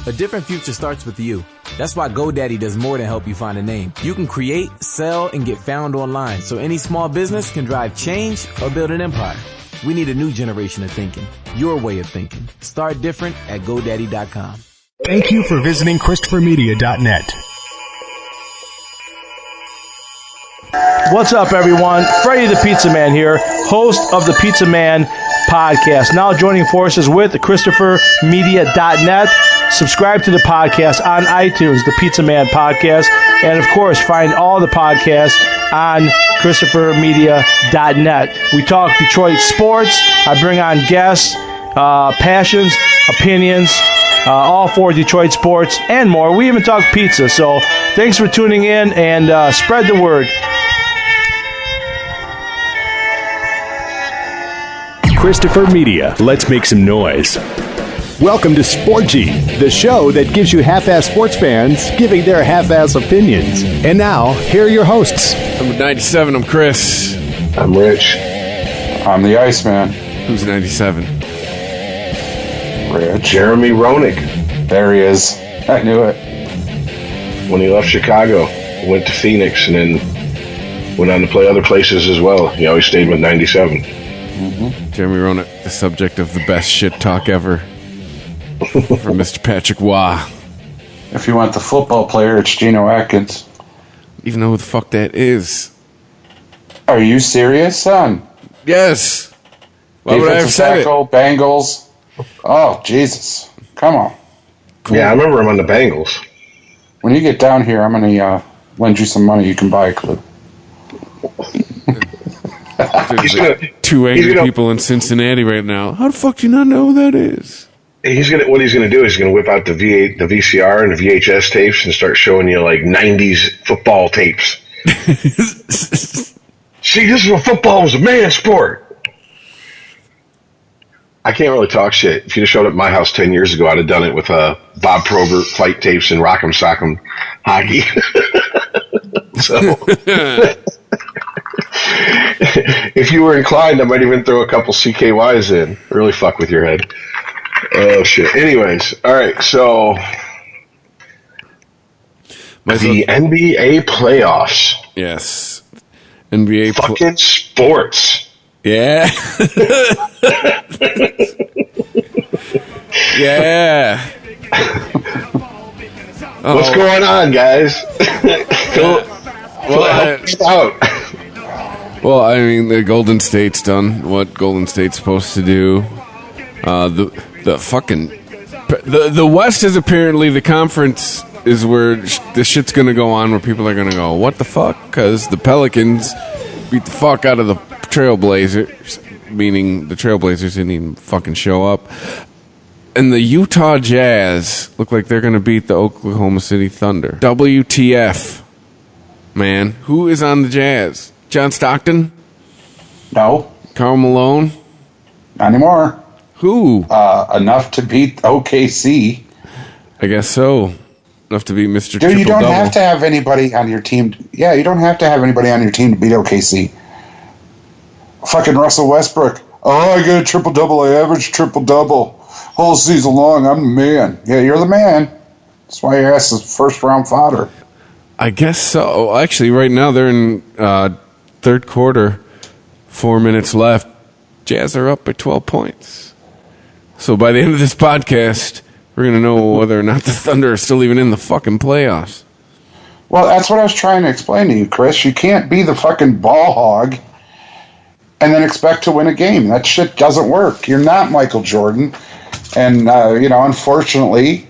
A different future starts with you. That's why GoDaddy does more than help you find a name. You can create, sell, and get found online, so any small business can drive change or build an empire. We need a new generation of thinking. Your way of thinking. Start different at GoDaddy.com. Thank you for visiting ChristopherMedia.net. What's up, everyone? Freddie the Pizza Man here, host of the Pizza Man podcast. Now joining forces with ChristopherMedia.net. Subscribe to the podcast on iTunes, the Pizza Man podcast. And, of course, find all the podcasts on ChristopherMedia.net. We talk Detroit sports. I bring on guests, passions, opinions, all for Detroit sports and more. We even talk pizza. So thanks for tuning in and spread the word. Christopher Media. Let's make some noise. Welcome to Sporgy, the show that gives you half-ass sports fans giving their half-ass opinions. And now, here are your hosts. Number 97, I'm Chris. I'm Rich. I'm the Iceman. Who's 97? Rich. Jeremy Roenick. There he is. I knew it. When he left Chicago, he went to Phoenix and then went on to play other places as well. He always stayed with 97. Mm-hmm. Jeremy Roenick, the subject of the best shit talk ever. From Mr. Patrick Waugh. If you want the football player, it's Geno Atkins. Even know who the fuck that is. Are you serious, son? Yes. Why would I have said it? Bengals. Oh, Jesus. Come on. Cool. Yeah, I remember him on the Bengals. When you get down here, I'm going to lend you some money. You can buy a clue. There's two angry people in Cincinnati right now. How the fuck do you not know who that is? What he's gonna do is he's gonna whip out the VCR and the VHS tapes and start showing you like 90s football tapes. See, this is what football was, a man sport. I can't really talk shit. If you'd have showed up at my house 10 years ago, I'd have done it with Bob Probert fight tapes and Rock'em Sock'em hockey. So, if you were inclined, I might even throw a couple CKYs in. Really fuck with your head. Oh, shit. Anyways, all right, so the NBA playoffs. Yes. NBA fucking sports. Yeah. Yeah. What's going on, guys? Well, I mean, the Golden State's done what Golden State's supposed to do. The West is apparently the conference is where this shit's gonna go on, where people are gonna go, what the fuck? Because the Pelicans beat the fuck out of the Trailblazers, meaning the Trailblazers didn't even fucking show up. And the Utah Jazz look like they're gonna beat the Oklahoma City Thunder. WTF, man. Who is on the Jazz? John Stockton? No. Karl Malone? Not anymore. Who? Enough to beat OKC. I guess so. Enough to beat Mr. Dude, you don't Triple-double. have to have anybody on your team. Yeah, you don't have to have anybody on your team to beat OKC. Fucking Russell Westbrook. Oh, I get a triple-double. I average triple-double. Whole season long, I'm the man. Yeah, you're the man. That's why your ass is first-round fodder. I guess so. Actually, right now they're in third quarter. 4 minutes left. Jazz are up by 12 points. So by the end of this podcast, we're going to know whether or not the Thunder are still even in the fucking playoffs. Well, that's what I was trying to explain to you, Chris. You can't be the fucking ball hog and then expect to win a game. That shit doesn't work. You're not Michael Jordan. And, unfortunately,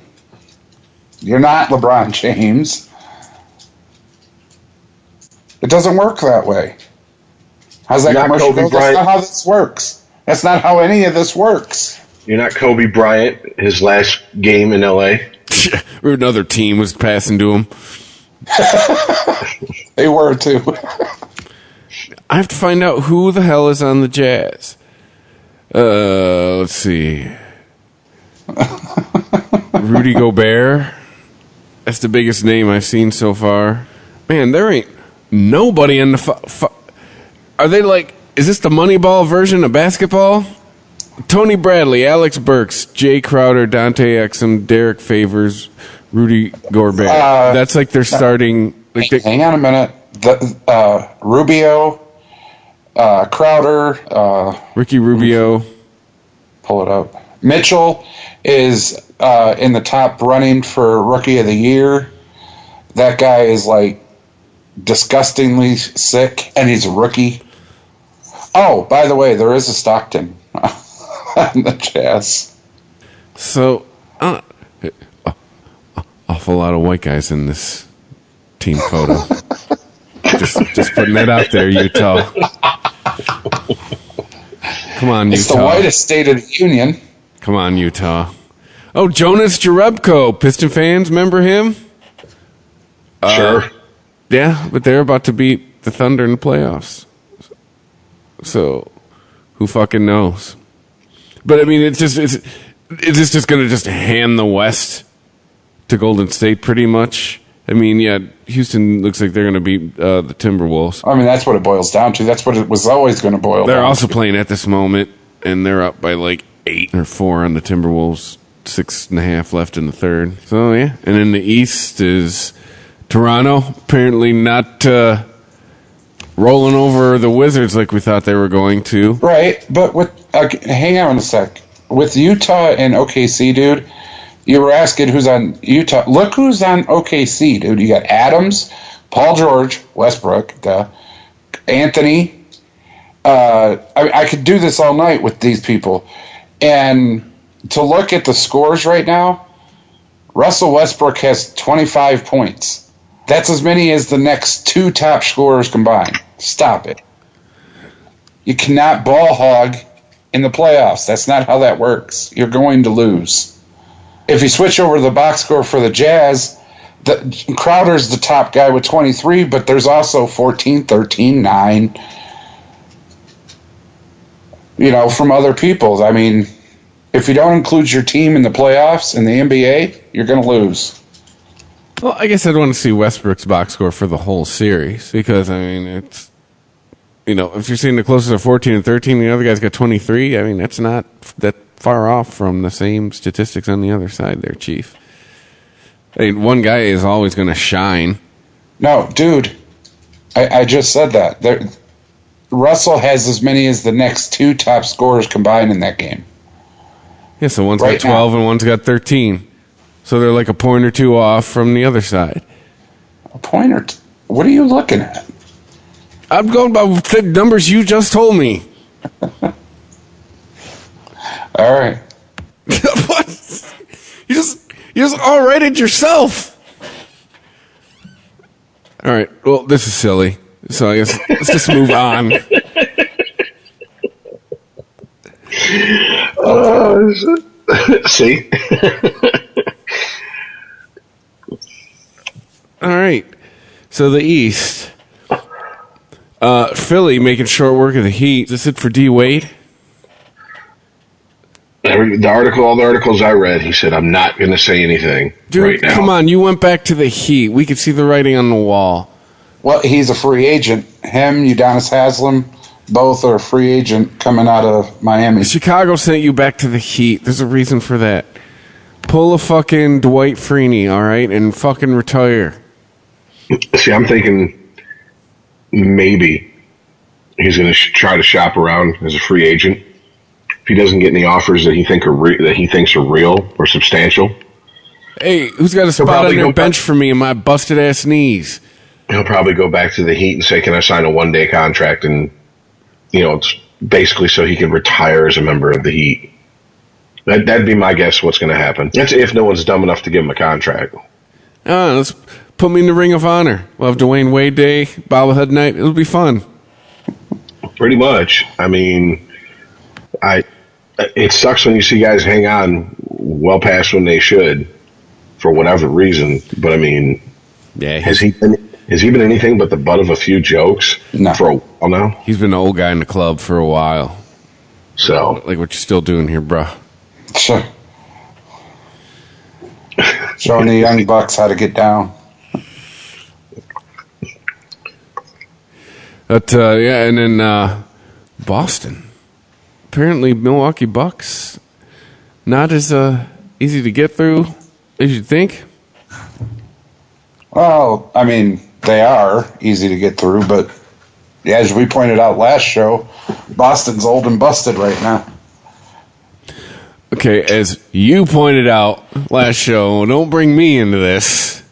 you're not LeBron James. It doesn't work that way. How's that commercial go? That's not how this works. That's not how any of this works. You're not Kobe Bryant, his last game in L.A.? Or another team was passing to him. They were, too. I have to find out who the hell is on the Jazz. Let's see. Rudy Gobert. That's the biggest name I've seen so far. Man, there ain't nobody in the... Are they like... Is this the Moneyball version of basketball? Tony Bradley, Alex Burks, Jay Crowder, Dante Exum, Derek Favors, Rudy Gobert. That's like they're starting. Like hang on a minute. Rubio, Crowder, Ricky Rubio. Pull it up. Mitchell is in the top running for Rookie of the Year. That guy is like disgustingly sick, and he's a rookie. Oh, by the way, there is a Stockton on the Jazz. So, awful lot of white guys in this team photo. just putting that out there, Utah. Come on, Utah. It's the whitest state of the union. Come on, Utah. Oh, Jonas Jerebko. Piston fans, remember him? Sure. Yeah, but they're about to beat the Thunder in the playoffs. So, who fucking knows? But I mean, it's just going to just hand the West to Golden State pretty much. I mean, yeah, Houston looks like they're going to beat the Timberwolves. I mean, that's what it boils down to. That's what it was always going to boil down to. They're also playing at this moment, and they're up by like 8 or 4 on the Timberwolves. 6.5 left in the third. So, yeah. And in the East is Toronto, apparently not rolling over the Wizards like we thought they were going to. Right, but hang on a sec. With Utah and OKC, dude, you were asking who's on Utah. Look who's on OKC, dude. You got Adams, Paul George, Westbrook, Anthony. I could do this all night with these people. And to look at the scores right now, Russell Westbrook has 25 points. That's as many as the next 2 top scorers combined. Stop it. You cannot ball hog in the playoffs. That's not how that works. You're going to lose. If you switch over to the box score for the Jazz, Crowder's the top guy with 23, but there's also 14, 13, 9, from other people. I mean, if you don't include your team in the playoffs in the NBA, you're going to lose. Well, I guess I'd want to see Westbrook's box score for the whole series because, I mean, it's, if you're seeing the closest of 14 and 13, the other guy's got 23, I mean, that's not that far off from the same statistics on the other side there, Chief. I mean, one guy is always going to shine. No, dude, I just said that. Russell has as many as the next 2 top scorers combined in that game. Yeah, so one's got 12 and one's got 13. So they're like a point or 2 off from the other side. A point or 2? What are you looking at? I'm going by the numbers you just told me. All right. What? You just all righted yourself. All right. Well, this is silly. So I guess let's just move on. See? All right. So the East. Philly making short work of the Heat. Is this it for D. Wade? All the articles I read, he said, I'm not going to say anything right now. Come on. You went back to the Heat. We could see the writing on the wall. Well, he's a free agent. Him, Udonis Haslem, both are a free agent coming out of Miami. Chicago sent you back to the Heat. There's a reason for that. Pull a fucking Dwight Freeney, all right, and fucking retire. See, I'm thinking maybe he's going to try to shop around as a free agent. If he doesn't get any offers that he thinks are real or substantial. Hey, who's got a spot on their bench for me and my busted ass knees? He'll probably go back to the Heat and say, "Can I sign a 1-day contract?" And it's basically so he can retire as a member of the Heat. That'd be my guess. What's going to happen? That's if no one's dumb enough to give him a contract. Let's put me in the Ring of Honor. We'll have Dwayne Wade Day, bobblehead night. It'll be fun. Pretty much. I mean, it sucks when you see guys hang on well past when they should for whatever reason. But I mean, yeah, has he been anything but the butt of a few jokes for a while now? He's been the old guy in the club for a while. So, like what you're still doing here, bro. Sure. Showing the young bucks how to get down. But, and then Boston. apparently Milwaukee Bucks not as easy to get through as you'd think. Well, I mean, they are easy to get through, but as we pointed out last show, Boston's old and busted right now. Okay, as you pointed out last show, don't bring me into this.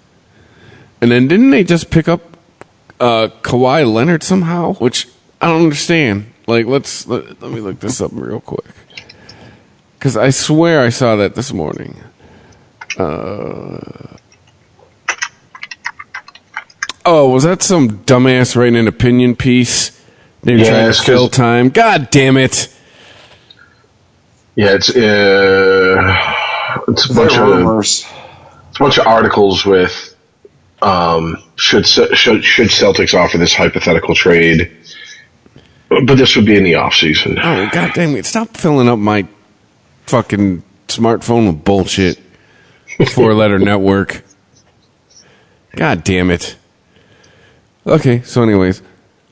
And then didn't they just pick up Kawhi Leonard somehow? Which I don't understand. Like, let me look this up real quick. Because I swear I saw that this morning. Oh, was that some dumbass writing an opinion piece? They were trying to fill time. God damn it! Yeah, it's a bunch of rumors. It's a bunch of articles with should Celtics offer this hypothetical trade, but this would be in the off season. Oh, god damn it! Stop filling up my fucking smartphone with bullshit. 4-letter network. God damn it. Okay, so anyways,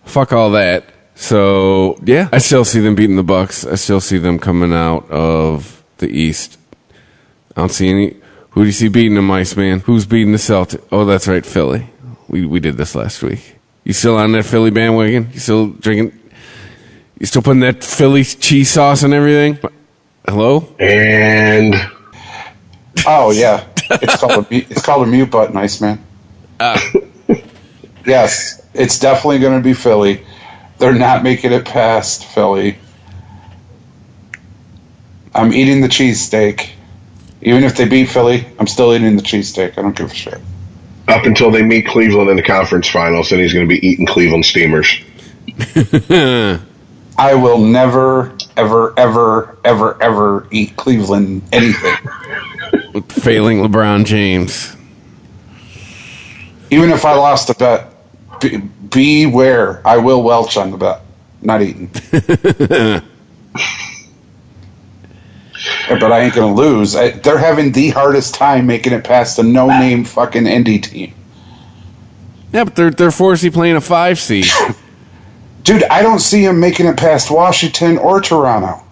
fuck all that. So, yeah, I still see them beating the Bucks. I still see them coming out of the East. I don't see any. Who do you see beating them, Iceman? Who's beating the Celtics? Oh, that's right, Philly. We did this last week. You still on that Philly bandwagon? You still drinking? You still putting that Philly cheese sauce and everything? Hello? And oh yeah, it's called a mute button, Iceman. Yes, it's definitely going to be Philly. They're not making it past Philly. I'm eating the cheesesteak. Even if they beat Philly, I'm still eating the cheesesteak. I don't give a shit. Up until they meet Cleveland in the conference finals, then he's going to be eating Cleveland Steamers. I will never, ever, ever, ever, ever eat Cleveland anything. With failing LeBron James. Even if I lost a bet, beware, I will welch on the bet. Not eating. But I ain't going to lose. They're having the hardest time making it past a no-name fucking Indy team. Yeah, but they're forcibly playing a 5 seed. Dude, I don't see them making it past Washington or Toronto.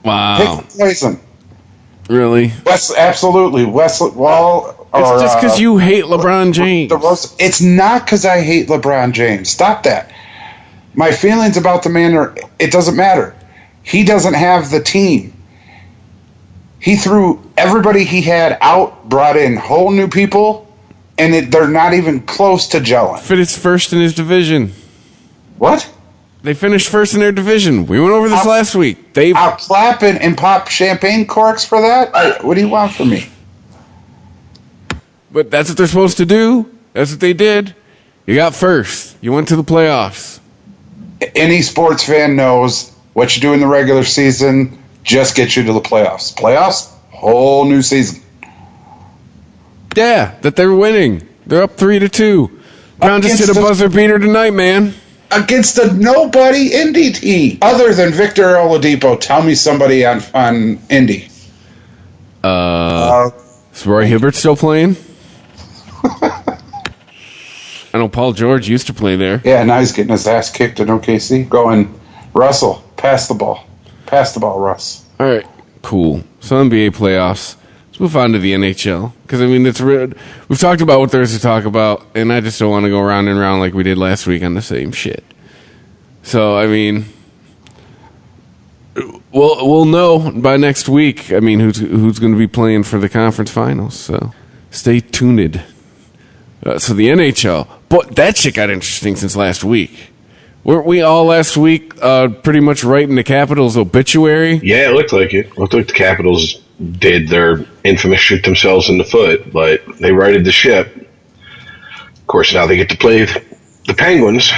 Wow. Pick poison. Really? Absolutely. It's just because you hate LeBron James. It's not because I hate LeBron James. Stop that. My feelings about the man it doesn't matter. He doesn't have the team. He threw everybody he had out, brought in whole new people, and they're not even close to gelling. Finished first in his division. What? They finished first in their division. We went over this last week. I'll clap and pop champagne corks for that? What do you want from me? But that's what they're supposed to do. That's what they did. You got first. You went to the playoffs. Any sports fan knows what you do in the regular season just gets you to the playoffs. Playoffs, whole new season. Yeah, that they're winning. They're up 3-2. Brown just hit a buzzer beater tonight, man. Against a nobody Indy team. Other than Victor Oladipo, tell me somebody on Indy. Is Roy Hibbert still playing? I know Paul George used to play there. Yeah, now he's getting his ass kicked at OKC. Going, Russell, pass the ball. Pass the ball, Russ. All right, cool. So NBA playoffs. Let's move on to the NHL. Because, I mean, we've talked about what there is to talk about, and I just don't want to go round and round like we did last week on the same shit. So, I mean, we'll know by next week, I mean, who's going to be playing for the conference finals. So, stay tuned. So, the NHL. But that shit got interesting since last week. Weren't we all last week pretty much writing the Capitals' obituary? Yeah, it looked like it. It looked like the Capitals did their infamous shoot themselves in the foot, but they righted the ship. Of course, now they get to play the Penguins,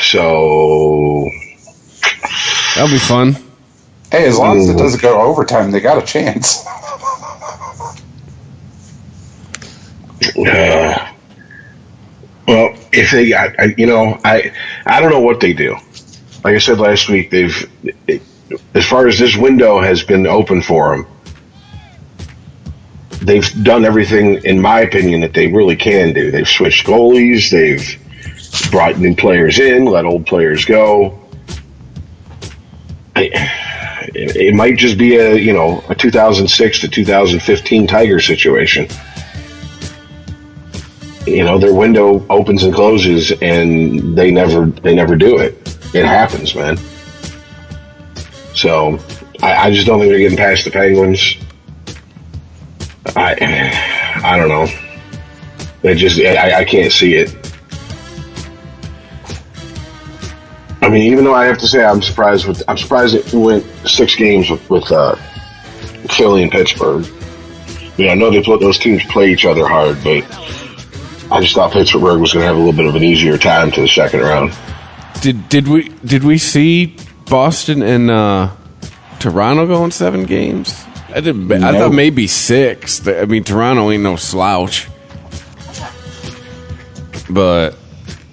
so that'll be fun. Hey, as long as it doesn't go to overtime, they got a chance. Well, if they got, I don't know what they do. Like I said last week, as far as this window has been open for them, they've done everything, in my opinion, that they really can do. They've switched goalies, they've brought new players in, let old players go. It might just be a 2006 to 2015 Tiger situation. Their window opens and closes, and they never do it. It happens, man. So I just don't think they're getting past the Penguins. I don't know. I can't see it. I mean, even though I have to say I'm surprised it went 6 games with Philly and Pittsburgh. I know those teams play each other hard, but I just thought Pittsburgh was going to have a little bit of an easier time to the second round. Did we see Boston and Toronto going 7 games? I thought maybe 6. I mean, Toronto ain't no slouch, but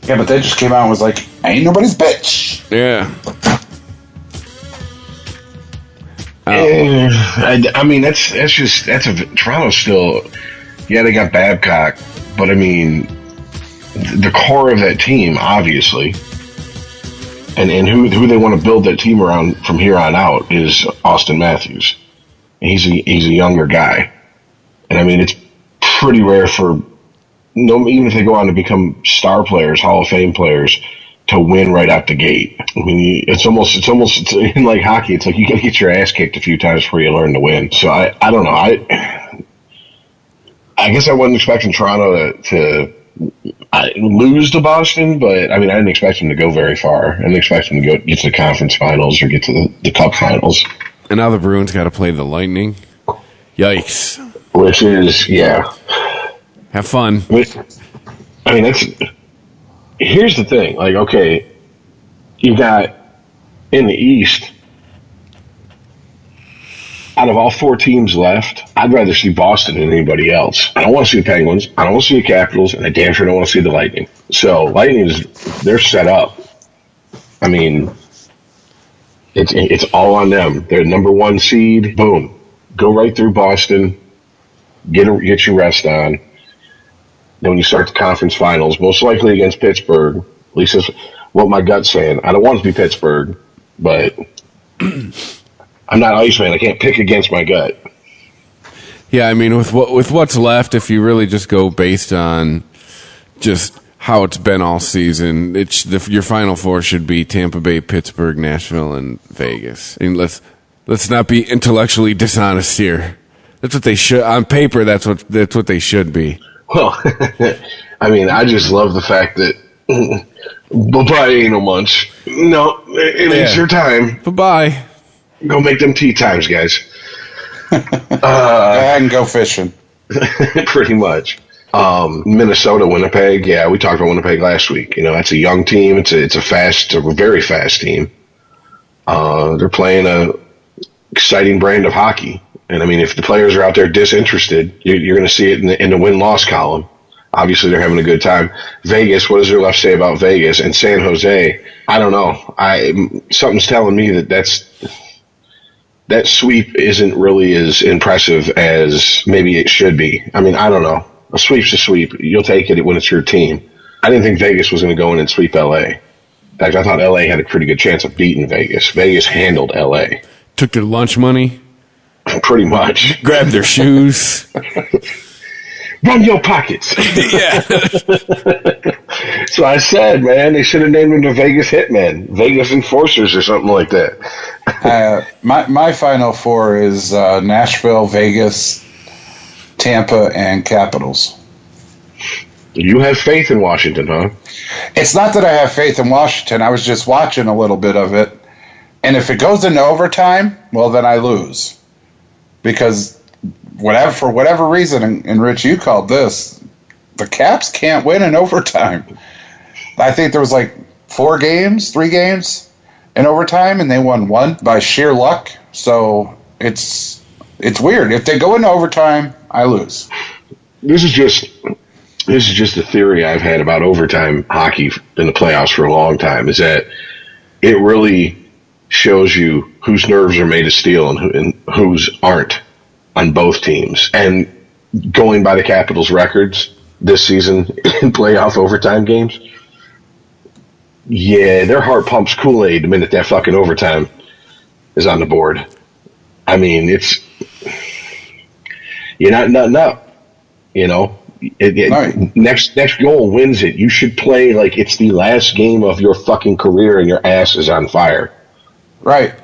they just came out and was like, "Ain't nobody's bitch." Yeah. I mean, that's Toronto still. Yeah, they got Babcock, but I mean, the core of that team, obviously, and who they want to build that team around from here on out is Austin Matthews. He's a younger guy, and I mean, it's pretty rare for even if they go on to become star players, Hall of Fame players, to win right out the gate. I mean, it's almost in like hockey. It's like you got to get your ass kicked a few times before you learn to win. So I don't know. I guess I wasn't expecting Toronto to lose to Boston, but I mean, I didn't expect them to go very far. I didn't expect them to get to the conference finals or get to the cup finals. And now the Bruins got to play the Lightning. Yikes! Which is have fun. I mean, here's the thing. Like, okay, you got in the East. Out of all 4 teams left, I'd rather see Boston than anybody else. I don't want to see the Penguins. I don't want to see the Capitals, and I damn sure don't want to see the Lightning. So, Lightning they're set up. I mean, it's all on them. They're number 1 seed. Boom, go right through Boston. Get your rest on. Then when you start the conference finals, most likely against Pittsburgh, at least that's what my gut's saying. I don't want it to be Pittsburgh, but I'm not Iceman. I can't pick against my gut. Yeah, I mean, with what's left, if you really just go based on just how it's been all season, your Final Four should be Tampa Bay, Pittsburgh, Nashville, and Vegas. I mean, let's not be intellectually dishonest here. That's what they should on paper. That's what they should be. Well, I mean, I just love the fact that bye-bye ain't no munch. No, it ain't your time. Bye-bye. Go make them tea times, guys. Go ahead and go fishing. Pretty much. Minnesota, Winnipeg. Yeah, we talked about Winnipeg last week. That's a young team. It's a very fast team. They're playing a exciting brand of hockey. And I mean, if the players are out there disinterested, you're going to see it in the win-loss column. Obviously, they're having a good time. Vegas, what does there left to say about Vegas? And San Jose, I don't know. Something's telling me that sweep isn't really as impressive as maybe it should be. I mean, I don't know. A sweep's a sweep. You'll take it when it's your team. I didn't think Vegas was going to go in and sweep L.A. In fact, I thought L.A. had a pretty good chance of beating Vegas. Vegas handled L.A. Took their lunch money. Pretty much. Grabbed their shoes. Run your pockets. Yeah. So I said, man, they should have named them the Vegas Hitmen, Vegas Enforcers, or something like that. My Final Four is Nashville, Vegas, Tampa, and Capitals. You have faith in Washington, huh? It's not that I have faith in Washington. I was just watching a little bit of it. And if it goes into overtime, well, then I lose. Because for whatever reason, and Rich, you called this, the Caps can't win in overtime. I think there was like 3 games in overtime, and they won 1 by sheer luck. So it's weird. If they go into overtime, I lose. This is just a theory I've had about overtime hockey in the playoffs for a long time, is that it really shows you whose nerves are made of steel and whose aren't on both teams. And going by the Capitals' records this season in playoff overtime games, yeah, their heart pumps Kool-Aid the minute that fucking overtime is on the board. I mean, you're not nutting up. You know, Right. next goal wins it. You should play like it's the last game of your fucking career and your ass is on fire. Right.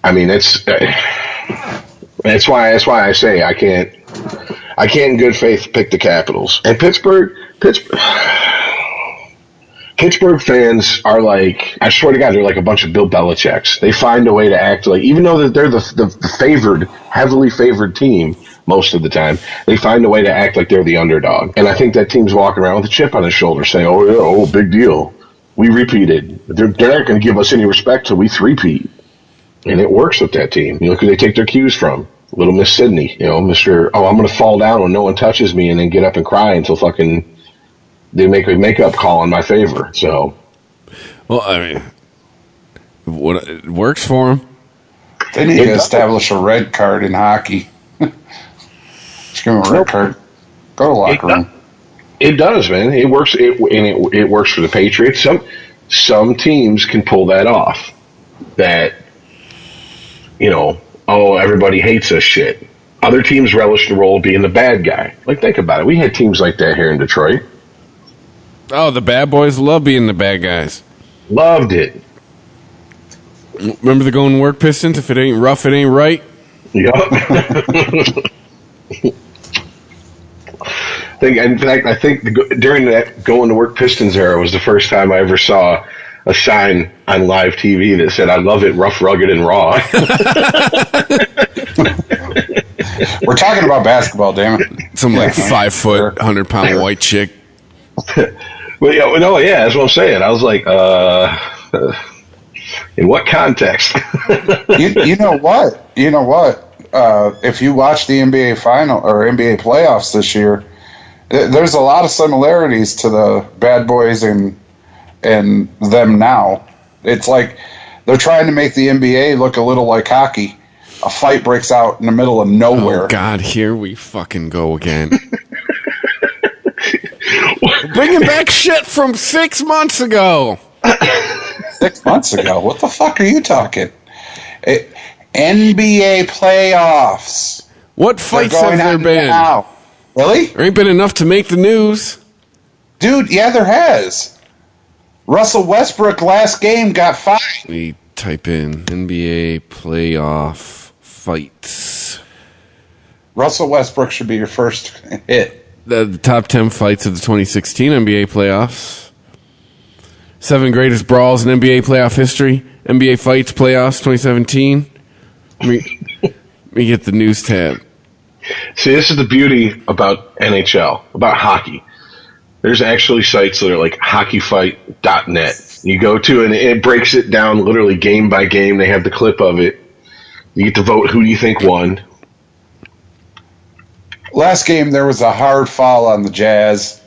I mean, that's why I say I can't in good faith pick the Capitals. And Pittsburgh fans are like, I swear to God, they're like a bunch of Bill Belichicks. They find a way to act like, even though that they're the heavily favored team most of the time, they find a way to act like they're the underdog. And I think that team's walking around with a chip on his shoulder saying, oh, big deal. We repeated. They're not going to give us any respect till we three-peat. And it works with that team. You know, because they take their cues from Little Miss Sydney. You know, I'm going to fall down when no one touches me and then get up and cry until fucking they make a makeup call in my favor. So, well, I mean, it works for them. They need to establish a red card in hockey. Just give them a red card. Go to the locker room. It does, man. It works. It works for the Patriots. Some teams can pull that off. That, you know, everybody hates us shit. Other teams relish the role of being the bad guy. Like, think about it. We had teams like that here in Detroit. Oh, the bad boys love being the bad guys. Loved it. Remember the going to work Pistons? If it ain't rough, it ain't right. Yep. I think during that going to work Pistons era was the first time I ever saw a sign on live TV that said, "I love it rough, rugged, and raw." We're talking about basketball, damn it. Some like 5 foot, 100-pound white chick. Well, yeah, that's what I'm saying. I was like, in what context? You know what? If you watch the NBA final or NBA playoffs this year, there's a lot of similarities to the Bad Boys and them now. It's like they're trying to make the NBA look a little like hockey. A fight breaks out in the middle of nowhere. Oh, God, here we fucking go again. Bringing back shit from 6 months ago. 6 months ago? What the fuck are you talking? NBA playoffs. What fights have there been? Now. Really? There ain't been enough to make the news. Dude, yeah, there has. Russell Westbrook last game got fined. We type in NBA playoff fights. Russell Westbrook should be your first hit. The top 10 fights of the 2016 NBA playoffs. 7 greatest brawls in NBA playoff history. NBA fights playoffs 2017. Let me get the news tab. See, this is the beauty about NHL, about hockey. There's actually sites that are like hockeyfight.net. You go to and it breaks it down literally game by game. They have the clip of it. You get to vote who you think won. Last game, there was a hard foul on the Jazz.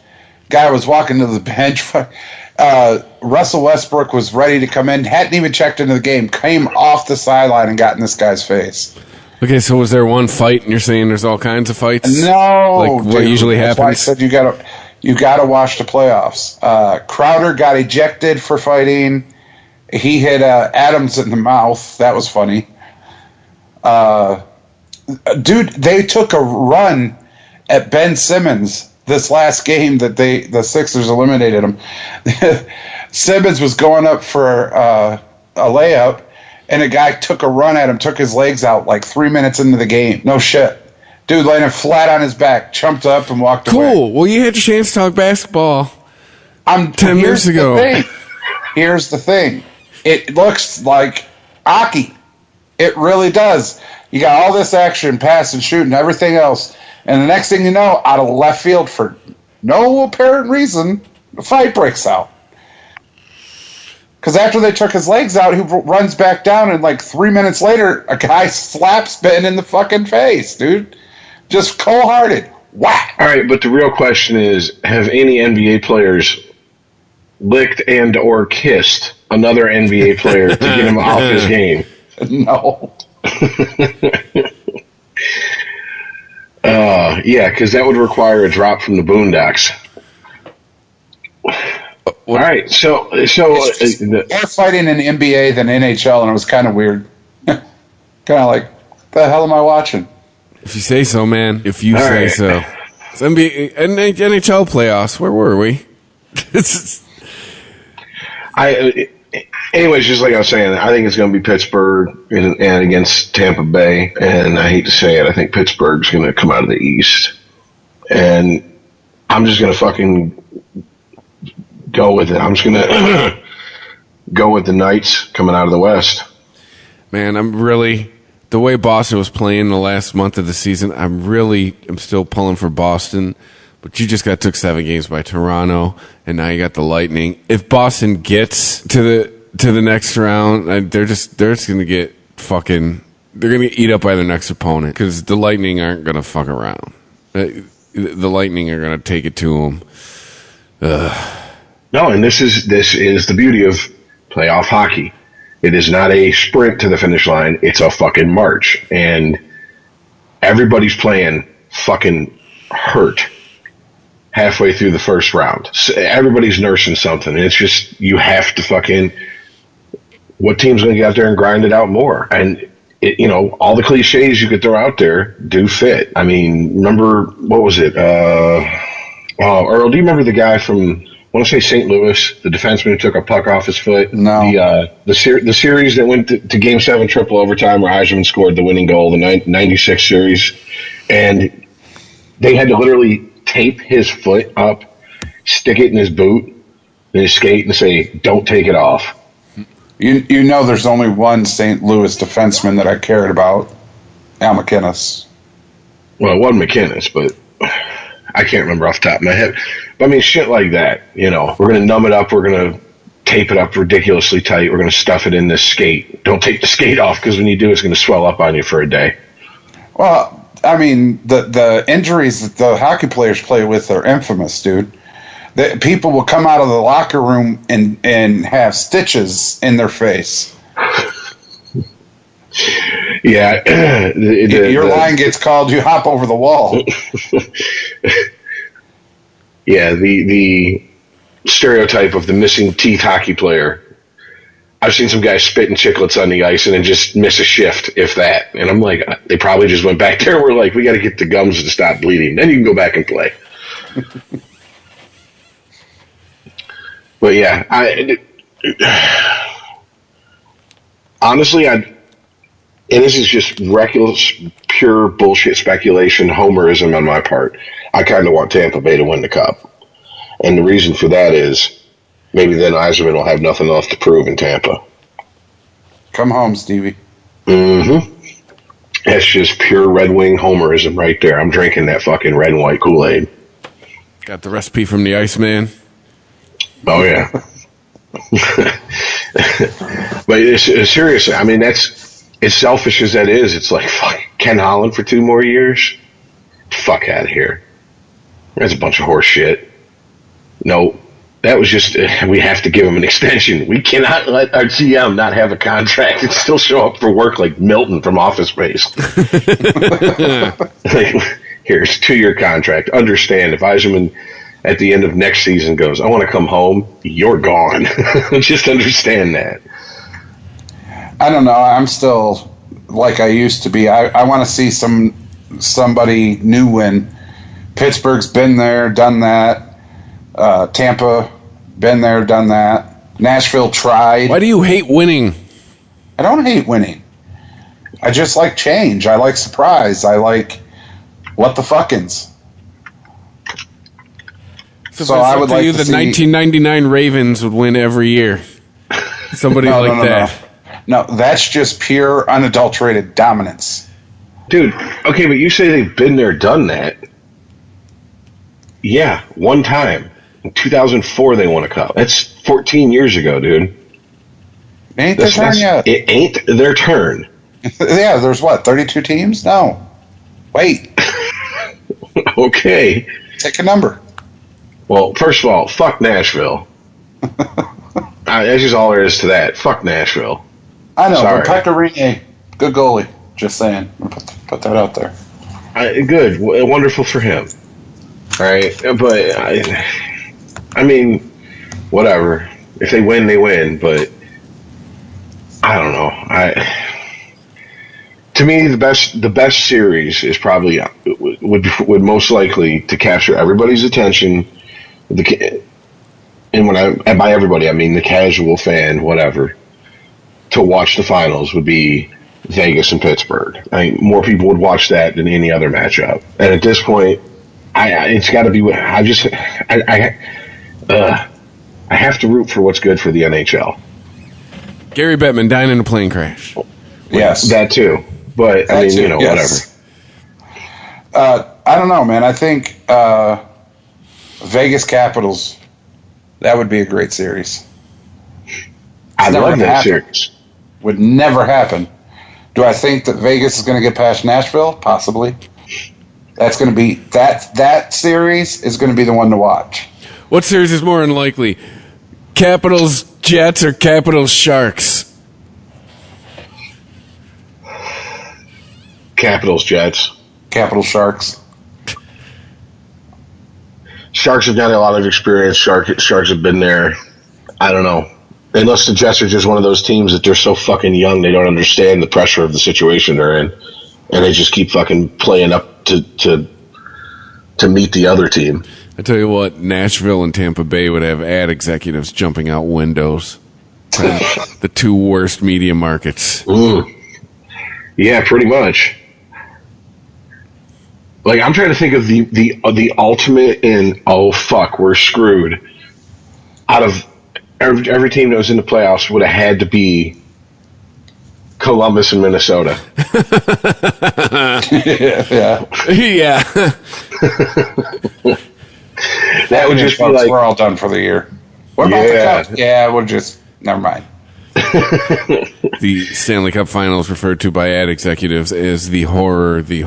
Guy was walking to the bench. Russell Westbrook was ready to come in, hadn't even checked into the game, came off the sideline and got in this guy's face. Okay, so was there one fight, and you're saying there's all kinds of fights? No, like what usually happens. That's why I said you gotta watch the playoffs. Crowder got ejected for fighting. He hit Adams in the mouth. That was funny. Dude, they took a run at Ben Simmons this last game that the Sixers eliminated him. Simmons was going up for a layup, and a guy took a run at him, took his legs out like 3 minutes into the game. No shit. Dude landed flat on his back, jumped up, and walked away. Cool. Well, you had your chance to talk basketball 10 minutes ago. Here's the thing. It looks like hockey. It really does. You got all this action, pass and shoot, and everything else. And the next thing you know, out of left field for no apparent reason, a fight breaks out. Because after they took his legs out, he runs back down, and like 3 minutes later, a guy slaps Ben in the fucking face, dude. Just cold-hearted. Whack! All right, but the real question is, have any NBA players licked and or kissed another NBA player to get him off his game? No. Yeah, because that would require a drop from the Boondocks. All right, so more fighting in NBA than NHL, and it was kind of weird. Kind of like, the hell am I watching? If you say so, man. If you All say right. so. It's NHL playoffs. Where were we? Anyways, just like I was saying, I think it's going to be Pittsburgh and against Tampa Bay. And I hate to say it, I think Pittsburgh's going to come out of the East. And I'm just going to fucking go with it. I'm just going to go with the Knights coming out of the West. Man, the way Boston was playing the last month of the season, I'm still pulling for Boston. But you just took 7 games by Toronto, and now you got the Lightning. If Boston gets to the next round, they're just going to get fucking. They're going to get eat up by their next opponent because the Lightning aren't going to fuck around. The Lightning are going to take it to them. No, and this is the beauty of playoff hockey. It is not a sprint to the finish line. It's a fucking march, and everybody's playing fucking hurt halfway through the first round. So everybody's nursing something. It's just, you have to fucking, what team's going to get out there and grind it out more? And, all the cliches you could throw out there do fit. I mean, remember, what was it? Earl, do you remember the guy from, I want to say St. Louis, the defenseman who took a puck off his foot? No. The series that went to Game 7 triple overtime where Yzerman scored the winning goal, the 96 series. And they had to literally tape his foot up, stick it in his boot, in his skate, and say, don't take it off. You know there's only one St. Louis defenseman that I cared about, Al McInnes. Well, it wasn't McInnes, but I can't remember off the top of my head. But I mean, shit like that, we're going to numb it up, we're going to tape it up ridiculously tight, we're going to stuff it in this skate. Don't take the skate off, because when you do, it's going to swell up on you for a day. Well, I mean, the injuries that the hockey players play with are infamous, dude. People will come out of the locker room and have stitches in their face. Yeah. Your line gets called, you hop over the wall. Yeah, the stereotype of the missing teeth hockey player. I've seen some guys spitting chiclets on the ice and then just miss a shift, if that. And I'm like, they probably just went back there and were like, we got to get the gums to stop bleeding. Then you can go back and play. But yeah, honestly, and this is just reckless, pure bullshit speculation, homerism on my part. I kind of want Tampa Bay to win the cup. And the reason for that is maybe then Yzerman will have nothing else to prove in Tampa. Come home, Stevie. Mm-hmm. That's just pure Red Wing homerism right there. I'm drinking that fucking red and white Kool-Aid. Got the recipe from the Iceman. Oh, yeah. But it's seriously, I mean, that's as selfish as that is. It's like, fuck, Ken Holland for 2 more years? Fuck out of here. That's a bunch of horse shit. No, that was just, we have to give him an extension. We cannot let our GM not have a contract and still show up for work like Milton from Office Space. Here's a 2-year contract. Understand, if Yzerman at the end of next season goes, I want to come home, you're gone. Just understand that. I don't know. I'm still like I used to be. I want to see somebody new win. Pittsburgh's been there, done that. Tampa, been there, done that. Nashville tried. Why do you hate winning? I don't hate winning. I just like change. I like surprise. I like what the fuckins. So I would like to see the 1999 Ravens would win every year. Somebody that. No, that's just pure unadulterated dominance. Dude, okay, but you say they've been there, done that. Yeah, one time. In 2004, they won a cup. That's 14 years ago, dude. Ain't their turn yet. It ain't their turn. Yeah, there's what, 32 teams? No. Wait. Okay. Take a number. Well, first of all, fuck Nashville. That's just all there is to that. Fuck Nashville. I know, Sorry. but Pecorine, good goalie. Just saying. Put that out there. Good. Wonderful for him. All right. But, I mean, whatever. If they win, they win. But, I don't know. To me, the best series is probably would most likely to capture everybody's attention. And by everybody, I mean the casual fan, whatever, to watch the finals would be Vegas and Pittsburgh. I mean, more people would watch that than any other matchup. And at this point, it's got to be. I have to root for what's good for the NHL. Gary Bettman dying in a plane crash. Yes, that too. But that I mean, too, yes. Whatever. I don't know, man. I think Vegas Capitals. That would be a great series. I love that series. Would never happen. Do I think that Vegas is going to get past Nashville? Possibly. That's going to be that series is going to be the one to watch. What series is more unlikely? Capitals Jets or Capitals Sharks? Capitals Jets. Capitals Sharks. Sharks have got a lot of experience. Sharks have been there. I don't know. Unless the Jets are just one of those teams that they're so fucking young they don't understand the pressure of the situation they're in, and they just keep fucking playing up to meet the other team. I tell you what, Nashville and Tampa Bay would have ad executives jumping out windows. The two worst media markets. Yeah, pretty much. Like, I'm trying to think of the ultimate in, oh fuck, we're screwed. Out of every team that was in the playoffs would have had to be Columbus and Minnesota. Yeah. Yeah. That would just be like, we're all done for the year. What about the Cup? Yeah, we'll just never mind. The Stanley Cup Finals, referred to by ad executives as the horror. The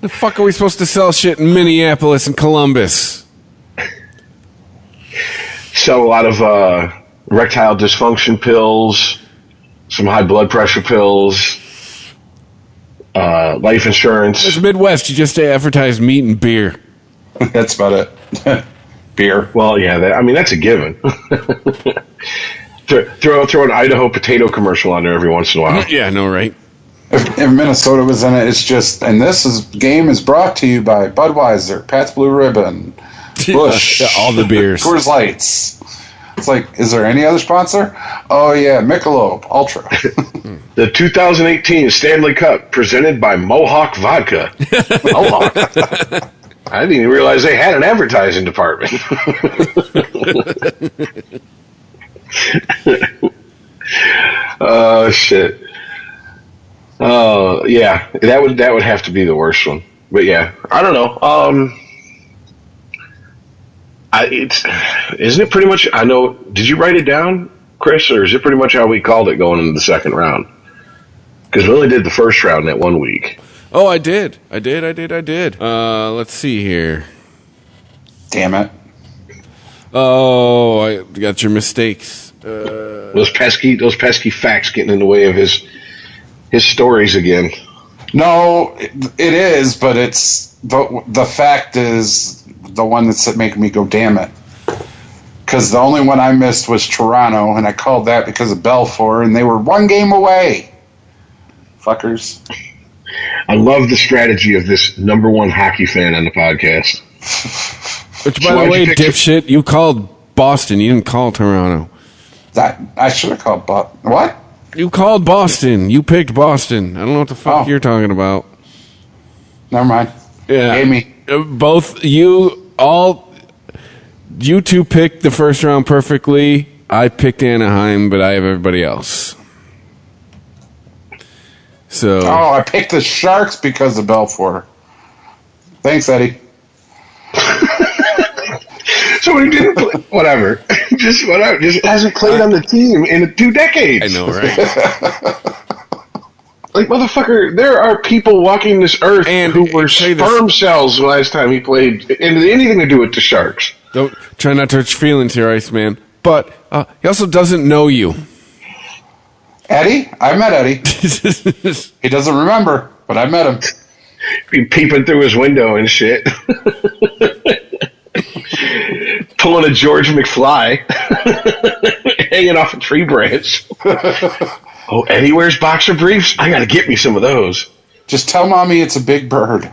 fuck are we supposed to sell shit in Minneapolis and Columbus? Sell a lot of erectile dysfunction pills, some high blood pressure pills, life insurance. It's Midwest. You just advertise meat and beer. That's about it. Beer. Well, yeah, that's a given. Throw an Idaho potato commercial on there every once in a while. Yeah, I know, right? If Minnesota was in it, it's just, and game is brought to you by Budweiser, Pat's Blue Ribbon, Busch, all the beers, Coors Lights. It's like, is there any other sponsor? Oh yeah, Michelob Ultra. The 2018 Stanley Cup presented by Mohawk Vodka. Mohawk. I didn't even realize they had an advertising department. Oh shit. Oh yeah, that would have to be the worst one. But yeah, I don't know. Isn't it pretty much? I know. Did you write it down, Chris, or is it pretty much how we called it going into the second round? Because we only did the first round that 1 week. Oh, I did. Let's see here. Damn it. Oh, I got your mistakes. Those pesky facts getting in the way of his stories again. No, it is, but it's the fact is the one that's making me go, damn it. Because the only one I missed was Toronto, and I called that because of Belfour, and they were 1 game away. Fuckers. I love the strategy of this number one hockey fan on the podcast. Which, by the way, dipshit, you called Boston. You didn't call Toronto. I should have called Boston. What? You called Boston. You picked Boston. I don't know what the fuck you're talking about. Never mind. Yeah. Amy. Both you two picked the first round perfectly. I picked Anaheim, but I have everybody else. So. Oh, I picked the Sharks because of Belfour. Thanks, Eddie. So he didn't play. Whatever. Just hasn't played on the team in 2 decades. I know, right? Like, motherfucker, there are people walking this earth who were sperm cells last time he played, and anything to do with the Sharks. Don't try not to hurt your feelings here, Iceman. But he also doesn't know you. Eddie? I met Eddie. He doesn't remember, but I met him. Be peeping through his window and shit. Pulling a George McFly. hanging off a tree branch. Oh, Eddie wears boxer briefs? I got to get me some of those. Just tell mommy it's a big bird.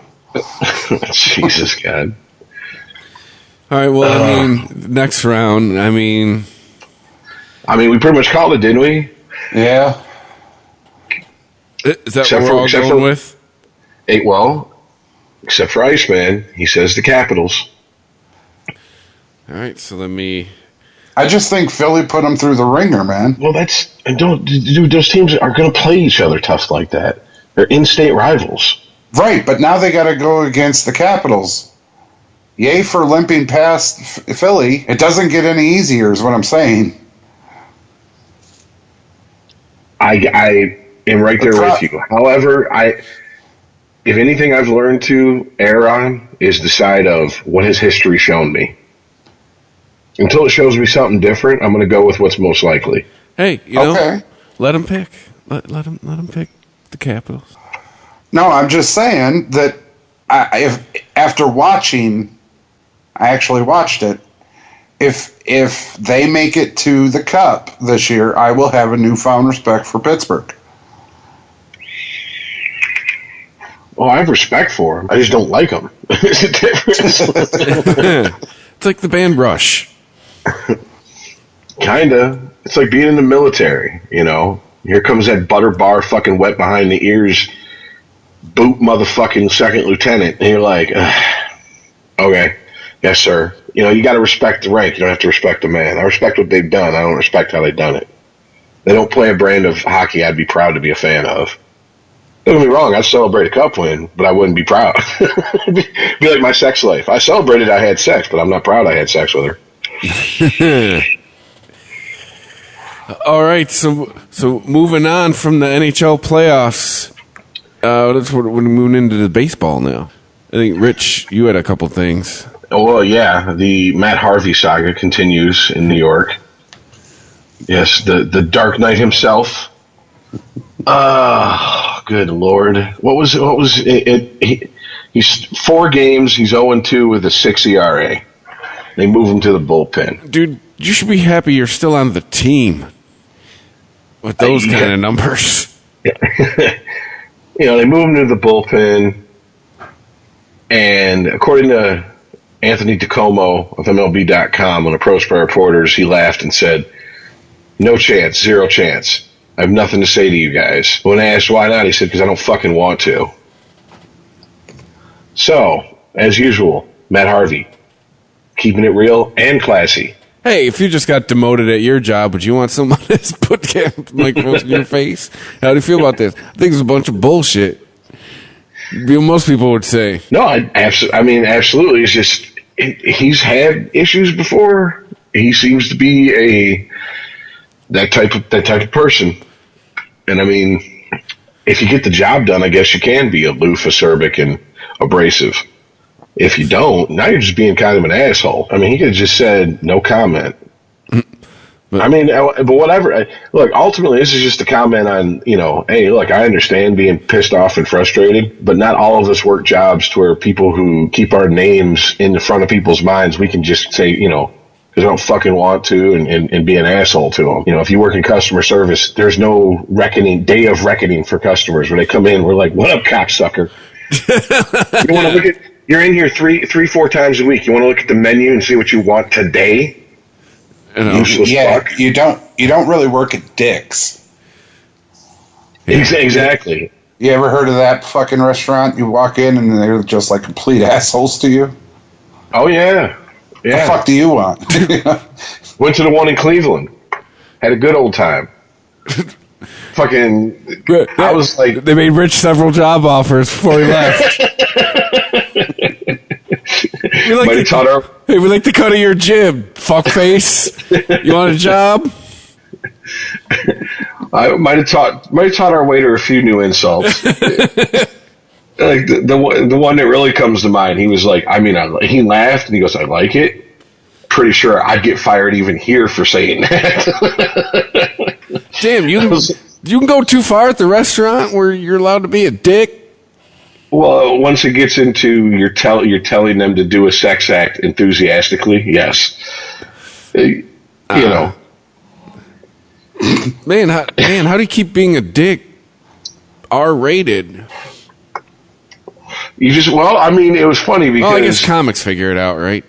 Jesus, God. All right, well, next round, we pretty much called it, didn't we? Yeah. Is that what we're all going with? Except for Iceman. He says the Capitals. All right, so let me... I just think Philly put them through the ringer, man. Well, those teams are going to play each other tough like that. They're in-state rivals. Right, but now they got to go against the Capitals. Yay for limping past Philly. It doesn't get any easier, is what I'm saying. I am right there with you. However, if anything I've learned to err on is the side of what has history shown me. Until it shows me something different, I'm going to go with what's most likely. Hey, let them pick. Let them pick the Capitals. No, I'm just saying that if after watching, I actually watched it. If they make it to the Cup this year, I will have a newfound respect for Pittsburgh. Well, I have respect for them. I just don't like them. There's a difference. It's like the band Rush. Kinda. It's like being in the military, Here comes that butter bar fucking wet behind the ears boot motherfucking second lieutenant. And you're like, okay, yes, sir. You got to respect the rank. You don't have to respect the man. I respect what they've done. I don't respect how they've done it. They don't play a brand of hockey I'd be proud to be a fan of. Don't get me wrong, I'd celebrate a cup win, but I wouldn't be proud. It'd be like my sex life. I celebrated I had sex, but I'm not proud I had sex with her. All right, so moving on from the NHL playoffs, we're moving into the baseball now. I think, Rich, you had a couple things. Oh, well, yeah, the Matt Harvey saga continues in New York. Yes, the Dark Knight himself. Good Lord. What was it? He's 4 games, he's 0-2 with a 6 ERA. They move him to the bullpen. Dude, you should be happy you're still on the team with those kind of numbers. They move him to the bullpen, and according to Anthony DiComo of MLB.com on the Pro Sport Reporters, he laughed and said, "No chance, 0 chance. I have nothing to say to you guys." When I asked why not, he said, "Because I don't fucking want to." So, as usual, Matt Harvey, keeping it real and classy. Hey, if you just got demoted at your job, would you want someone that's put microphones in your face? How do you feel about this? I think it's a bunch of bullshit. Most people would say. No, absolutely. It's just he's had issues before. He seems to be that type of person. And if you get the job done, I guess you can be aloof, acerbic, and abrasive. If you don't, now you're just being kind of an asshole. He could have just said no comment. But whatever. Look, ultimately, this is just a comment on, hey, look, I understand being pissed off and frustrated, but not all of us work jobs to where people who keep our names in the front of people's minds, we can just say, because I don't fucking want to and be an asshole to them. If you work in customer service, there's no day of reckoning for customers. When they come in, we're like, what up, cocksucker? You want to look at... You're in here 4 times a week. You want to look at the menu and see what you want today? Useless fuck. You don't really work at Dick's. Exactly. You ever heard of that fucking restaurant? You walk in and they're just like complete assholes to you. Oh yeah. What the fuck do you want? Went to the one in Cleveland. Had a good old time. Fucking. I was like, they made Rich several job offers before he left. We like the cut of your jib, fuckface. You want a job? I might have taught our waiter a few new insults. Like the one that really comes to mind. He was like, he laughed and he goes, "I like it." Pretty sure I'd get fired even here for saying that. Damn, you can go too far at the restaurant where you're allowed to be a dick. Well, once it gets into you're telling them to do a sex act enthusiastically, yes. You know. Man, how do you keep being a dick? R-rated. You just, well, I mean, it was funny because. Well, I guess comics figure it out, right?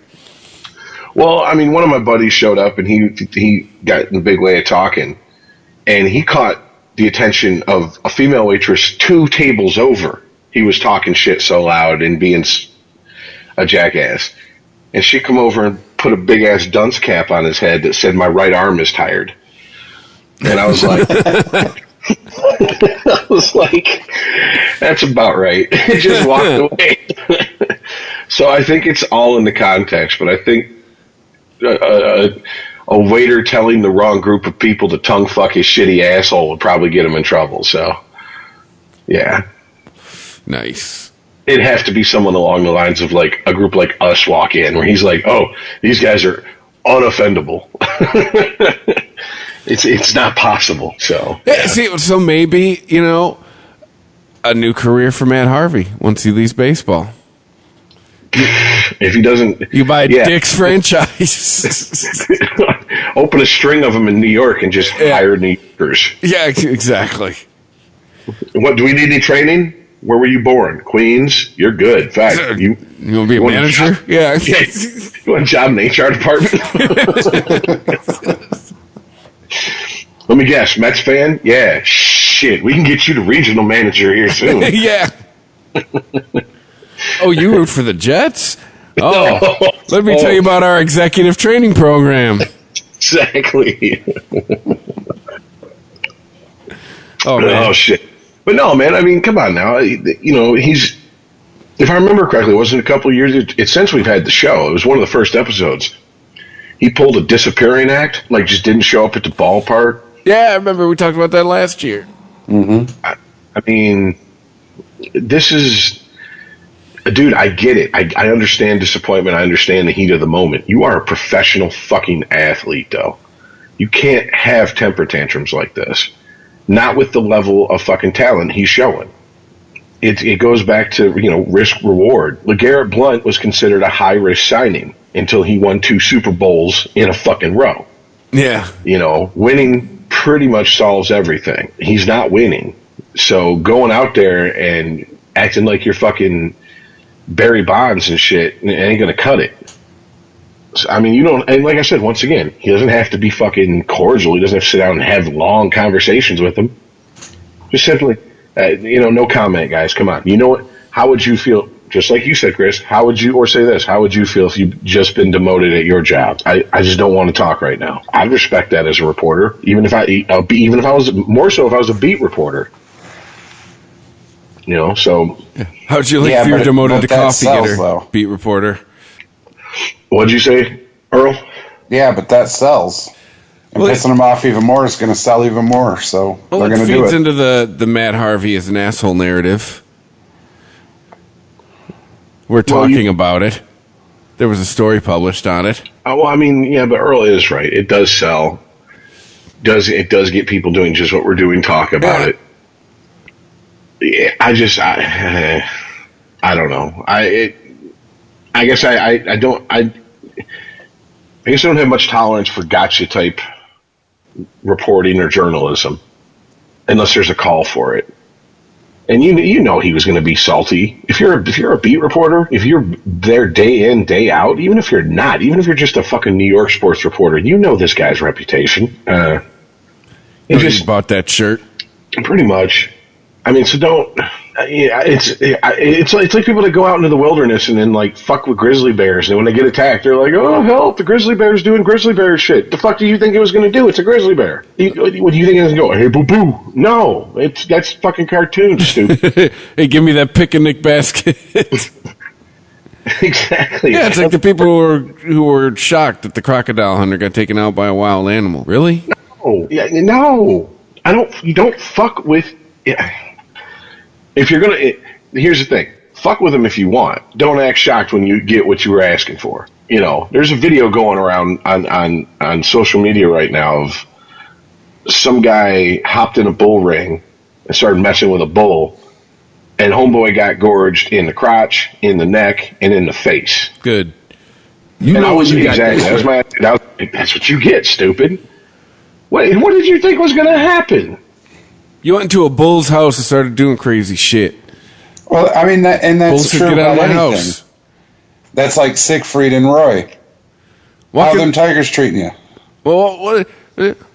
Well, I mean, one of my buddies showed up and he got in the big way of talking, and he caught the attention of a female waitress 2 tables over. He was talking shit so loud and being a jackass. And she come over and put a big ass dunce cap on his head that said, "My right arm is tired." And I was like, that's about right. Just walked away. So I think it's all in the context, but I think a waiter telling the wrong group of people to tongue fuck his shitty asshole would probably get him in trouble. So, yeah. Nice. It'd have to be someone along the lines of like a group like us walk in where he's like, "Oh, these guys are unoffendable." It's not possible. So, yeah. See, so maybe, a new career for Matt Harvey once he leaves baseball. If he doesn't, you buy Dick's franchise. Open a string of them in New York and just hire New Yorkers. Yeah, exactly. What, do we need any training? Where were you born? Queens? You're good. In fact, you want to be a manager? Yeah. You want a job in the HR department? Let me guess, Mets fan? Yeah, shit. We can get you the regional manager here soon. Yeah. Oh, you root for the Jets? Oh, let me tell you about our executive training program. Exactly. Oh, man. Oh, shit. But no, man, I mean, come on now. He's, if I remember correctly, it wasn't a couple of years, it's since we've had the show. It was one of the first episodes. He pulled a disappearing act, like just didn't show up at the ballpark. Yeah, I remember we talked about that last year. Mm-hmm. I mean, this is, dude, I get it. I understand disappointment. I understand the heat of the moment. You are a professional fucking athlete, though. You can't have temper tantrums like this. Not with the level of fucking talent he's showing. It goes back to, risk reward. LeGarrette Blount was considered a high risk signing until he won 2 Super Bowls in a fucking row. Yeah. Winning pretty much solves everything. He's not winning. So going out there and acting like you're fucking Barry Bonds and shit ain't going to cut it. So, I mean, and like I said, once again, he doesn't have to be fucking cordial. He doesn't have to sit down and have long conversations with them. Just simply, no comment, guys. Come on. You know what? How would you feel? Just like you said, Chris, how would you feel if you'd just been demoted at your job? I just don't want to talk right now. I'd respect that as a reporter, even if I was a beat reporter. So. How'd you like if you were demoted to coffee getter, beat reporter? What'd you say, Earl? Yeah, but that sells. And pissing them off even more is going to sell even more, so they're going to do it. It feeds into the Matt Harvey as an asshole narrative. We're talking about it. There was a story published on it. Oh, well, I mean, yeah, but Earl is right. It does sell. It does get people doing just what we're doing, talk about it. Yeah, I don't know. I guess I don't have much tolerance for gotcha type reporting or journalism unless there's a call for it. And he was going to be salty. If you're a beat reporter, if you're there day in, day out, even if you're not, even if you're just a fucking New York sports reporter, this guy's reputation. He just bought that shirt. Pretty much. I mean, so don't. It's like people that go out into the wilderness and then like fuck with grizzly bears, and when they get attacked, they're like, "Oh help! The grizzly bear's doing grizzly bear shit." The fuck do you think it was going to do? It's a grizzly bear. What do you think it was going to go? Hey, boo boo! No, that's fucking cartoon, stupid. Hey, give me that picnic basket. Exactly. Yeah, it's like the people who were shocked that the crocodile hunter got taken out by a wild animal. Really? No. Yeah, no. You don't fuck with. Yeah. If you're here's the thing: fuck with them if you want. Don't act shocked when you get what you were asking for. There's a video going around on social media right now of some guy hopped in a bull ring and started messing with a bull, and homeboy got gorged in the crotch, in the neck, and in the face. Good. That's what you get, stupid. What did you think was going to happen? You went into a bull's house and started doing crazy shit. Well, I mean, and that's Bulls said, true get out about of my anything. house. That's like Siegfried and Roy. How them Tigers treating you? Well,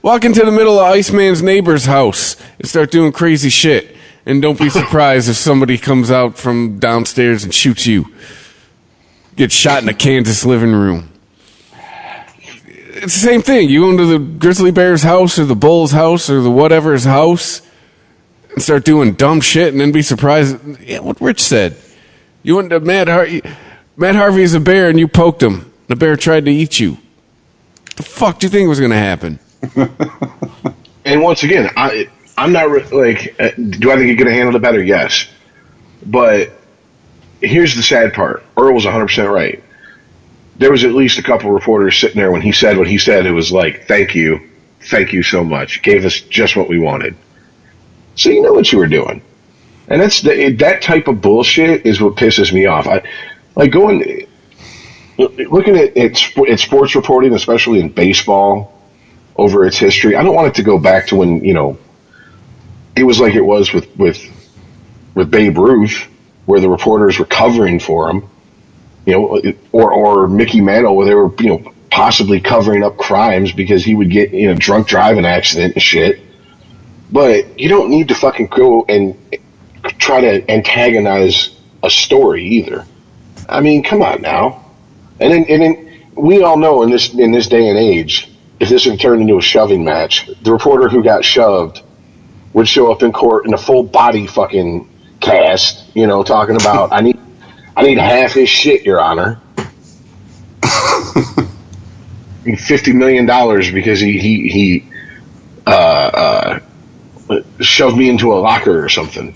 walk into the middle of Iceman's neighbor's house and start doing crazy shit. And don't be surprised if somebody comes out from downstairs and shoots you. Get shot in a Kansas living room. It's the same thing. You go into the Grizzly Bears' house or the Bulls' house or the whatever's house and start doing dumb shit and then be surprised. Yeah, what Rich said. You went to Matt Harvey's a bear and you poked him. The bear tried to eat you. The fuck do you think was going to happen? And once again, I'm not do I think he could have handled it better? Yes. But here's the sad part. Earl was 100% right. There was at least a couple reporters sitting there when he said what he said. It was like, thank you so much. Gave us just what we wanted. So you know what you were doing. And that type of bullshit is what pisses me off. Looking at sports reporting, especially in baseball, over its history. I don't want it to go back to when, it was like it was with Babe Ruth, where the reporters were covering for him, or Mickey Mantle, where they were, possibly covering up crimes because he would get in a drunk driving accident and shit. But you don't need to fucking go and try to antagonize a story either. I mean, come on now. And then we all know in this day and age, if this had turned into a shoving match, the reporter who got shoved would show up in court in a full body fucking cast, talking about I need half his shit, Your Honor. $50 million because he shoved me into a locker or something.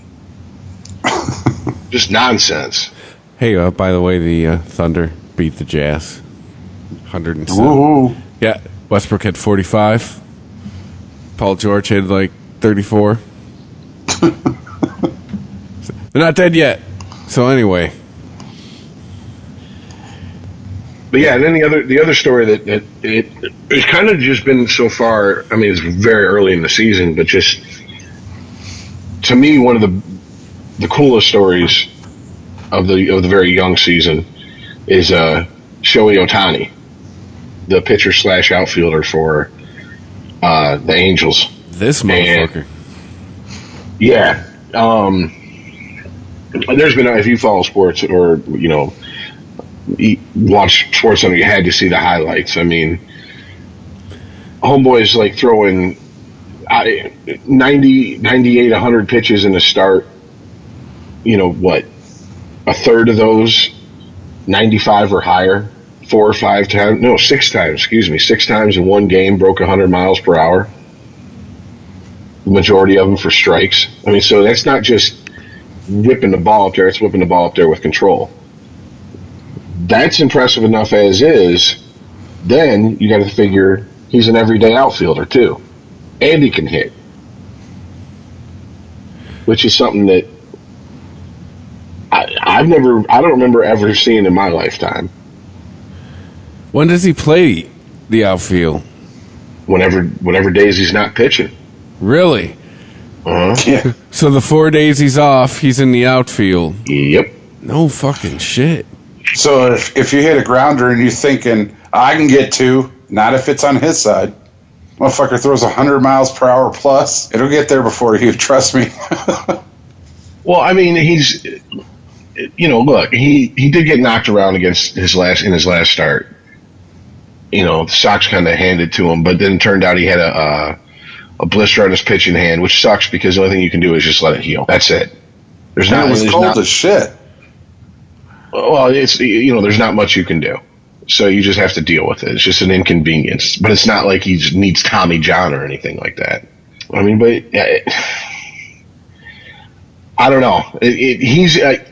Just nonsense. Hey, by the way, the Thunder beat the Jazz. 107. Ooh. Yeah, Westbrook had 45. Paul George had 34. They're not dead yet. So anyway. But yeah, and then the other story that it's kind of just been so far. I mean, it's very early in the season, but just to me, one of the coolest stories of the very young season is Shohei Ohtani, the pitcher / outfielder for the Angels. This motherfucker. Yeah. There's been, if you follow sports or watch Sports Center, you had to see the highlights. I mean, homeboy's throwing 90, 98, 100 pitches in a start. A third of those 95 or higher, 6 times, 6 times in one game, broke 100 miles per hour. The majority of them for strikes. I mean, so that's not just whipping the ball up there, it's whipping the ball up there with control. That's impressive enough as is. Then you got to figure he's an everyday outfielder too, and he can hit, which is something that I don't remember ever seeing in my lifetime. When does he play the outfield? Whenever days he's not pitching. Really? Uh-huh. Yeah. So the 4 days he's off, he's in the outfield. Yep. No fucking shit. So if you hit a grounder and you're thinking, I can get 2, not if it's on his side. Motherfucker throws 100 miles per hour plus. It'll get there before you, trust me. Well, I mean, he's, look, he did get knocked around against his last start. The Sox kind of handed to him, but then it turned out he had a blister on his pitching hand, which sucks because the only thing you can do is just let it heal. That's it. It was cold as shit. Well, it's there's not much you can do, so you just have to deal with it. It's just an inconvenience, but it's not like he just needs Tommy John or anything like that. I mean, but I don't know.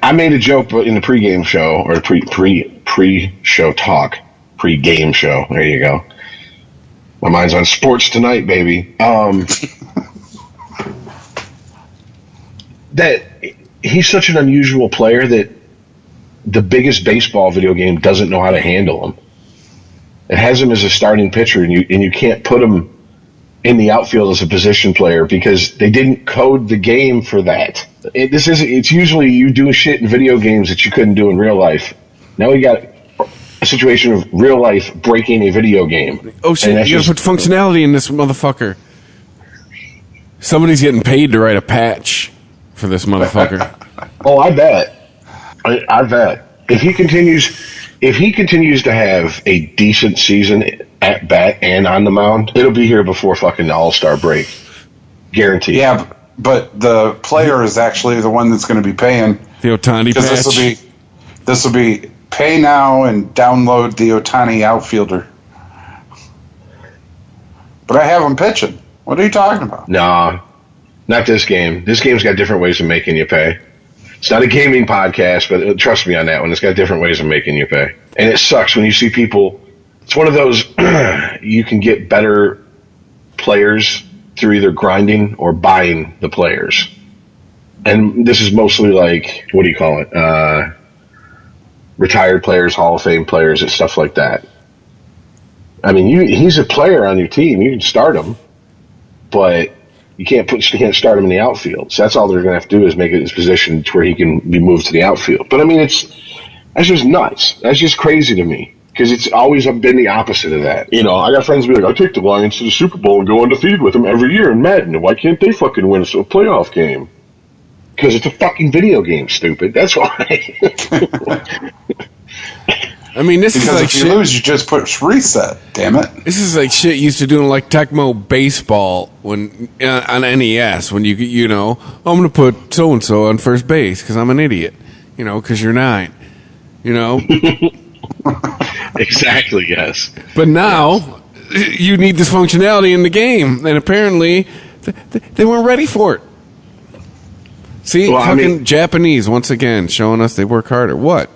I made a joke in the pregame show or pre-show talk, pre-game show. There you go. My mind's on sports tonight, baby. That he's such an unusual player that the biggest baseball video game doesn't know how to handle him. It has him as a starting pitcher, and you can't put him in the outfield as a position player because they didn't code the game for that. It's usually you do shit in video games that you couldn't do in real life. Now we got a situation of real life breaking a video game. Oh shit! You gotta put functionality in this motherfucker. Somebody's getting paid to write a patch for this motherfucker. Oh, I bet. I bet if he continues to have a decent season at bat and on the mound, it'll be here before fucking the All-Star break. Guaranteed. Yeah, but the player is actually the one that's going to be paying. The Ohtani patch. This will be pay now and download the Ohtani outfielder. But I have him pitching. What are you talking about? Nah, not this game. This game's got different ways of making you pay. It's not a gaming podcast, but trust me on that one. It's got different ways of making you pay. And it sucks when you see people. It's one of those, you can get better players through either grinding or buying the players. And this is mostly like, what do you call it? Retired players, Hall of Fame players, and stuff like that. I mean, he's a player on your team. You can start him, but you can't start him in the outfield. So that's all they're going to have to do is make it his position to where he can be moved to the outfield. But I mean, that's just nuts. That's just crazy to me because it's always been the opposite of that. You know, I got friends who be like, I take the Lions to the Super Bowl and go undefeated with them every year in Madden. Why can't they fucking win a playoff game? Because it's a fucking video game, stupid. That's why. I mean, this is like if you shit. lose, you just push reset. Damn it! This is like shit you used to do in like Tecmo Baseball when on NES when you know I'm gonna put so and so on first base because I'm an idiot, you know, because you're 9, you know. Exactly. Yes. But now you need this functionality in the game, and apparently they weren't ready for it. See, Well, fucking Japanese once again showing us they work harder. What?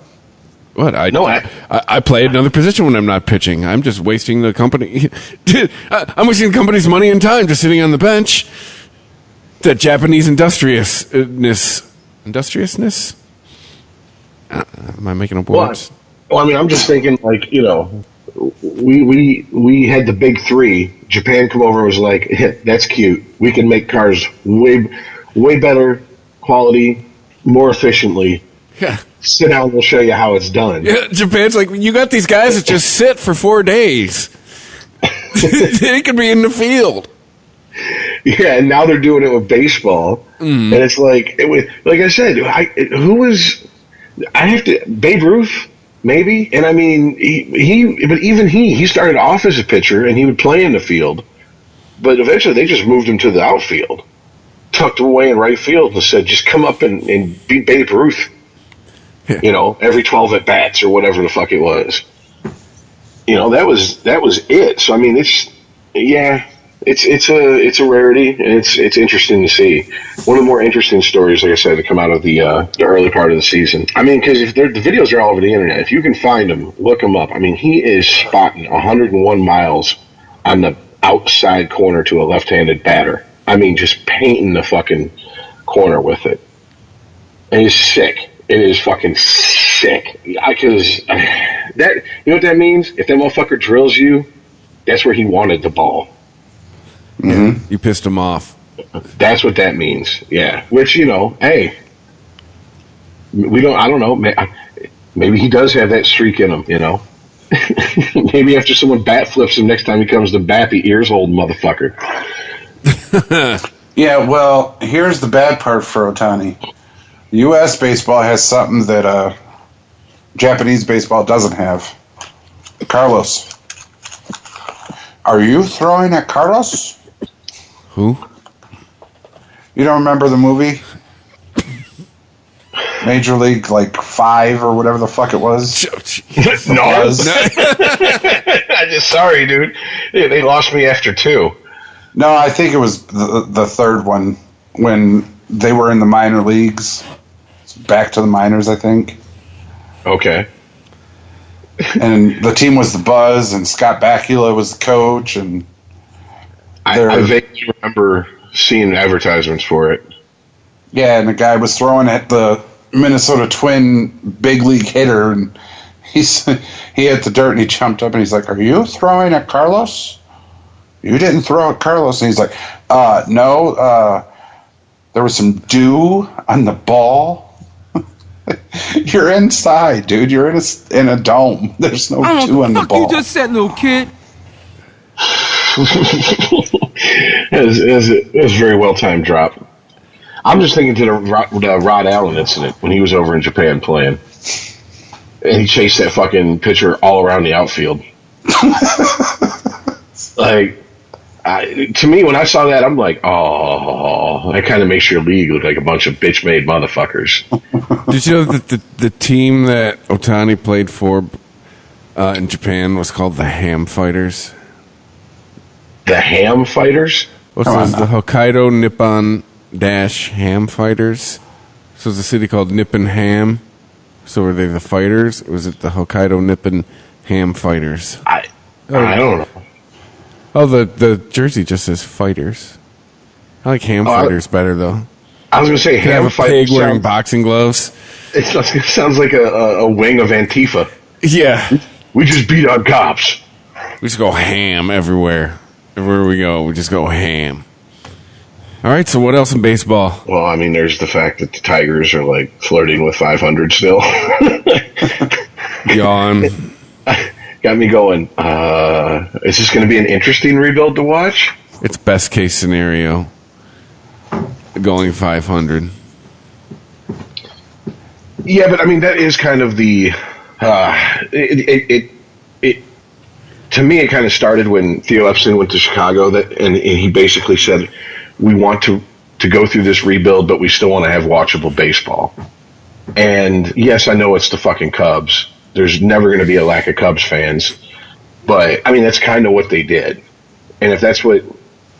I play another position when I'm not pitching. I'm just wasting the company. I'm wasting the company's money and time just sitting on the bench. That Japanese industriousness. Am I making up words? Well, I mean, I'm just thinking, like, you know, we had the big 3. Japan come over and was like, that's cute. We can make cars way better quality, more efficiently. Yeah. Sit down, we'll show you how it's done. Yeah, Japan's like, you got these guys that just sit for 4 days. They could be in the field. Yeah, and now they're doing it with baseball. And it's like, like I said, Babe Ruth, maybe? And I mean, he started off as a pitcher and he would play in the field. But eventually they just moved him to the outfield, tucked him away in right field and said, just come up and beat Babe Ruth. You know, every 12 at bats or whatever the fuck it was. You know, that was it. So I mean, it's a rarity, and it's interesting to see. One of the more interesting stories, like I said, to come out of the early part of the season. I mean, because if the videos are all over the internet, if you can find them, look them up. I mean, he is spotting 101 miles on the outside corner to a left-handed batter. I mean, just painting the fucking corner with it, and he's sick. It is fucking sick. Because that, you know what that means? If that motherfucker drills you, that's where he wanted the ball. Mm-hmm. You pissed him off. That's what that means. Yeah. Which, you know, hey, I don't know. Maybe he does have that streak in him, you know. Maybe after someone bat flips him next time he comes to bat, the ears hold motherfucker. Yeah, well, here's the bad part for Ohtani. U.S. baseball has something that Japanese baseball doesn't have. Carlos. Are you throwing at Carlos? Who? You don't remember the movie? Major League, like 5 or whatever the fuck it was? No. I'm just sorry, dude. They lost me after 2. No, I think it was the third one when they were in the minor leagues. Back to the minors, I think. Okay. And the team was the Buzz, and Scott Bakula was the coach, and I vaguely remember seeing advertisements for it. Yeah, and the guy was throwing at the Minnesota Twin big league hitter, and he hit the dirt, and he jumped up, and he's like, "Are you throwing at Carlos?" you didn't throw at Carlos. And he's like, no, there was some dew on the ball. You're inside, dude. You're in a dome. There's no dew on the ball. You just said, little kid. It was a very well-timed drop. I'm just thinking to the Rod Allen incident when he was over in Japan playing. And he chased that fucking pitcher all around the outfield. Like, to me, when I saw that, I'm like, oh, that kind of makes your league look like a bunch of bitch-made motherfuckers. Did you know that the team that Ohtani played for in Japan was called the Ham Fighters? The Ham Fighters? What's this? The Hokkaido Nippon Ham Fighters. So it's a city called Nippon Ham. So were they the fighters? Or was it the Hokkaido Nippon Ham Fighters? I don't know. Oh, the jersey just says fighters. I like ham fighters better, though. I was going to say Ham Ham Fighters. Pig wearing boxing gloves. It sounds like a wing of Antifa. Yeah. We just beat on cops. We just go ham everywhere. Everywhere we go, we just go ham. All right, so what else in baseball? Well, I mean, there's the fact that the Tigers are, like, flirting with 500 still. Yawn. Got me going. Is this going to be an interesting rebuild to watch? It's best case scenario. Going 500. Yeah, but I mean that is kind of the. To me, it kind of started when Theo Epstein went to Chicago. And he basically said, "We want to go through this rebuild, but we still want to have watchable baseball." And yes, I know it's the fucking Cubs. There's never going to be a lack of Cubs fans. But, I mean, that's kind of what they did. And if that's what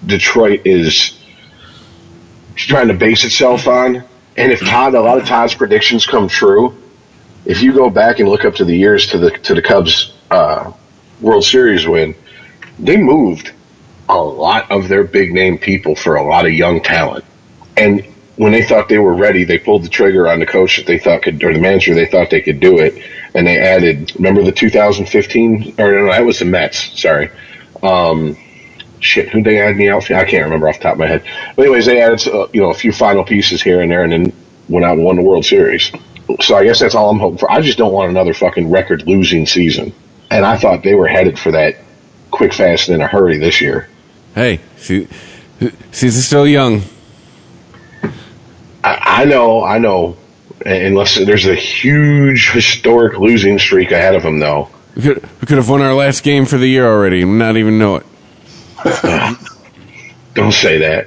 Detroit is trying to base itself on, and if a lot of Todd's predictions come true, if you go back and look up to the years to the Cubs World Series win, they moved a lot of their big-name people for a lot of young talent. And when they thought they were ready, they pulled the trigger on the coach that they thought could, or the manager they thought they could do it. And they added, remember the 2015, or no, that was the Mets, sorry. Who'd they add in the outfield? I can't remember off the top of my head. But anyways, they added, a few final pieces here and there and then went out and won the World Series. So I guess that's all I'm hoping for. I just don't want another fucking record-losing season. And I thought they were headed for that quick, fast, and in a hurry this year. Hey, Caesar's still young. I know. Unless there's a huge historic losing streak ahead of him, though. We could have won our last game for the year already and not even know it. Don't say that.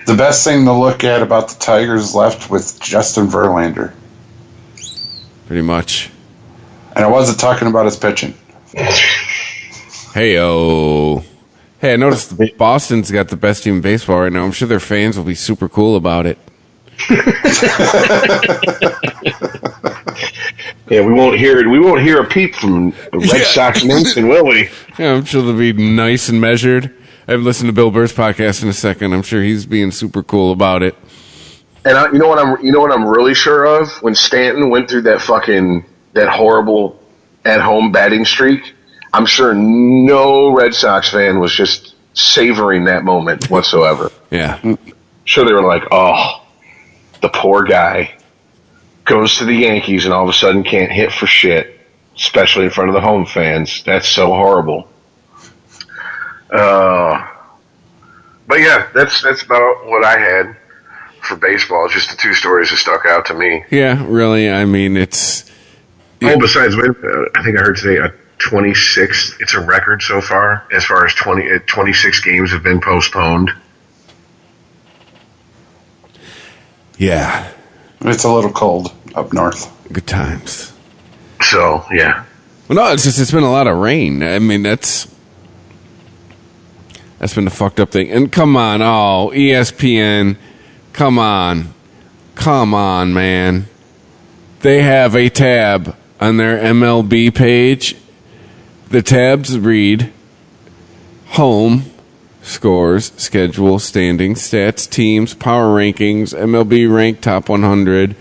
The best thing to look at about the Tigers left with Justin Verlander. Pretty much. And I wasn't talking about his pitching. Hey-o. Hey, I noticed Boston's got the best team in baseball right now. I'm sure their fans will be super cool about it. Yeah, we won't hear a peep from Red Sox Nation, will we? Yeah, I'm sure they'll be nice and measured. I haven't listened to Bill Burr's podcast in a second. I'm sure he's being super cool about it. And you know what I'm really sure of? When Stanton went through that horrible at-home batting streak, I'm sure no Red Sox fan was just savoring that moment whatsoever. Yeah. Sure, they were like, oh, the poor guy goes to the Yankees and all of a sudden can't hit for shit, especially in front of the home fans. That's so horrible. But yeah, that's about what I had for baseball. Just the two stories that stuck out to me. Yeah, really. I mean, it's... Oh, besides, I think I heard today 26. It's a record so far as 26 games have been postponed. Yeah. It's a little cold up north. Good times. So, yeah. Well, no, it's been a lot of rain. I mean, that's been the fucked up thing. And come on, ESPN, come on, man. They have a tab on their MLB page. The tabs read home, scores, schedule, standings, stats, teams, power rankings, MLB ranked top 100,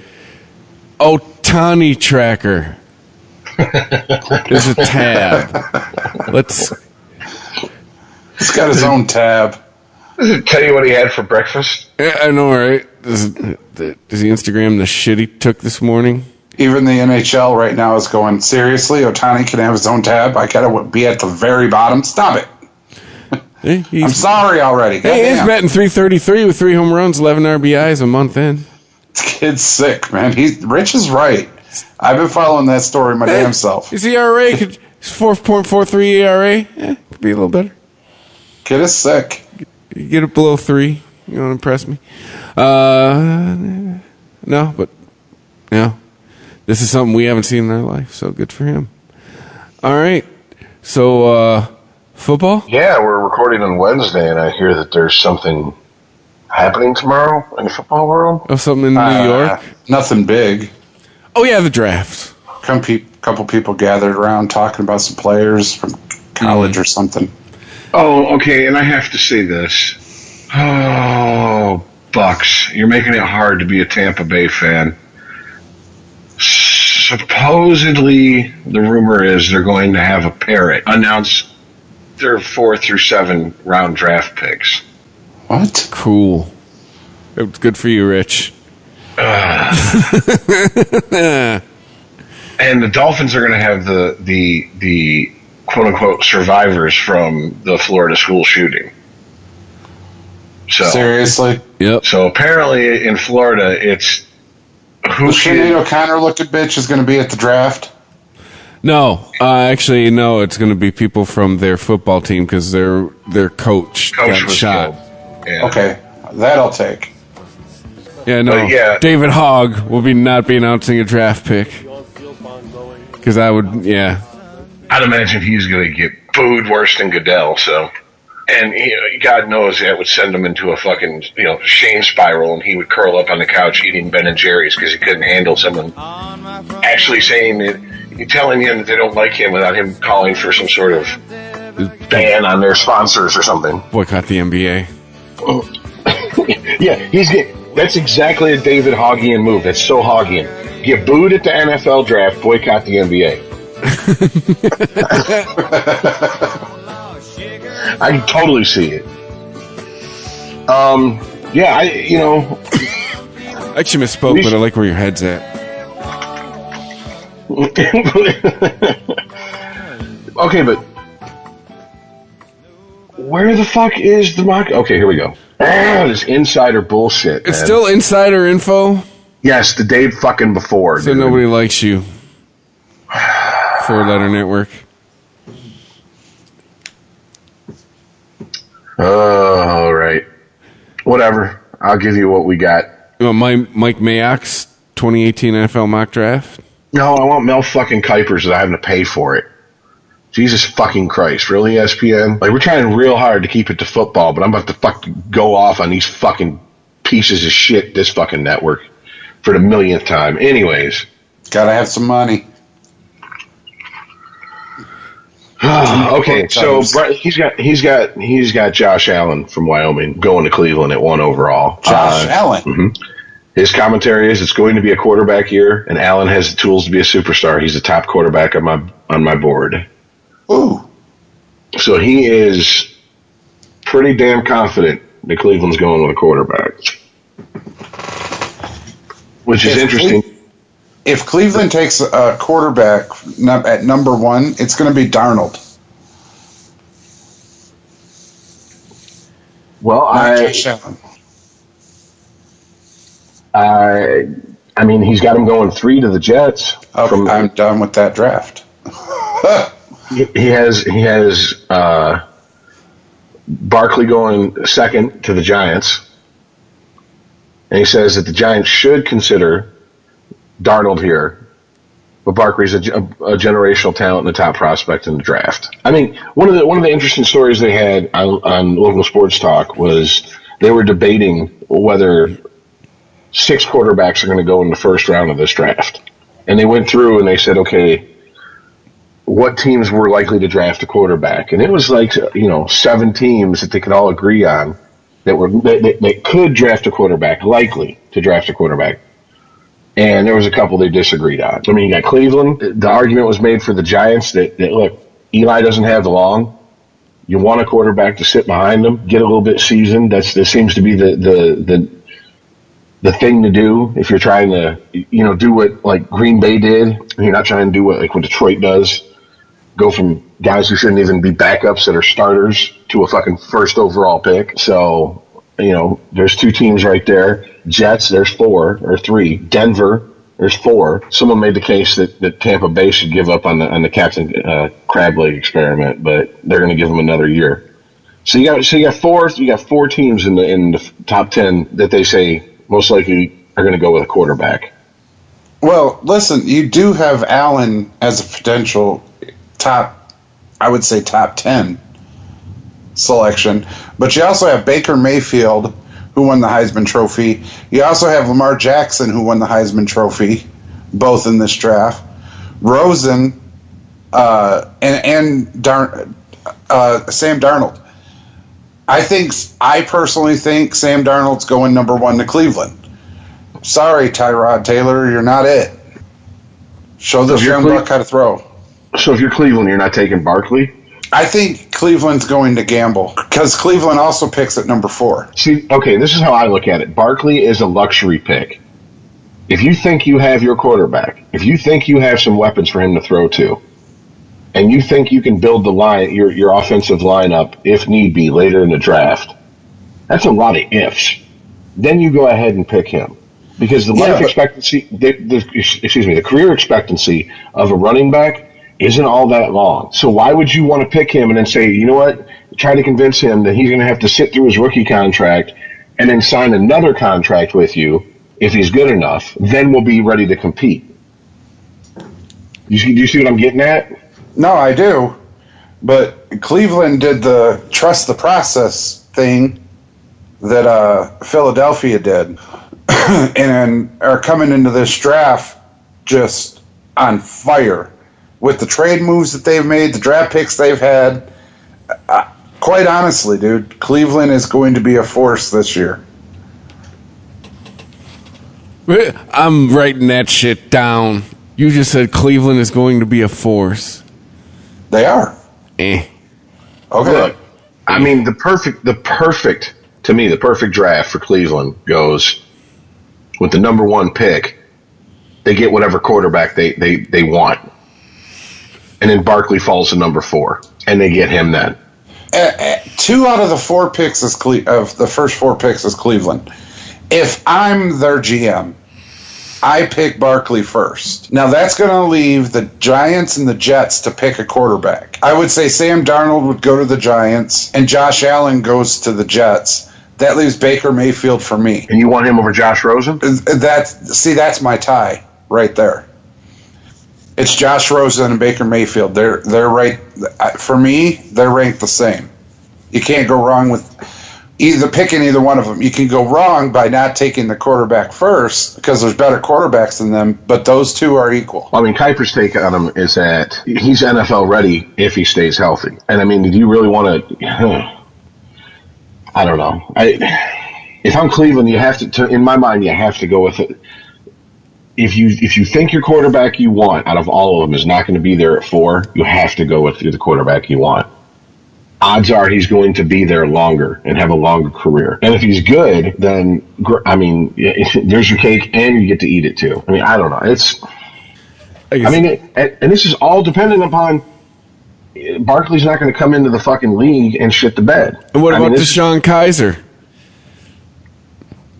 Ohtani tracker. There's a tab. He's got his own tab. Does it tell you what he had for breakfast? Yeah, I know, right? Does he Instagram the shit he took this morning? Even the NHL right now is going, seriously, Ohtani can have his own tab? I gotta be at the very bottom? Stop it. I'm sorry already. Hey, he's batting .333 with 3 home runs, 11 RBIs a month in. This kid's sick, man. Rich is right. I've been following that story my damn self. His ERA, his 4.43 ERA, could be a little better. Kid is sick. You get it below 3, you want to impress me? No, but yeah, this is something we haven't seen in our life, so good for him. All right, so football? Yeah, we're recording on Wednesday, and I hear that there's something happening tomorrow in the football world. Oh, something in New York? Nothing big. Oh, yeah, the draft. Couple people gathered around talking about some players from college or something. Oh, okay, and I have to say this. Oh, Bucks, you're making it hard to be a Tampa Bay fan. Supposedly, the rumor is they're going to have a parrot announce their 4 through 7 round draft picks. What? Cool. It's good for you, Rich. And the Dolphins are going to have the quote unquote survivors from the Florida school shooting. So Seriously? Yep. So apparently in Florida, it's who The Sinead O'Connor looking bitch is going to be at the draft? No, actually, no. It's going to be people from their football team because their coach got was shot. killed. Yeah. Okay, that I'll take. Yeah, no. But yeah. David Hogg will not be announcing a draft pick because I would. Yeah. I'd imagine he's going to get booed worse than Goodell. So, and God knows that would send him into a fucking shame spiral, and he would curl up on the couch eating Ben and Jerry's because he couldn't handle someone actually saying that, telling him that they don't like him without him calling for some sort of ban on their sponsors or something. Boycott the NBA. Yeah, that's exactly a David Hoggian move. That's so Hoggian. Get booed at the NFL draft, boycott the NBA. I can totally see it. Yeah, I actually misspoke, but I like where your head's at. Okay, but where the fuck is the mock? Okay, here we go. This insider bullshit. It's man. still insider info. Yes, the day fucking before. So dude. nobody likes you. 4-letter network. All right. Whatever. I'll give you what we got. You want Mike Mayock's 2018 NFL mock draft? No, I want Mel fucking Kuypers that I having to pay for it. Jesus fucking Christ. Really, ESPN? Like, we're trying real hard to keep it to football, but I'm about to fucking go off on these fucking pieces of shit, this fucking network, for the millionth time. Anyways. Gotta have some money. Okay, so he's got Josh Allen from Wyoming going to Cleveland at 1 overall. Josh Allen. Mm-hmm. His commentary is it's going to be a quarterback year, and Allen has the tools to be a superstar. He's the top quarterback on my board. Ooh. So he is pretty damn confident that Cleveland's going with a quarterback, which is interesting. If Cleveland takes a quarterback at number 1, it's going to be Darnold. Well, I mean, he's got him going 3 to the Jets. Okay, I'm done with that draft. He has Barkley going 2nd to the Giants, and he says that the Giants should consider Darnold here, but Barkley's a generational talent and a top prospect in the draft. I mean, one of the interesting stories they had on local sports talk was they were debating whether 6 quarterbacks are going to go in the first round of this draft, and they went through and they said, okay, what teams were likely to draft a quarterback? And it was like 7 teams that they could all agree on that could draft a quarterback, likely to draft a quarterback. And there was a couple they disagreed on. I mean, you got Cleveland. The argument was made for the Giants that look, Eli doesn't have the long. You want a quarterback to sit behind them, get a little bit seasoned. That seems to be the thing to do if you're trying to, do what like Green Bay did. And you're not trying to do what Detroit does. Go from guys who shouldn't even be backups that are starters to a fucking first overall pick. So, there's 2 teams right there. Jets, there's 4 or 3. Denver, there's 4. Someone made the case that Tampa Bay should give up on the Captain Crab Leg experiment, but they're going to give them another year. So you got 4 teams in the top 10 that they say most likely are going to go with a quarterback. Well, listen, you do have Allen as a potential top 10 selection, but you also have Baker Mayfield, who won the Heisman Trophy. You also have Lamar Jackson, who won the Heisman Trophy, both in this draft. Rosen and Sam Darnold. I personally think Sam Darnold's going number 1 to Cleveland. Sorry, Tyrod Taylor, you're not it. Show this young buck how to throw. So if you're Cleveland, you're not taking Barkley? I think Cleveland's going to gamble because Cleveland also picks at number 4. See, okay, this is how I look at it. Barkley is a luxury pick. If you think you have your quarterback, if you think you have some weapons for him to throw to, and you think you can build the line, your offensive lineup, if need be, later in the draft, that's a lot of ifs. Then you go ahead and pick him. Because the life expectancy, the career expectancy of a running back isn't all that long. So why would you want to pick him and then say, you know what, try to convince him that he's going to have to sit through his rookie contract and then sign another contract with you if he's good enough, then we'll be ready to compete. Do you see what I'm getting at? No, I do. But Cleveland did the trust the process thing that Philadelphia did and are coming into this draft just on fire. With the trade moves that they've made, the draft picks they've had, quite honestly, dude, Cleveland is going to be a force this year. I'm writing that shit down. You just said Cleveland is going to be a force. They are. Okay. Look, I mean, the perfect draft for Cleveland goes with the number 1 pick. They get whatever quarterback they want. And then Barkley falls to number 4, and they get him then. 2 out of the 4 picks of the first 4 picks is Cleveland. If I'm their GM, I pick Barkley first. Now that's going to leave the Giants and the Jets to pick a quarterback. I would say Sam Darnold would go to the Giants, and Josh Allen goes to the Jets. That leaves Baker Mayfield for me. And you want him over Josh Rosen? That's my tie right there. It's Josh Rosen and Baker Mayfield. They're right for me. They're ranked the same. You can't go wrong with picking either one of them. You can go wrong by not taking the quarterback first because there's better quarterbacks than them. But those 2 are equal. Well, I mean, Kuiper's take on him is that he's NFL ready if he stays healthy. And I mean, do you really want to? I don't know. If I'm Cleveland, you have to. In my mind, you have to go with it. If you think your quarterback you want out of all of them is not going to be there at 4, you have to go with the quarterback you want. Odds are he's going to be there longer and have a longer career. And if he's good, then, I mean, there's your cake and you get to eat it too. I mean, I don't know. And this is all dependent upon Barkley's not going to come into the fucking league and shit the bed. And what about Deshaun Kaiser?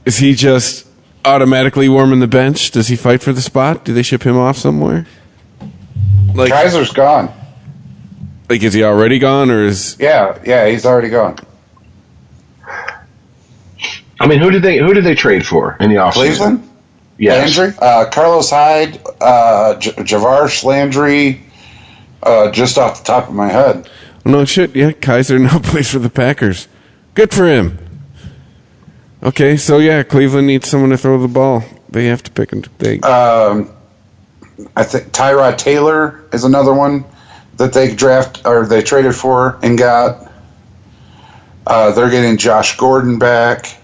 Is he just automatically warming the bench? Does he fight for the spot? Do they ship him off somewhere? Kaiser's gone. Like, is he already gone, or is? Yeah, he's already gone. I mean, who did they trade for in the offseason? Cleveland? Yes. Landry? Carlos Hyde, Jarvis Landry, just off the top of my head. No shit, yeah, Kaiser now plays for the Packers. Good for him. Okay, so yeah, Cleveland needs someone to throw the ball. They have to pick him. I think Tyrod Taylor is another one that they traded for and got. They're getting Josh Gordon back.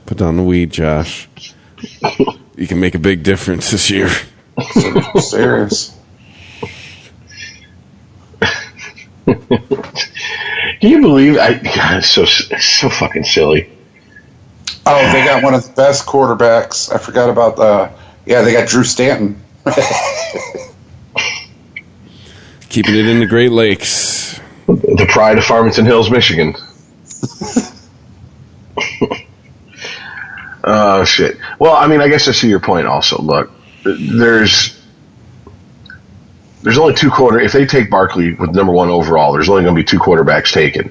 Put down the weed, Josh. You can make a big difference this year. Serious. Can you believe? God, it's so fucking silly. Oh, they got one of the best quarterbacks. I forgot about they got Drew Stanton. Keeping it in the Great Lakes. The pride of Farmington Hills, Michigan. Oh, shit. Well, I mean, I guess I see your point also. Look, there's only two if they take Barkley with number 1 overall, there's only going to be 2 quarterbacks taken.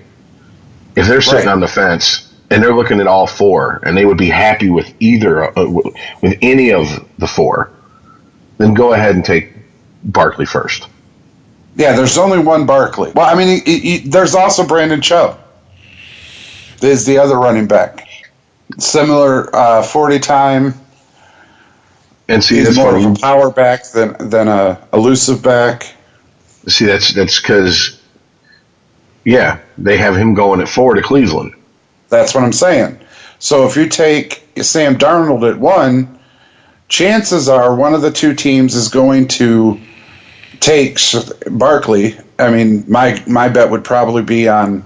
If they're sitting on the fence and they're looking at all 4 and they would be happy with with any of the 4, then go ahead and take Barkley first. Yeah, there's only one Barkley. Well, I mean, there's also Brandon Chubb. Is the other running back. Similar 40 time. And see, he's that's more of a power back than a elusive back. See, that's because, they have him going at 4 to Cleveland. That's what I'm saying. So if you take Sam Darnold at 1, chances are one of the 2 teams is going to take Barkley. I mean, my bet would probably be on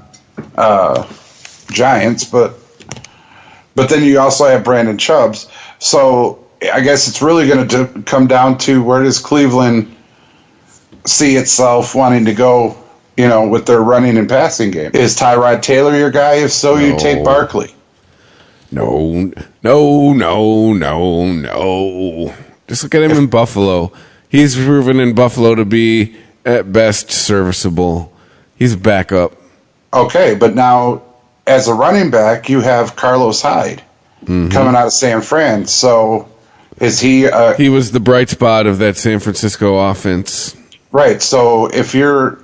Giants, but then you also have Brandon Chubbs. So I guess it's really going to come down to where does Cleveland see itself wanting to go, with their running and passing game. Is Tyrod Taylor your guy? If so, No. you take Barkley. No. Just look at him in Buffalo. He's proven in Buffalo to be, at best, serviceable. He's a backup. Okay, but now, as a running back, you have Carlos Hyde coming out of San Fran. So, is he... he was the bright spot of that San Francisco offense. Right, so if you're,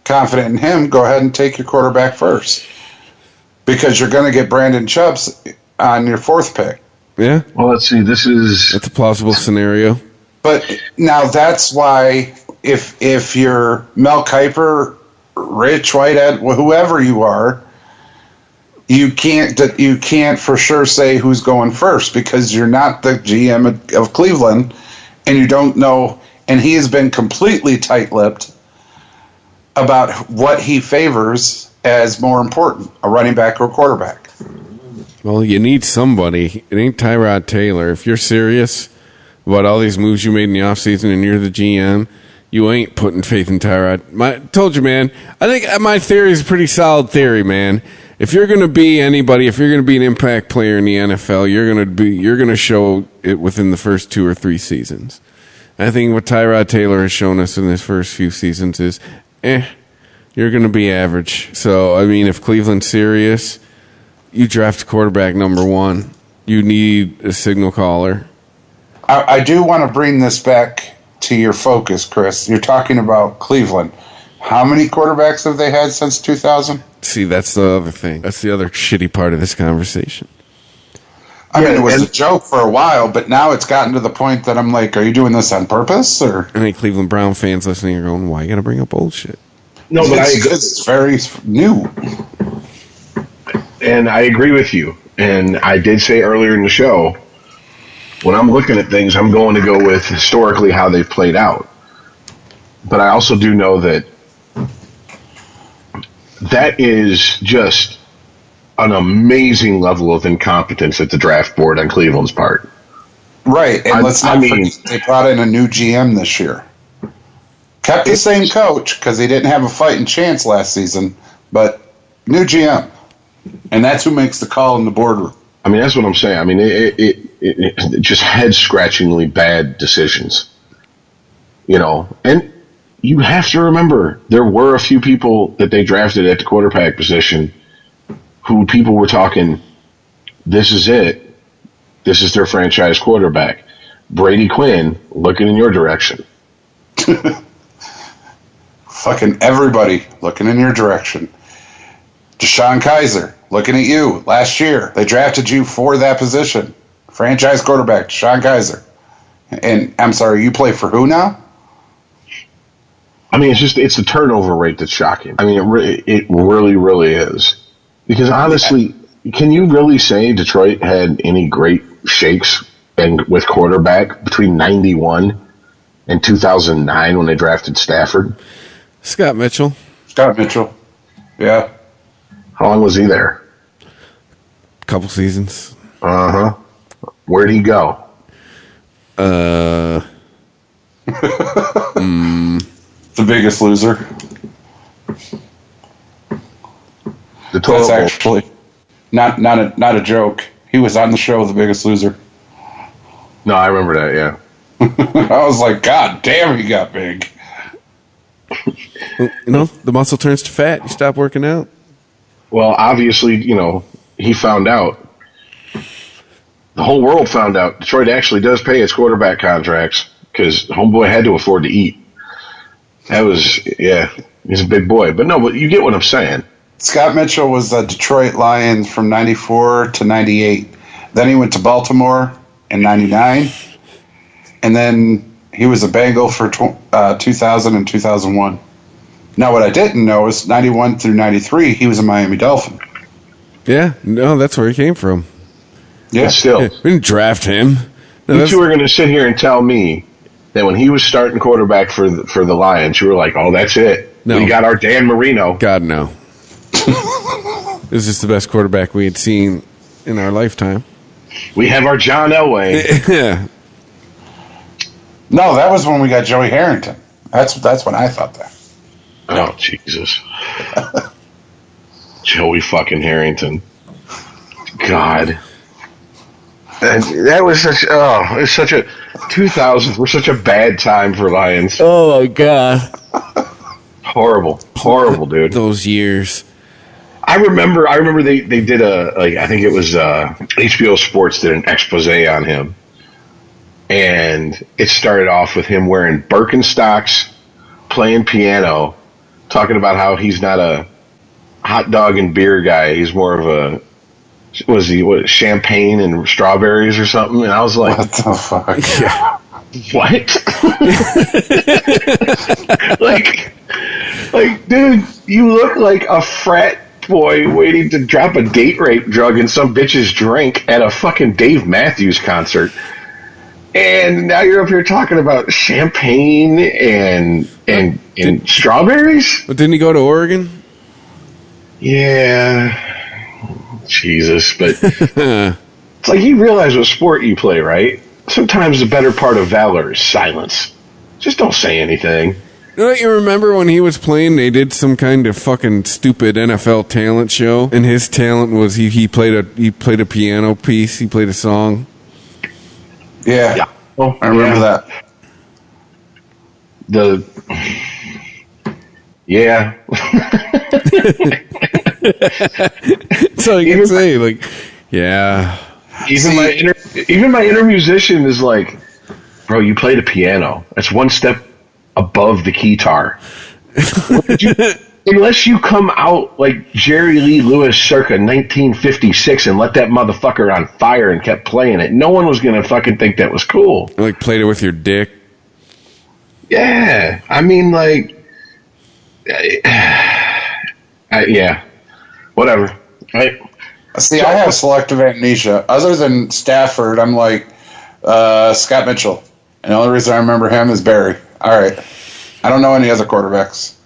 confident in him, go ahead and take your quarterback first. Because you're going to get Brandon Chubbs on your 4th pick. Yeah. Well, let's see. It's a plausible scenario. But now that's why if you're Mel Kiper, Rich Whitehead, whoever you are, you can't for sure say who's going first because you're not the GM of Cleveland and you don't know. And he has been completely tight-lipped about what he favors as more important, a running back or a quarterback. Well, you need somebody. It ain't Tyrod Taylor. If you're serious about all these moves you made in the offseason and you're the GM, you ain't putting faith in Tyrod. Told you, man. I think my theory is a pretty solid theory, man. If you're going to be anybody, if you're going to be an impact player in the NFL, you're going to show it within the first 2 or 3 seasons. I think what Tyrod Taylor has shown us in his first few seasons is, you're going to be average. So, I mean, if Cleveland's serious, you draft quarterback number 1. You need a signal caller. I do want to bring this back to your focus, Chris. You're talking about Cleveland. How many quarterbacks have they had since 2000? See, that's the other thing. That's the other shitty part of this conversation. I mean, it was a joke for a while, but now it's gotten to the point that I'm like, are you doing this on purpose? Or I think Cleveland Brown fans listening are going, why you got to bring up old shit? No, but it's very new. And I agree with you. And I did say earlier in the show, when I'm looking at things, I'm going to go with historically how they've played out. But I also do know that is just an amazing level of incompetence at the draft board on Cleveland's part. Right, and let's not forget they brought in a new GM this year. Kept the same coach because he didn't have a fighting chance last season, but new GM. And that's who makes the call in the boardroom. I mean, that's what I'm saying. I mean, it just head-scratchingly bad decisions. And you have to remember, there were a few people that they drafted at the quarterback position who people were talking, this is it. This is their franchise quarterback. Brady Quinn, looking in your direction. Fucking everybody looking in your direction. Deshaun Kaiser, looking at you. Last year, they drafted you for that position. Franchise quarterback, Deshaun Kaiser. And, I'm sorry, you play for who now? I mean, it's the turnover rate that's shocking. I mean, it really, really is. Because honestly, can you really say Detroit had any great shakes with quarterback between 91 and 2009 when they drafted Stafford? Scott Mitchell. Yeah. How long was he there? Couple seasons. Uh-huh. Where'd he go? The Biggest Loser. The That's toilet bowl. actually not a joke. He was on the show The Biggest Loser. No, I remember that, yeah. I was like, God damn, he got big. You know, the muscle turns to fat. You stop working out. Well, obviously, you know, he found out. The whole world found out Detroit actually does pay its quarterback contracts because homeboy had to afford to eat. That was, yeah, he's a big boy. But no, but you get what I'm saying. Scott Mitchell was a Detroit Lion from 94 to 98. Then he went to Baltimore in 99. And then he was a Bengal for 2000 and 2001. Now, what I didn't know is 91 through 93, he was a Miami Dolphin. Yeah, no, that's where he came from. Yeah. But still, Yeah, we didn't draft him. No, you that's- two are going to sit here and tell me that when he was starting quarterback for the Lions, you were like, oh, that's it. No. We got our Dan Marino. God, no. This is the best quarterback we had seen in our lifetime. We have our John Elway. Yeah. No, that was when we got Joey Harrington. That's when I thought that. Oh, Jesus. Joey fucking Harrington. God. That was such, it was such a, 2000s were such a bad time for Lions. Oh, my God. Horrible. Horrible, dude. Those years. I remember they did I think it was HBO Sports did an expose on him. And it started off with him wearing Birkenstocks, playing piano, talking about how he's not a hot dog and beer guy. He's more of a, champagne and strawberries or something? And I was like, What the fuck? yeah. What? like, dude, you look like a frat boy waiting to drop a date rape drug in some bitch's drink at a fucking Dave Matthews concert. And now you're up here talking about champagne and strawberries? But didn't he go to Oregon? Yeah. Jesus, but it's like you realize what sport you play, right? Sometimes the better part of valor is silence. Just don't say anything. You know what, you remember when he was playing, they did some kind of fucking stupid NFL talent show, and his talent was he played a piano piece, he played a song. Yeah. Yeah. Oh, I remember that. Yeah. That's all you can say, like, yeah. Even my inner musician is like, bro, you play the piano. That's one step above the keytar. Unless you come out like Jerry Lee Lewis circa 1956 and let that motherfucker on fire and kept playing it, no one was going to fucking think that was cool. Like, played it with your dick. Yeah. I mean, like, yeah. Whatever. Right? See, I have selective amnesia. Other than Stafford, I'm like Scott Mitchell. And the only reason I remember him is Barry. All right. I don't know any other quarterbacks.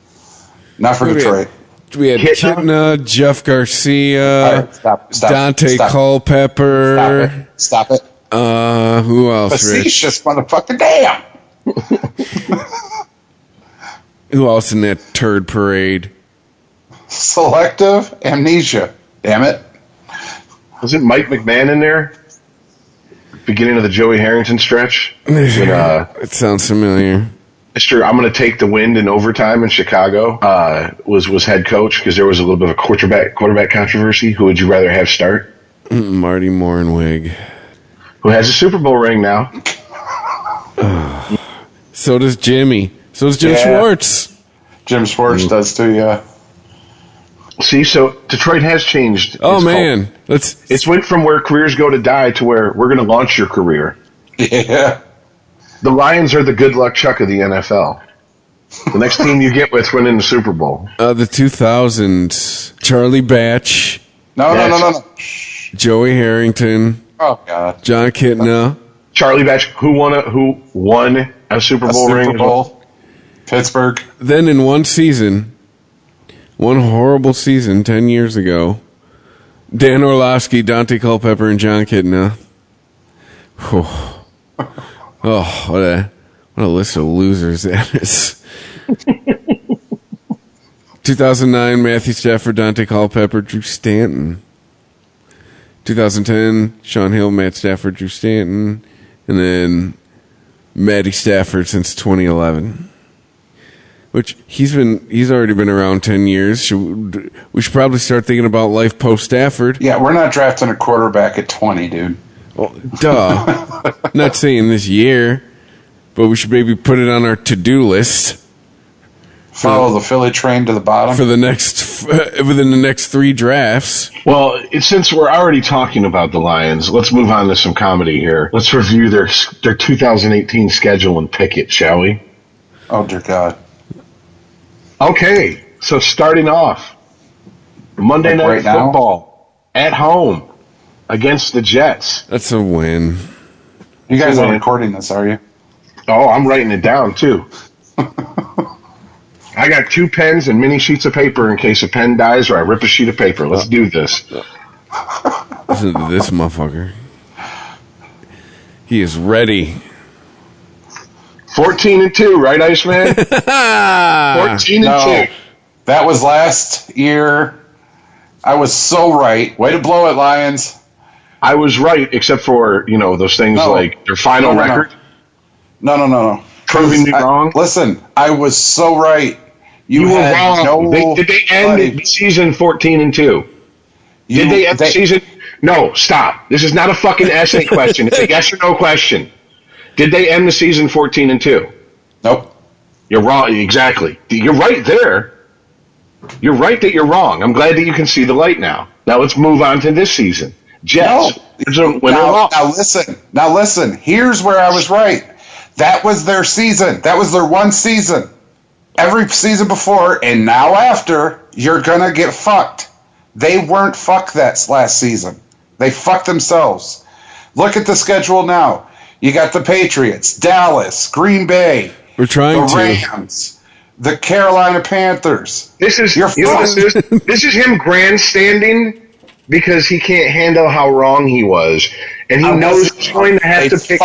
Not for Detroit. We had Kitna, Jeff Garcia, All right, stop, Dante stop. Culpepper. Stop it. Who else, Rich? Facetious motherfucker. Damn. Who else in that turd parade? Selective amnesia. Damn it. Wasn't Mike McMahon in there? Beginning of the Joey Harrington stretch? When, It sounds familiar. Mr. I'm going to take the wind in overtime in Chicago was head coach because there was a little bit of a quarterback controversy. Who would you rather have start? Marty Morenwig. Who has a Super Bowl ring now? So does Jimmy. So does Jim Yeah. Schwartz. Jim Schwartz does too, yeah. See, so Detroit has changed. Oh, its man. culture. Let's. It's went from where careers go to die to where we're going to launch your career. Yeah. The Lions are the good luck Chuck of the NFL. The next team you get with winning the Super Bowl. The 2000s. Charlie Batch. No. Joey Harrington. Oh, God. John Kitna. Charlie Batch, who won a Super A Bowl ring? Super Bowl. Pittsburgh. Then in one season, One horrible season 10 years ago. Dan Orlovsky, Dante Culpepper, and John Kidna. Whew. Oh, what a list of losers that is. 2009, Matthew Stafford, Dante Culpepper, Drew Stanton. 2010, Sean Hill, Matt Stafford, Drew Stanton. And then Matty Stafford since 2011. Which he's already been around 10 years. We should probably start thinking about life post Stafford. Yeah, we're not drafting a quarterback at 20, dude. Well, duh. Not saying this year, but we should maybe put it on our to-do list. Follow the Philly train to the bottom for the next within the next 3 drafts. Well, since we're already talking about the Lions, let's move on to some comedy here. Let's review their 2018 schedule and pick it, shall we? Oh dear God. Okay, so starting off, Monday Night Football at home against the Jets. That's a win. You guys are recording this, are you? Oh, I'm writing it down too. I got 2 pens and mini sheets of paper in case a pen dies or I rip a sheet of paper. Let's do this. Listen to this motherfucker. He is ready. 14-2, right, Iceman? 14-2. No, that was last year. I was so right. Way to blow it, Lions. I was right, except for, those things like their final record. No. Proving me wrong. Listen, I was so right. You were had wrong. Did they end the season 14-2? Did they end the season? No, stop. This is not a fucking essay question. It's a yes or no question. Did they end the season 14-2? Nope. You're wrong. Exactly. You're right there. You're right that you're wrong. I'm glad that you can see the light now. Now let's move on to this season. Jets. Now listen. Here's where I was right. That was their season. That was their one season. Every season before and now after, you're going to get fucked. They weren't fucked that last season. They fucked themselves. Look at the schedule now. You got the Patriots, Dallas, Green Bay, the Rams, the Carolina Panthers. This is him grandstanding because he can't handle how wrong he was. And he knows he's going to have to pick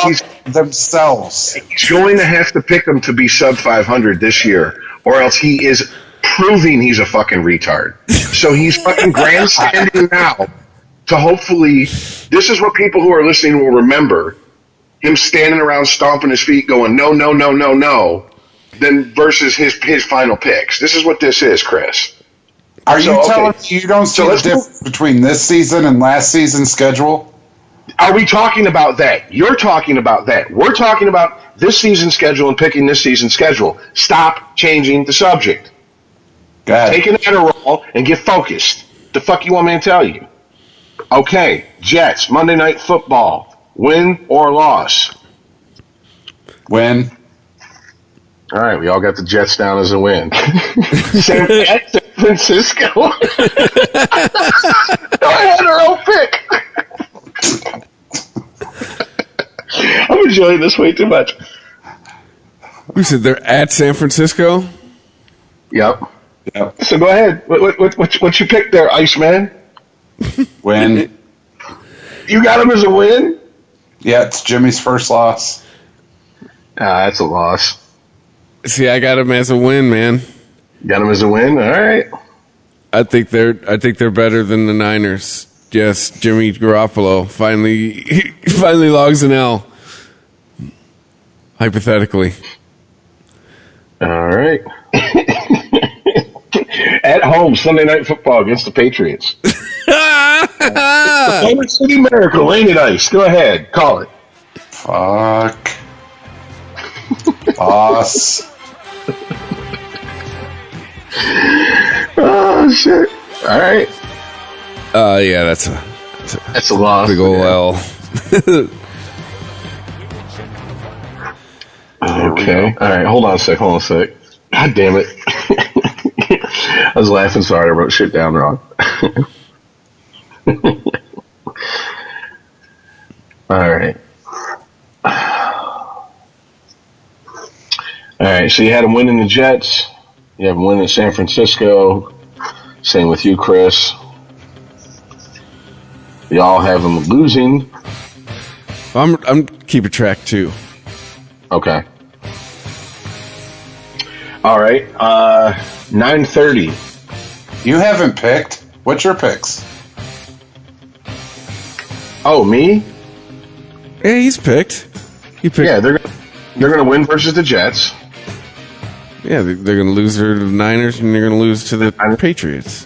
themselves. He's going to have to pick them to be sub 500 this year, or else he is proving he's a fucking retard. So he's fucking grandstanding now to hopefully, this is what people who are listening will remember, him standing around stomping his feet going, no, then versus his final picks. This is what this is, Chris. Are you telling me you don't see the difference between this season and last season's schedule? Are we talking about that? You're talking about that. We're talking about this season's schedule and picking this season's schedule. Stop changing the subject. Take an Adderall and get focused. The fuck you want me to tell you? Okay, Jets, Monday Night Football. Win or loss? Win. All right, we all got the Jets down as a win. San Francisco. I had our own pick. I'm enjoying this way too much. You said they're at San Francisco? Yep. So go ahead. What's your pick there, Iceman? Win. You got him as a win? Yeah, it's Jimmy's first loss. That's a loss. See, I got him as a win, man. Got him as a win? All right. I think they're better than the Niners. Yes, Jimmy Garoppolo finally logs an L. Hypothetically. All right. At home, Sunday Night Football against the Patriots. The Motor City Miracle, ain't it, Ice? Go ahead, call it. Fuck. Boss. Oh, shit. All right. Yeah, that's a loss. Big ol' L. Okay. All right. Hold on a sec. God damn it. I was laughing so hard I wrote shit down wrong. All right. So you had him winning the Jets. You have him winning San Francisco. Same with you, Chris. Y'all have them losing. I'm keeping track too. Okay. All right. 9:30. You haven't picked. What's your picks? Oh, me? Yeah, he's picked. He picked. Yeah, they're gonna win versus the Jets. Yeah, they're going to lose to the Niners, and they're going to lose to the Patriots.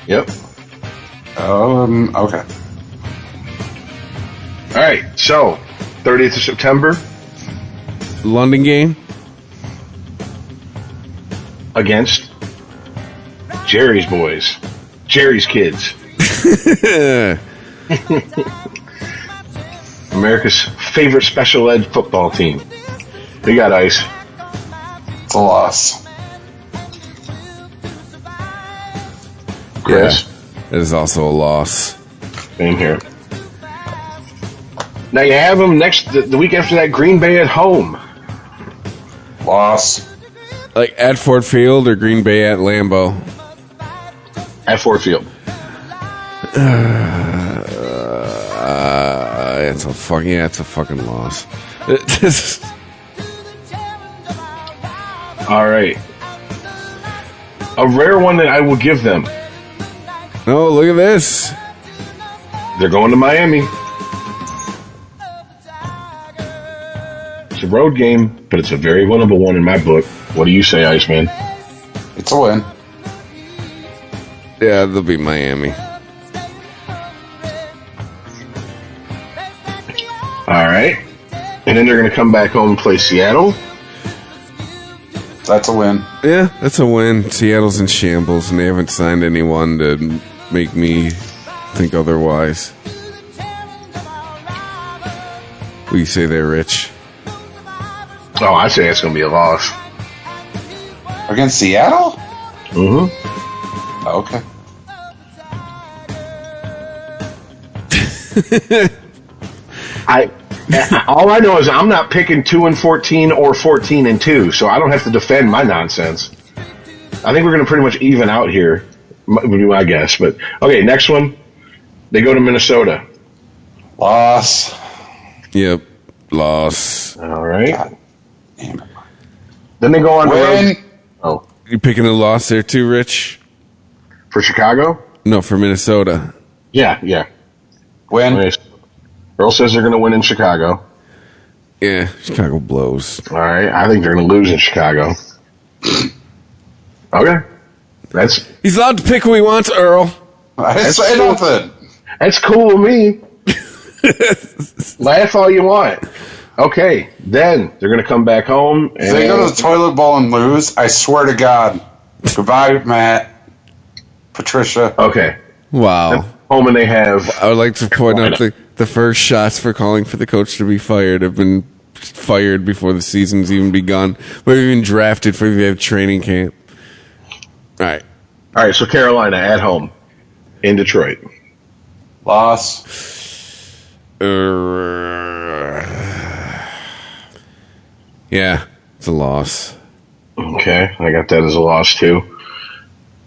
Yep. Okay. All right. So, 30th of September London game. against Jerry's boys, Jerry's kids, America's favorite special ed football team. We got Ice. It's a loss. Chris. That is also a loss. Same here. Now you have them the week after that, Green Bay at home. Loss. Like at Ford Field or Green Bay at Lambeau. At Ford Field. It's a fucking loss. All right. A rare one that I will give them. No, look at this. They're going to Miami. It's a road game, but it's a very winnable one in my book. What do you say, Iceman? It's a win. Yeah, they'll be Miami. All right. And then they're going to come back home and play Seattle. That's a win. Yeah, that's a win. Seattle's in shambles, and they haven't signed anyone to make me think otherwise. What do you say there, Rich? Oh, I say it's going to be a loss. Against Seattle? Mm-hmm. Okay. All I know is I'm not picking 2-14 or 14-2, so I don't have to defend my nonsense. I think we're going to pretty much even out here, would be my guess. But okay, next one, they go to Minnesota. Loss. Yep, loss. All right. God damn it. Then they go on the Win. road. Oh, You picking a loss there too, Rich? for Chicago? No, for Minnesota. Yeah. Win. Okay. Earl says they're going to win in Chicago. Yeah, Chicago blows. All right. I think they're going to lose in Chicago. Okay. He's allowed to pick who he wants, Earl. I didn't say cool. nothing. That's cool with me. Laugh all you want. Okay. Then they're going to come back home. If they go to the toilet bowl and lose, I swear to God. Goodbye, Matt. Patricia. Okay. Wow. Home and they have. I would like to point out the first shots for calling for the coach to be fired have been fired before the season's even begun. We're even drafted for the training camp. All right. All right. So Carolina at home in Detroit. Loss. Yeah, it's a loss. Okay. I got that as a loss too.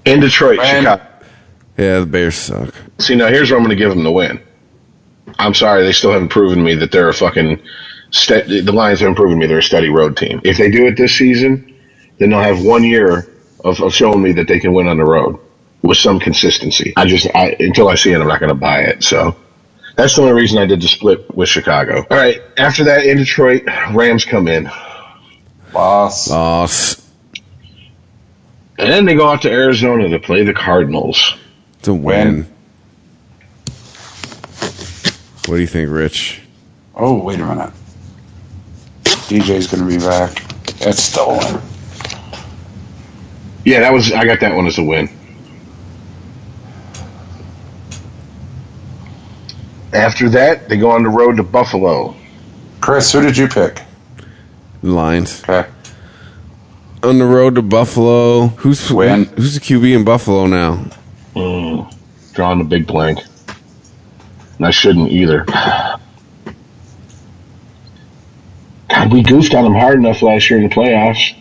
In Detroit, Win. Chicago. Yeah, the Bears suck. See, now here's where I'm going to give them the win. I'm sorry, they still haven't proven to me that they're a fucking. The Lions haven't proven to me they're a steady road team. If they do it this season, then they'll have 1 year of showing me that they can win on the road with some consistency. Until I see it, I'm not going to buy it. So that's the only reason I did the split with Chicago. All right, after that, in Detroit, Rams come in. Loss. Loss. And then they go out to Arizona to play the Cardinals. It's a win. Win. What do you think, Rich? Oh, wait a minute. DJ's going to be back. That's still a win. Yeah, I got that one as a win. After that, they go on the road to Buffalo. Chris, who did you pick? Lions. Okay. On the road to Buffalo. Who's Win. Who's the QB in Buffalo now? Drawing a big blank. And I shouldn't either. God, we goofed on them hard enough last year in the playoffs.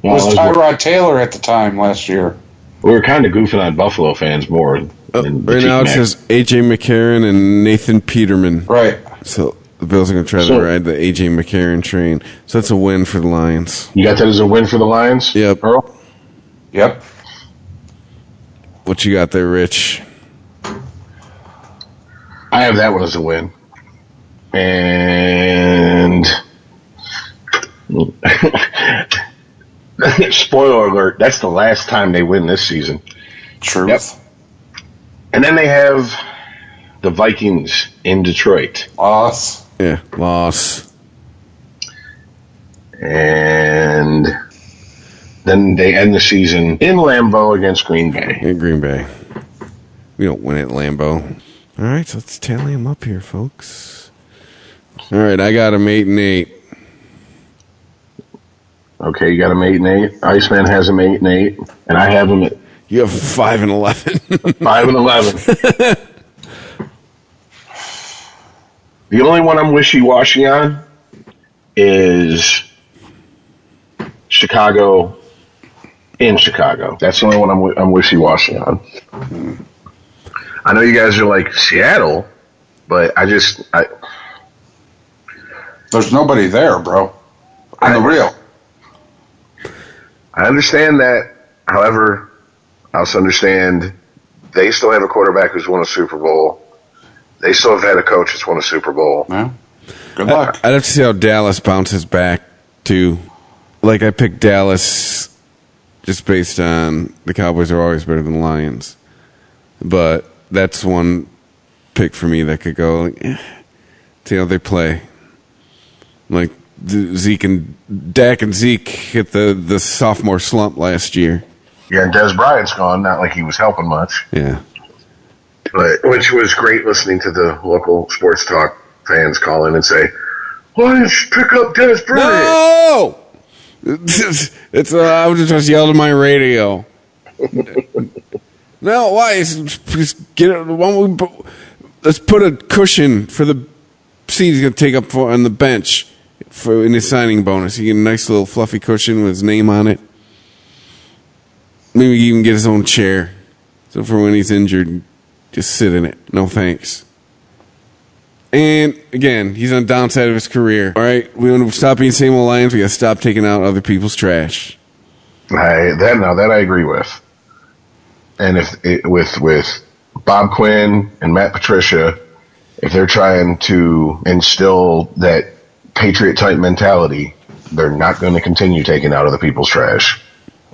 It was Tyrod Taylor at the time last year. We were kind of goofing on Buffalo fans more. Than Right now it says A.J. McCarron and Nathan Peterman. Right. So the Bills are going to try to ride the A.J. McCarron train. So that's a win for the Lions. You got that as a win for the Lions? Yep. Earl? Yep. What you got there, Rich? I have that one as a win. And spoiler alert, that's the last time they win this season. Truth. Yep. And then they have the Vikings in Detroit. Loss. Yeah, loss. And then they end the season in Lambeau against Green Bay. In Green Bay. We don't win at Lambeau. All right, so let's tally them up here, folks. All right, I got them 8-8. Okay, you got them 8-8. Iceman has them 8-8, and I have them at You have 5-11. 5-11. The only one I'm wishy-washy on is Chicago in Chicago. That's the only one I'm wishy-washy on. I know you guys are like Seattle, but There's nobody there, bro. On the real. I understand that. However, I also understand they still have a quarterback who's won a Super Bowl. They still have had a coach that's won a Super Bowl. Yeah. Good luck. I'd have to see how Dallas bounces back, too. Like, I picked Dallas just based on the Cowboys are always better than the Lions. But that's one pick for me that could go, like, see how they play. Like, Zeke and Dak and Zeke hit the sophomore slump last year. Yeah, and Des Bryant's gone. Not like he was helping much. Yeah. But which was great listening to the local sports talk fans call in and say, "Why didn't you pick up Des Bryant?" No! It's I was just yelled at my radio. No, why? Just get it. Let's put a cushion for the seat he's going to take up for on the bench for in his signing bonus. You get a nice little fluffy cushion with his name on it. Maybe even get his own chair. So for when he's injured, just sit in it. No thanks. And again, he's on the downside of his career. All right, we want to stop being same old Lions. We got to stop taking out other people's trash. That I agree with. And with Bob Quinn and Matt Patricia, if they're trying to instill that Patriot type mentality, they're not going to continue taking out other people's trash.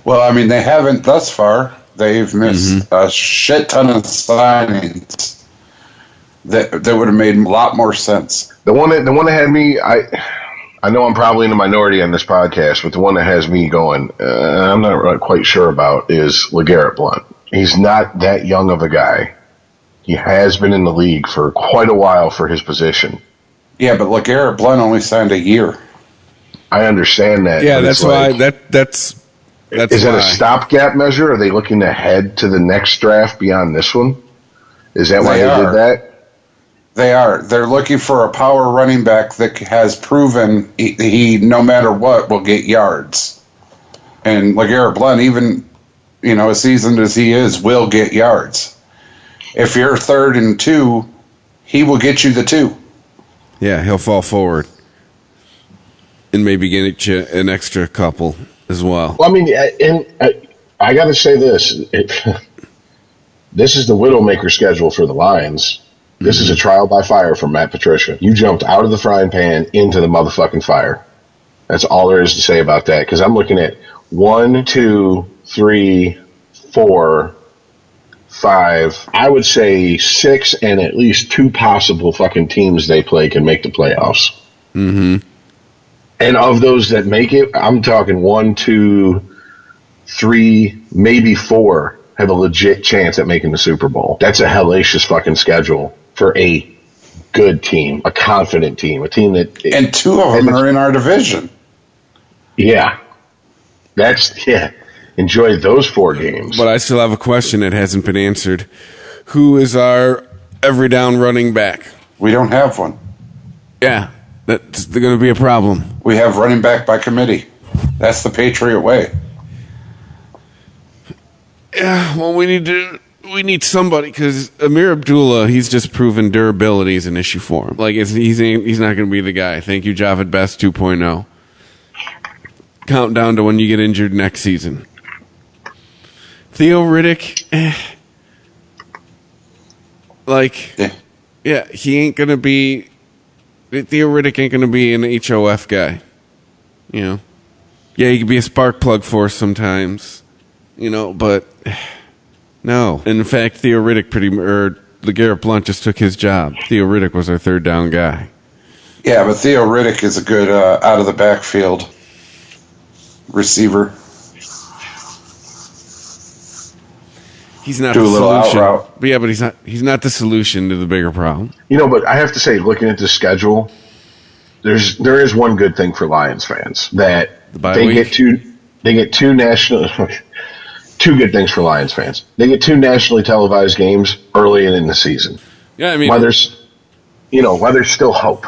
Well, I mean, they haven't thus far. They've missed a shit ton of signings that would have made a lot more sense. The one that had me, I know I'm probably in the minority on this podcast, but the one that has me going, I'm not quite sure about, is LeGarrette Blount. He's not that young of a guy. He has been in the league for quite a while for his position. Yeah, but LeGarrette Blount only signed a year. I understand that. Yeah, that's why. That's is that a stopgap measure? Are they looking ahead to the next draft beyond this one? Is that why they did that? They are. They're looking for a power running back that has proven he no matter what, will get yards. And LeGarrette Blount, even, as seasoned as he is, will get yards. If you're 3rd and 2, he will get you the 2. Yeah, he'll fall forward. And maybe get you an extra couple as well. Well, I mean, I got to say this. This is the Widowmaker schedule for the Lions. This is a trial by fire from Matt Patricia. You jumped out of the frying pan into the motherfucking fire. That's all there is to say about that. Because I'm looking at 1, 2, 3, 4, 5. I would say 6 and at least 2 possible fucking teams they play can make the playoffs. Mm-hmm. And of those that make it, I'm talking 1, 2, 3, maybe 4 have a legit chance at making the Super Bowl. That's a hellacious fucking schedule for a good team, a confident team, a team that... And 2 of them are in our division. Yeah. Enjoy those 4 games. But I still have a question that hasn't been answered. Who is our every down running back? We don't have one. Yeah, that's going to be a problem. We have running back by committee. That's the Patriot way. Yeah, well, we need somebody because Amir Abdullah, he's just proven durability is an issue for him. Like he's not going to be the guy. Thank you, Javid Best 2.0. Countdown to when you get injured next season. Theo Riddick, he ain't going to be. Theo Riddick ain't going to be an HOF guy. You know, yeah, he could be a spark plug for us sometimes. You know, but. No. In fact, Theo Riddick LeGarrette Blount just took his job. Theo Riddick was our third down guy. Yeah, but Theo Riddick is a good out of the backfield receiver. He's not Do the a little solution. out route. But yeah, but he's not the solution to the bigger problem. You know, but I have to say, looking at the schedule, there is one good thing for Lions fans that they get two national. Two good things for Lions fans. They get two nationally televised games early in the season. Yeah, I mean, while there's still hope.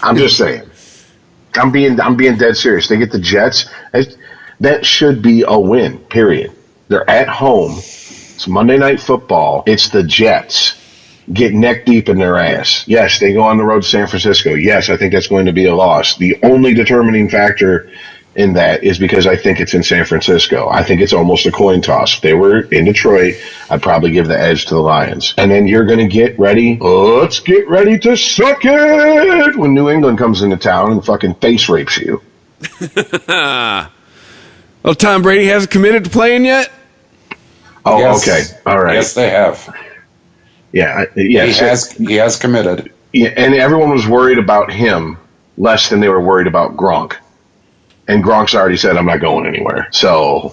I'm just saying. I'm being dead serious. They get the Jets. That should be a win. Period. They're at home. It's Monday Night Football. It's the Jets. Get neck deep in their ass. Yes, they go on the road to San Francisco. Yes, I think that's going to be a loss. The only determining factor in that is because I think it's in San Francisco. I think it's almost a coin toss. If they were in Detroit, I'd probably give the edge to the Lions. And then you're going to get ready. Let's get ready to suck it when New England comes into town and fucking face rapes you. Well, Tom Brady hasn't committed to playing yet? Oh, Yes. Okay. All right. Yes, they have. Yeah. He has committed. Yeah, and everyone was worried about him less than they were worried about Gronk. And Gronk's already said, I'm not going anywhere. So,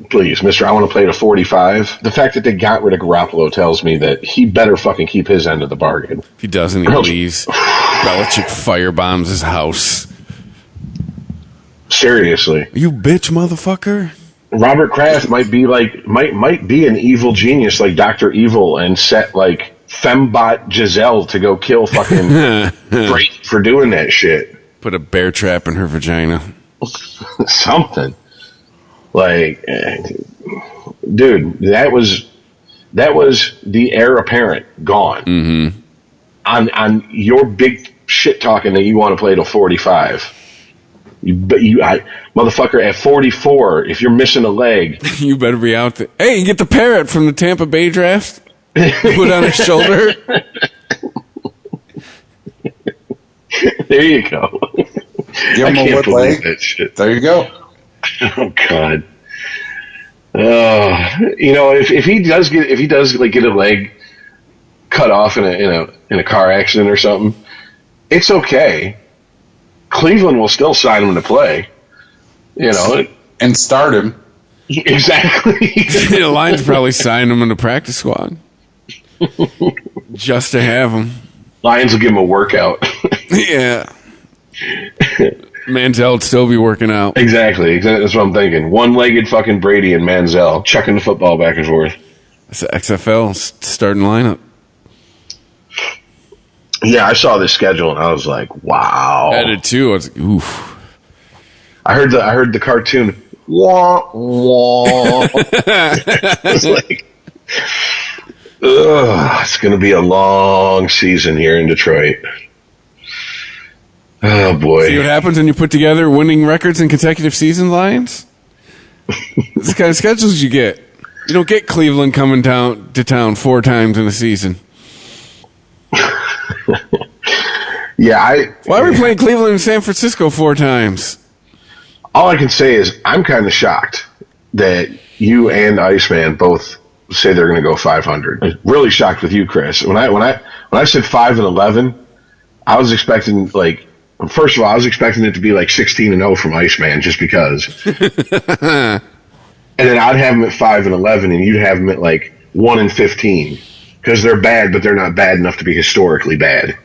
please, mister, I want to play to 45. The fact that they got rid of Garoppolo tells me that he better fucking keep his end of the bargain. If he doesn't, he leaves. Belichick firebombs his house. Seriously. You bitch, motherfucker. Robert Kraft might be an evil genius like Dr. Evil and set like Fembot Giselle to go kill fucking Brady for doing that shit. Put a bear trap in her vagina. Something. Like, dude, that was the heir apparent gone. Mm-hmm. On your big shit talking that you want to play till 45. Motherfucker, at 44, if you're missing a leg, You better be out there. Hey, you get the parrot from the Tampa Bay draft. Put on his shoulder. there you go. Give I him a can't wood believe leg. that shit. There you go. Oh God. If he does get a leg cut off in a car accident or something, it's okay. Cleveland will still sign him to play. And start him. Exactly. The Lions probably signed him in the practice squad. Just to have him. Lions will give him a workout. Yeah. Manziel would still be working out. Exactly. That's what I'm thinking. One-legged fucking Brady and Manziel chucking the football back and forth. It's the XFL starting lineup. Yeah, I saw this schedule and I was like, wow. I did too. I was like, oof. I heard the cartoon. Wah, wah. It's like, it's going to be a long season here in Detroit. Oh, boy. See what happens when you put together winning records in consecutive season, Lions? This kind of schedules you get. You don't get Cleveland coming to town 4 times in a season. Yeah, Why are we playing Cleveland and San Francisco 4 times? all I can say is I'm kind of shocked that you and Iceman both say they're going to go 500. I'm really shocked with you, Chris. When I said 5-11, I was expecting first of all, I was expecting it to be like 16-0 from Iceman just because. And then I'd have them at 5-11, and you'd have them at 1-15 because they're bad, but they're not bad enough to be historically bad.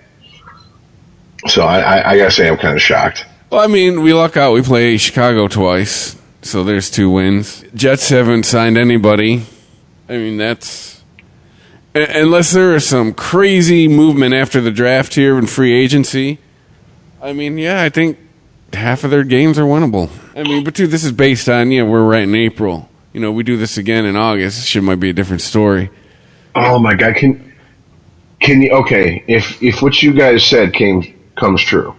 So I gotta say I'm kind of shocked. Well, I mean, we luck out. We play Chicago twice, so there's 2 wins. Jets haven't signed anybody. I mean, that's... Unless there is some crazy movement after the draft here in free agency. I mean, yeah, I think half of their games are winnable. I mean, but dude, this is based on, we're right in April. we do this again in August, this shit might be a different story. Oh my God! Can you? Okay, if what you guys said comes true,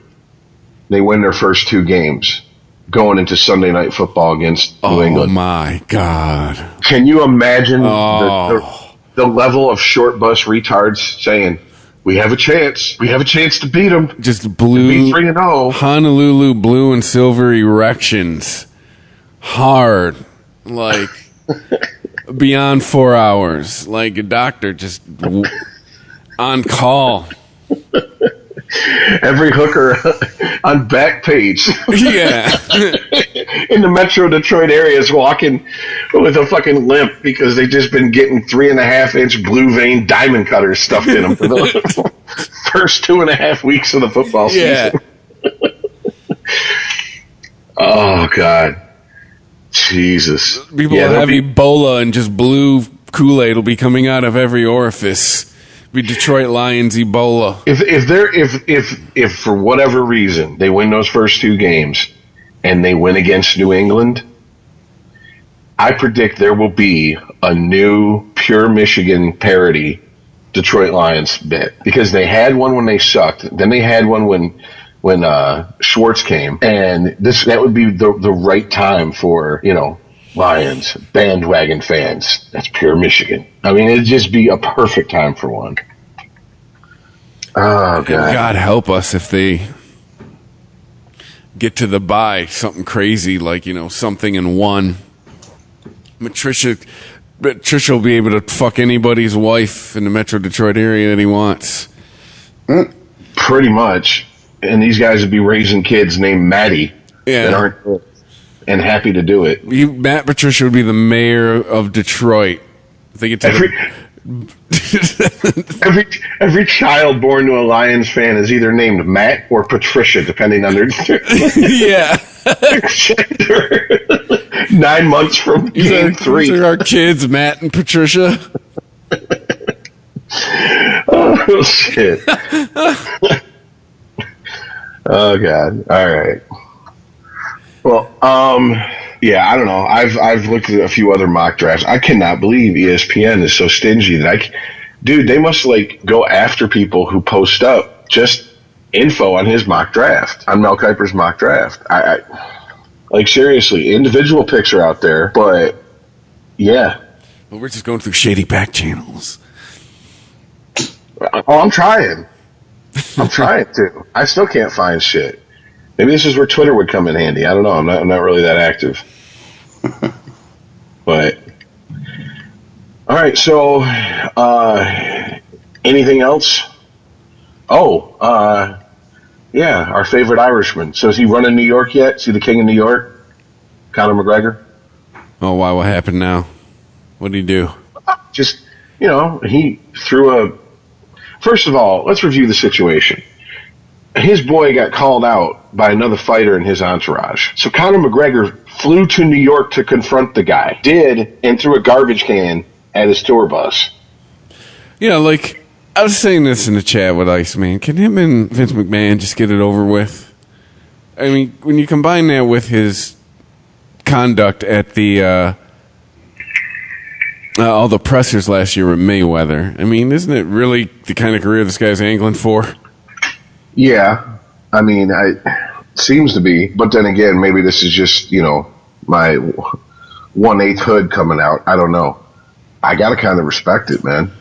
they win their first 2 games going into Sunday Night Football against New England. Oh my God! Can you imagine the level of short bus retards saying, "We have a chance. We have a chance to beat them." Just blue, be 3-0. Honolulu blue and silver erections, hard, like beyond 4 hours, like a doctor just on call. Every hooker on back page. Yeah. In the Metro Detroit area is walking with a fucking limp because they've just been getting 3.5-inch blue vein diamond cutters stuffed in them for the first 2.5 weeks of the football season. Oh, God. Jesus. People will have Ebola and just blue Kool-Aid will be coming out of every orifice. Be Detroit Lions Ebola. If for whatever reason they win those first 2 games and they win against New England, I predict there will be a new pure Michigan parody Detroit Lions bit, because they had one when they sucked. Then they had one when Schwartz came, and that would be the right time for Lions bandwagon fans. That's pure Michigan. I mean, it'd just be a perfect time for one. Oh, God. God help us if they get to the bye, something crazy like, something in 1. Patricia will be able to fuck anybody's wife in the Metro Detroit area that he wants. Pretty much. And these guys would be raising kids named Maddie that aren't good and happy to do it. Matt Patricia would be the mayor of Detroit. If they get to every child born to a Lions fan is either named Matt or Patricia, depending on their gender. 9 months from game 3. These are our kids, Matt and Patricia. Oh, shit. Oh, God. All right. Well, yeah, I don't know. I've looked at a few other mock drafts. I cannot believe ESPN is so stingy that dude, they must go after people who post up just info on his mock draft, on Mel Kiper's mock draft. I seriously, individual picks are out there, but yeah. Well, we're just going through shady back channels. Oh, I'm trying to. I still can't find shit. Maybe this is where Twitter would come in handy. I don't know. I'm not really that active. But all right. So, anything else? Oh, yeah. Our favorite Irishman. So is he running New York yet? Is he the king of New York? Conor McGregor. Oh, why? What happened now? What did he do? Just he threw a. First of all, let's review the situation. His boy got called out by another fighter in his entourage. So Conor McGregor flew to New York to confront the guy. And threw a garbage can at his tour bus. I was saying this in the chat with Iceman. Can him and Vince McMahon just get it over with? I mean, when you combine that with his conduct at the all the pressers last year with Mayweather, I mean, isn't it really the kind of career this guy's angling for? Yeah, I mean, seems to be. But then again, maybe this is just, my 1/8 hood coming out. I don't know. I got to kind of respect it, man.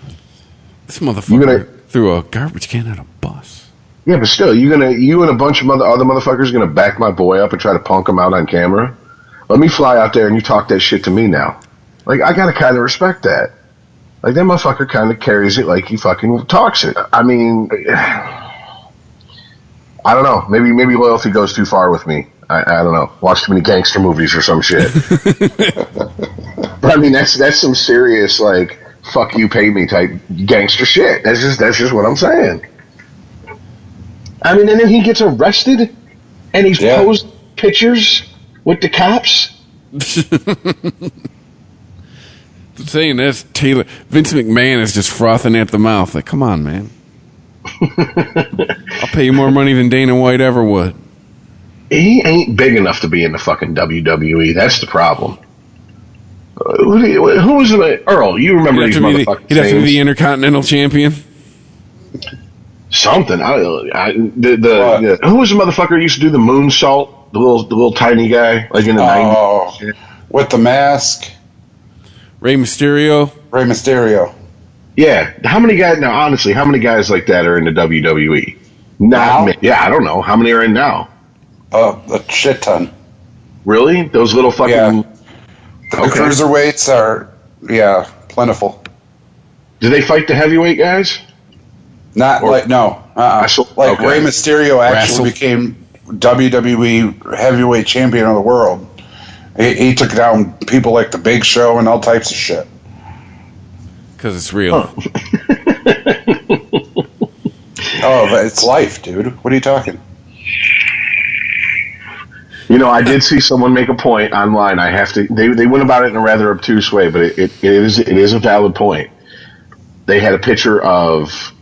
This motherfucker threw a garbage can at a bus. Yeah, but still, you and a bunch of other motherfuckers going to back my boy up and try to punk him out on camera? Let me fly out there and you talk that shit to me now. I got to kind of respect that. That motherfucker kind of carries it like he fucking talks it. I mean, I don't know. Maybe loyalty goes too far with me. I don't know. Watch too many gangster movies or some shit. But I mean, that's some serious fuck you, pay me type gangster shit. That's just what I'm saying. I mean, and then he gets arrested, and he's posed pictures with the cops. I'm saying that's Taylor. Vince McMahon is just frothing at the mouth. Come on, man. I'll pay you more money than Dana White ever would. He ain't big enough to be in the fucking WWE. That's the problem. Who was the Earl? You remember these motherfuckers? He'd have to be the Intercontinental Champion. Something. Who was the motherfucker who used to do the moonsault? The little tiny guy, like in the 90s. With the mask. Rey Mysterio. Yeah. How many guys now? Honestly, how many guys like that are in the WWE? Not many. Yeah, I don't know. How many are in now? A shit ton. Really? Those little fucking. Yeah. The cruiserweights are, plentiful. Do they fight the heavyweight guys? Not like no. Like Rey Mysterio actually became WWE heavyweight champion of the world. He took down people like the Big Show and all types of shit. Because it's real. Huh. But it's life, dude. What are you talking? You know, I did see someone make a point online. I have to. They went about it in a rather obtuse way, but it is a valid point. They had a picture of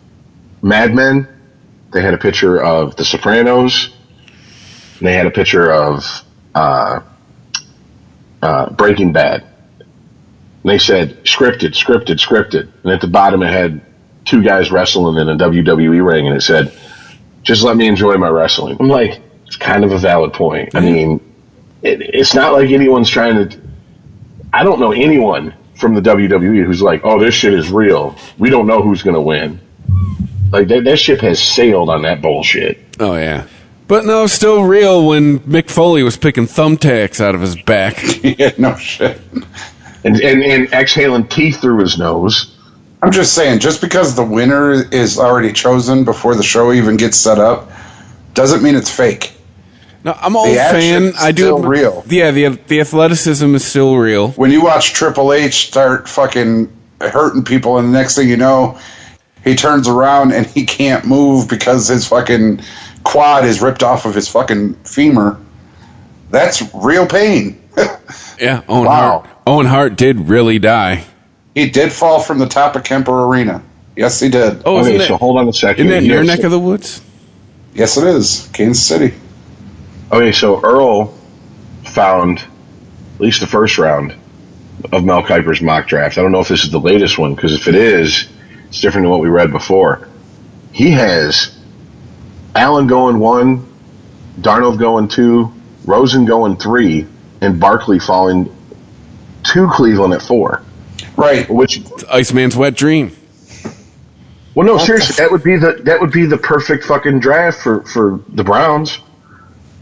Mad Men. They had a picture of The Sopranos. And they had a picture of Breaking Bad. And they said scripted. And at the bottom it had two guys wrestling in a WWE ring, and it said, "Just let me enjoy my wrestling." I'm like, it's kind of a valid point. I mean, it's not like anyone's trying to. I don't know anyone from the WWE who's like, "Oh, this shit is real. We don't know who's going to win." Like that ship has sailed on that bullshit. Oh yeah, but no, still real when Mick Foley was picking thumbtacks out of his back. Yeah, no shit. And exhaling teeth through his nose. I'm just saying, just because the winner is already chosen before the show even gets set up, doesn't mean it's fake. No, I'm an old fan. I do. Still real. Yeah, the athleticism is still real. When you watch Triple H start fucking hurting people, and the next thing you know, he turns around and he can't move because his fucking quad is ripped off of his fucking femur. That's real pain. Yeah, Owen Hart did really die. He did fall from the top of Kemper Arena. Yes, he did. Oh, okay, so hold on a second. Isn't that your neck of the woods? Yes, it is. Kansas City. Okay, so Earl found at least the first round of Mel Kiper's mock draft. I don't know if this is the latest one, because if it is, it's different than what we read before. He has Allen going 1, Darnold going 2, Rosen going 3, and Barkley falling to Cleveland at 4. Right. Which Iceman's wet dream. Well, no, seriously, that would be the perfect fucking draft for the Browns.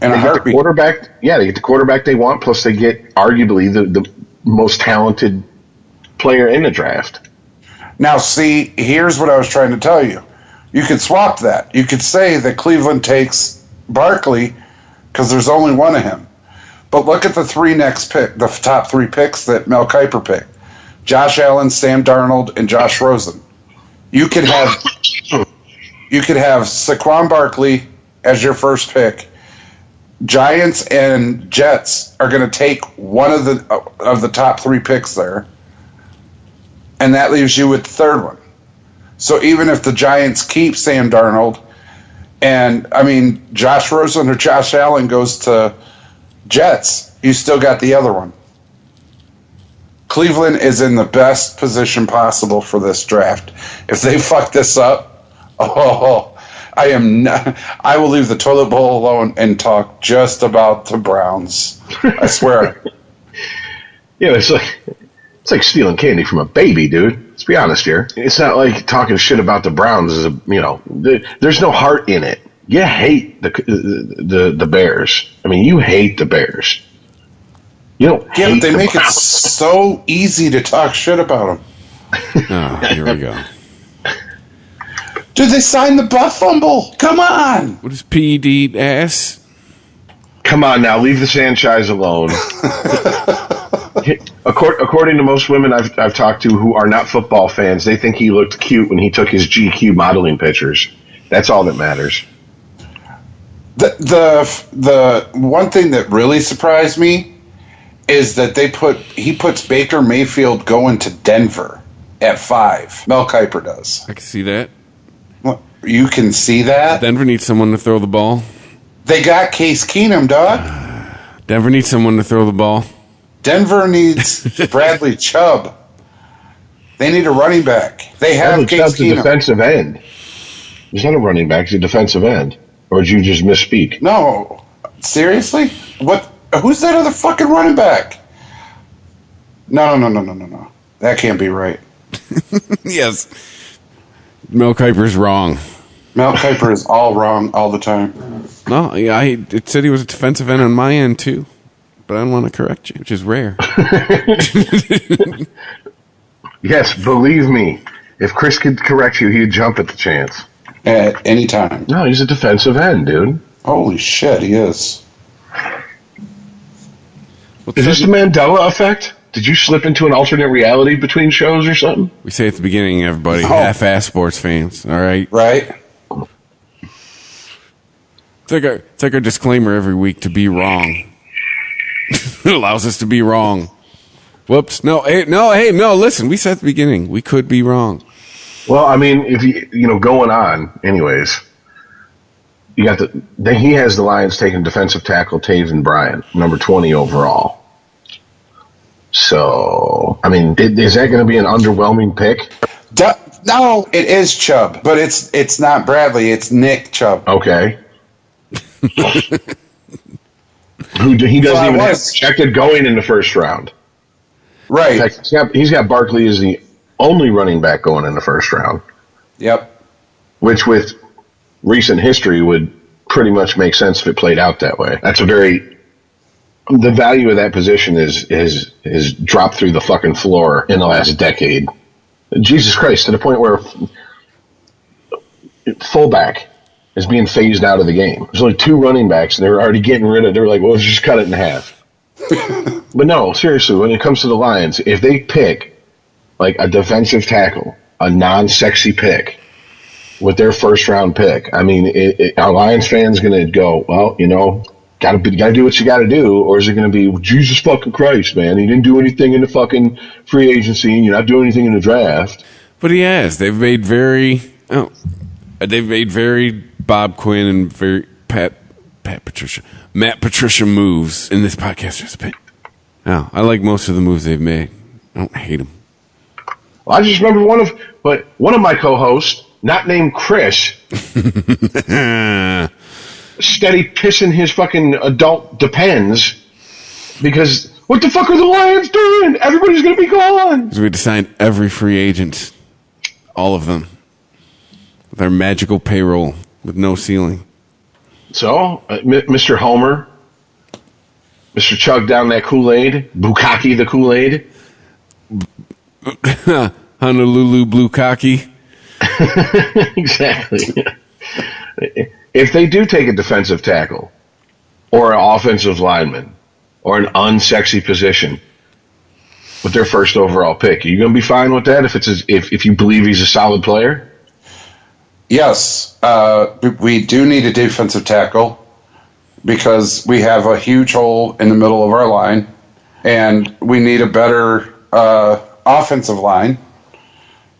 And they get the quarterback. Yeah, they get the quarterback they want. Plus, they get arguably the most talented player in the draft. Now, see, here's what I was trying to tell you. You could swap that. You could say that Cleveland takes Barkley because there's only one of him. But look at the the top 3 picks that Mel Kiper picked: Josh Allen, Sam Darnold, and Josh Rosen. You could have Saquon Barkley as your first pick. Giants and Jets are going to take one of the top 3 picks there, and that leaves you with the third one. So even if the Giants keep Sam Darnold, and I mean Josh Rosen or Josh Allen goes to Jets, you still got the other one. Cleveland is in the best position possible for this draft. If they fuck this up, I will leave the toilet bowl alone and talk just about the Browns. I swear. Yeah, it's like stealing candy from a baby, dude. Let's be honest here. It's not like talking shit about the Browns is there's no heart in it. You hate the Bears. I mean, you hate the Bears. You don't hate but they make it so easy to talk shit about them. Oh, here we go. Dude, they signed the butt fumble. Come on. What is PED ass? Come on now, leave the Sanchez alone. According to most women I've talked to who are not football fans, they think he looked cute when he took his GQ modeling pictures. That's all that matters. The one thing that really surprised me is that he puts Baker Mayfield going to Denver at 5. Mel Kiper does. I can see that. Well, you can see that? Denver needs someone to throw the ball. They got Case Keenum, dog. Denver needs someone to throw the ball. Denver needs Bradley Chubb. They need a running back. They have Bradley Case Chubb's a Keenum. defensive end. He's not a running back. He's a defensive end. Or did you just misspeak? No, seriously? What? Who's that other fucking running back? No. That can't be right. Yes. Mel Kiper's wrong. Mel Kiper is all wrong all the time. No, yeah, it said he was a defensive end on my end, too. But I don't want to correct you, which is rare. Yes, believe me. If Chris could correct you, he'd jump at the chance. At any time. No, he's a defensive end, dude. Holy shit, he is. Is this the Mandela effect? Did you slip into an alternate reality between shows or something? We say at the beginning, everybody, half-ass sports fans, all right? Right? It's like our disclaimer every week to be wrong. It allows us to be wrong. Whoops. No, listen, we said at the beginning, we could be wrong. Well, I mean, if going on, anyways, you got he has the Lions taking defensive tackle Taven Bryan, number 20 overall. So, I mean, is that going to be an underwhelming pick? No, it is Chubb, but it's not Bradley, it's Nick Chubb. Okay. He doesn't even have projected going in the first round. Right. In fact, he's got Barkley as the only running back going in the first round. Yep. Which, with recent history, would pretty much make sense if it played out that way. The value of that position is dropped through the fucking floor in the last decade. Jesus Christ, to the point where fullback is being phased out of the game. There's only 2 running backs, and they were already getting rid of it. They were like, well, let's just cut it in half. But no, seriously, when it comes to the Lions, if they pick like a defensive tackle, a non-sexy pick, with their first-round pick, I mean, are Lions fans going to go, well, gotta do what you gotta do, or is it going to be, Jesus fucking Christ, man, he didn't do anything in the fucking free agency, and you're not doing anything in the draft? But he has. They've made very Bob Quinn and very Matt Patricia moves in this podcast. Oh, I like most of the moves they've made. I don't hate them. Well, I just remember one of my co-hosts, not named Chris, steady pissing his fucking adult Depends because what the fuck are the Lions doing? Everybody's going to be gone. Because we had to sign every free agent, all of them, with our magical payroll with no ceiling. So, Mr. Homer, Mr. Chug down that Kool-Aid, Bukkake the Kool-Aid. Honolulu Blue Cocky. Exactly. If they do take a defensive tackle or an offensive lineman or an unsexy position with their first overall pick, are you going to be fine with that if you believe he's a solid player? Yes. We do need a defensive tackle because we have a huge hole in the middle of our line, and we need a better offensive line.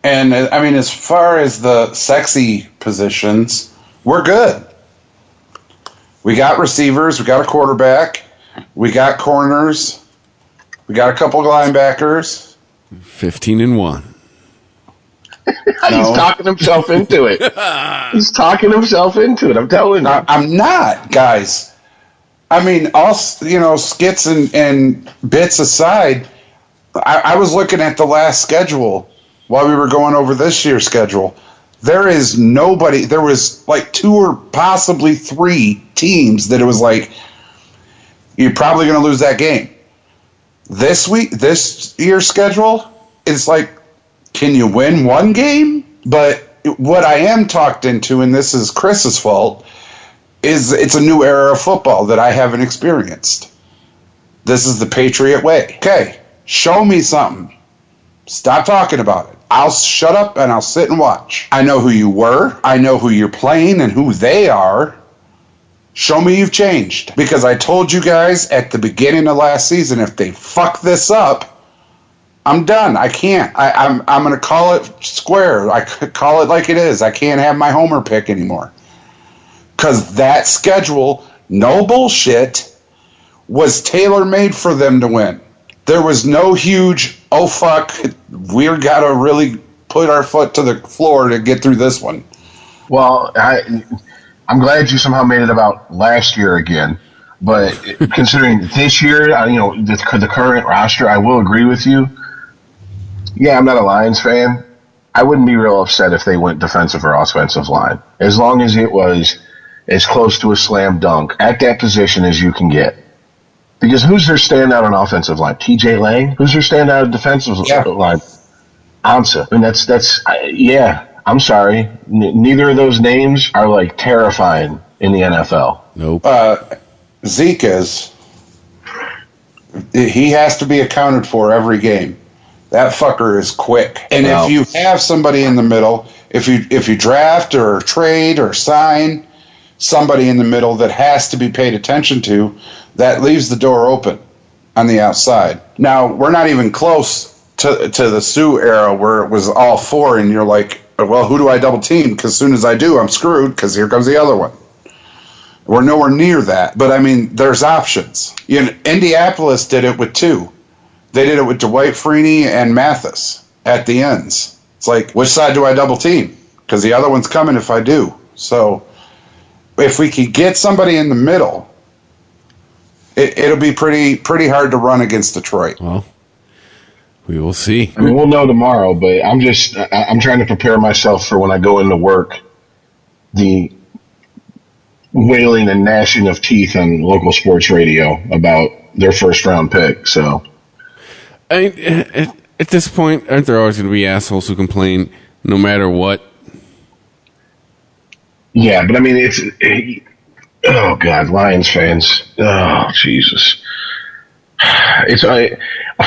And, I mean, as far as the sexy positions, we're good. We got receivers. We got a quarterback. We got corners. We got a couple linebackers. 15-1. He's talking himself into it. He's talking himself into it. I'm telling you. I'm not, guys. I mean, all skits and bits aside, I was looking at the last schedule while we were going over this year's schedule. There is nobody. There was like 2 or possibly 3 teams that it was like, you're probably going to lose that game. This year's schedule is like, can you win 1 game? But what I am talked into, and this is Chris's fault, is it's a new era of football that I haven't experienced. This is the Patriot way. Okay, show me something. Stop talking about it. I'll shut up and I'll sit and watch. I know who you were. I know who you're playing and who they are. Show me you've changed. Because I told you guys at the beginning of last season, if they fuck this up, I'm done. I can't. I'm going to call it square. I could call it like it is. I can't have my homer pick anymore. Because that schedule, no bullshit, was tailor-made for them to win. There was no huge, oh fuck, we're got to really put our foot to the floor to get through this one. Well, I'm glad you somehow made it about last year again. But considering this year, the current roster, I will agree with you. Yeah, I'm not a Lions fan. I wouldn't be real upset if they went defensive or offensive line, as long as it was as close to a slam dunk at that position as you can get. Because who's their standout on offensive line? TJ Lang? Who's their standout on defensive line? Ansah. I mean, I'm sorry. Neither of those names are like terrifying in the NFL. Nope. Zeke is. He has to be accounted for every game. That fucker is quick. And if you have somebody in the middle, if you draft or trade or sign somebody in the middle that has to be paid attention to, that leaves the door open on the outside. Now, we're not even close to the Sue era where it was all four and you're like, well, who do I double team? Because as soon as I do, I'm screwed because here comes the other one. We're nowhere near that. But, I mean, there's options. Indianapolis did it with two. They did it with Dwight Freeney and Mathis at the ends. It's like, which side do I double team? Because the other one's coming if I do. So if we could get somebody in the middle, it'll be pretty hard to run against Detroit. Well, we will see. I mean, we'll know tomorrow, but I'm trying to prepare myself for when I go into work, the wailing and gnashing of teeth on local sports radio about their first round pick. So, I mean, at this point, aren't there always going to be assholes who complain no matter what? Yeah, but I mean, oh God, Lions fans. Oh Jesus.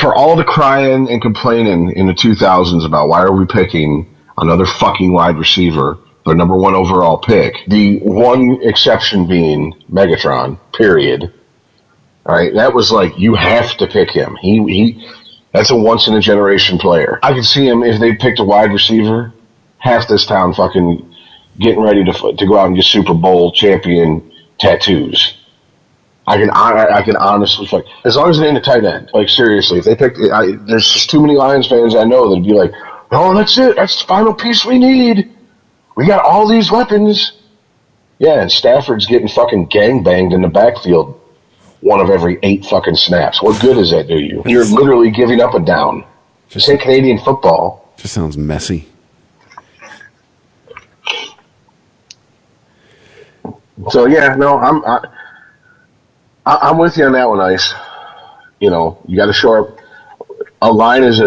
For all the crying and complaining in the 2000s about why are we picking another fucking wide receiver, their number one overall pick, the one exception being Megatron, period. All right, that was like, you have to pick him. That's a once-in-a-generation player. I could see him, if they picked a wide receiver, half this town fucking getting ready to go out and get Super Bowl champion tattoos. I can honestly, like, as long as they ain't a tight end. Like, seriously, if they pick, there's just too many Lions fans I know that'd be like, oh, that's it. That's the final piece we need. We got all these weapons. Yeah, and Stafford's getting fucking gangbanged in the backfield one of every 8 fucking snaps. What good does that do you? You're literally giving up a down. This ain't Canadian football. Just sounds messy. So, yeah, no, I'm with you on that one, Ice. You got to show up. A line is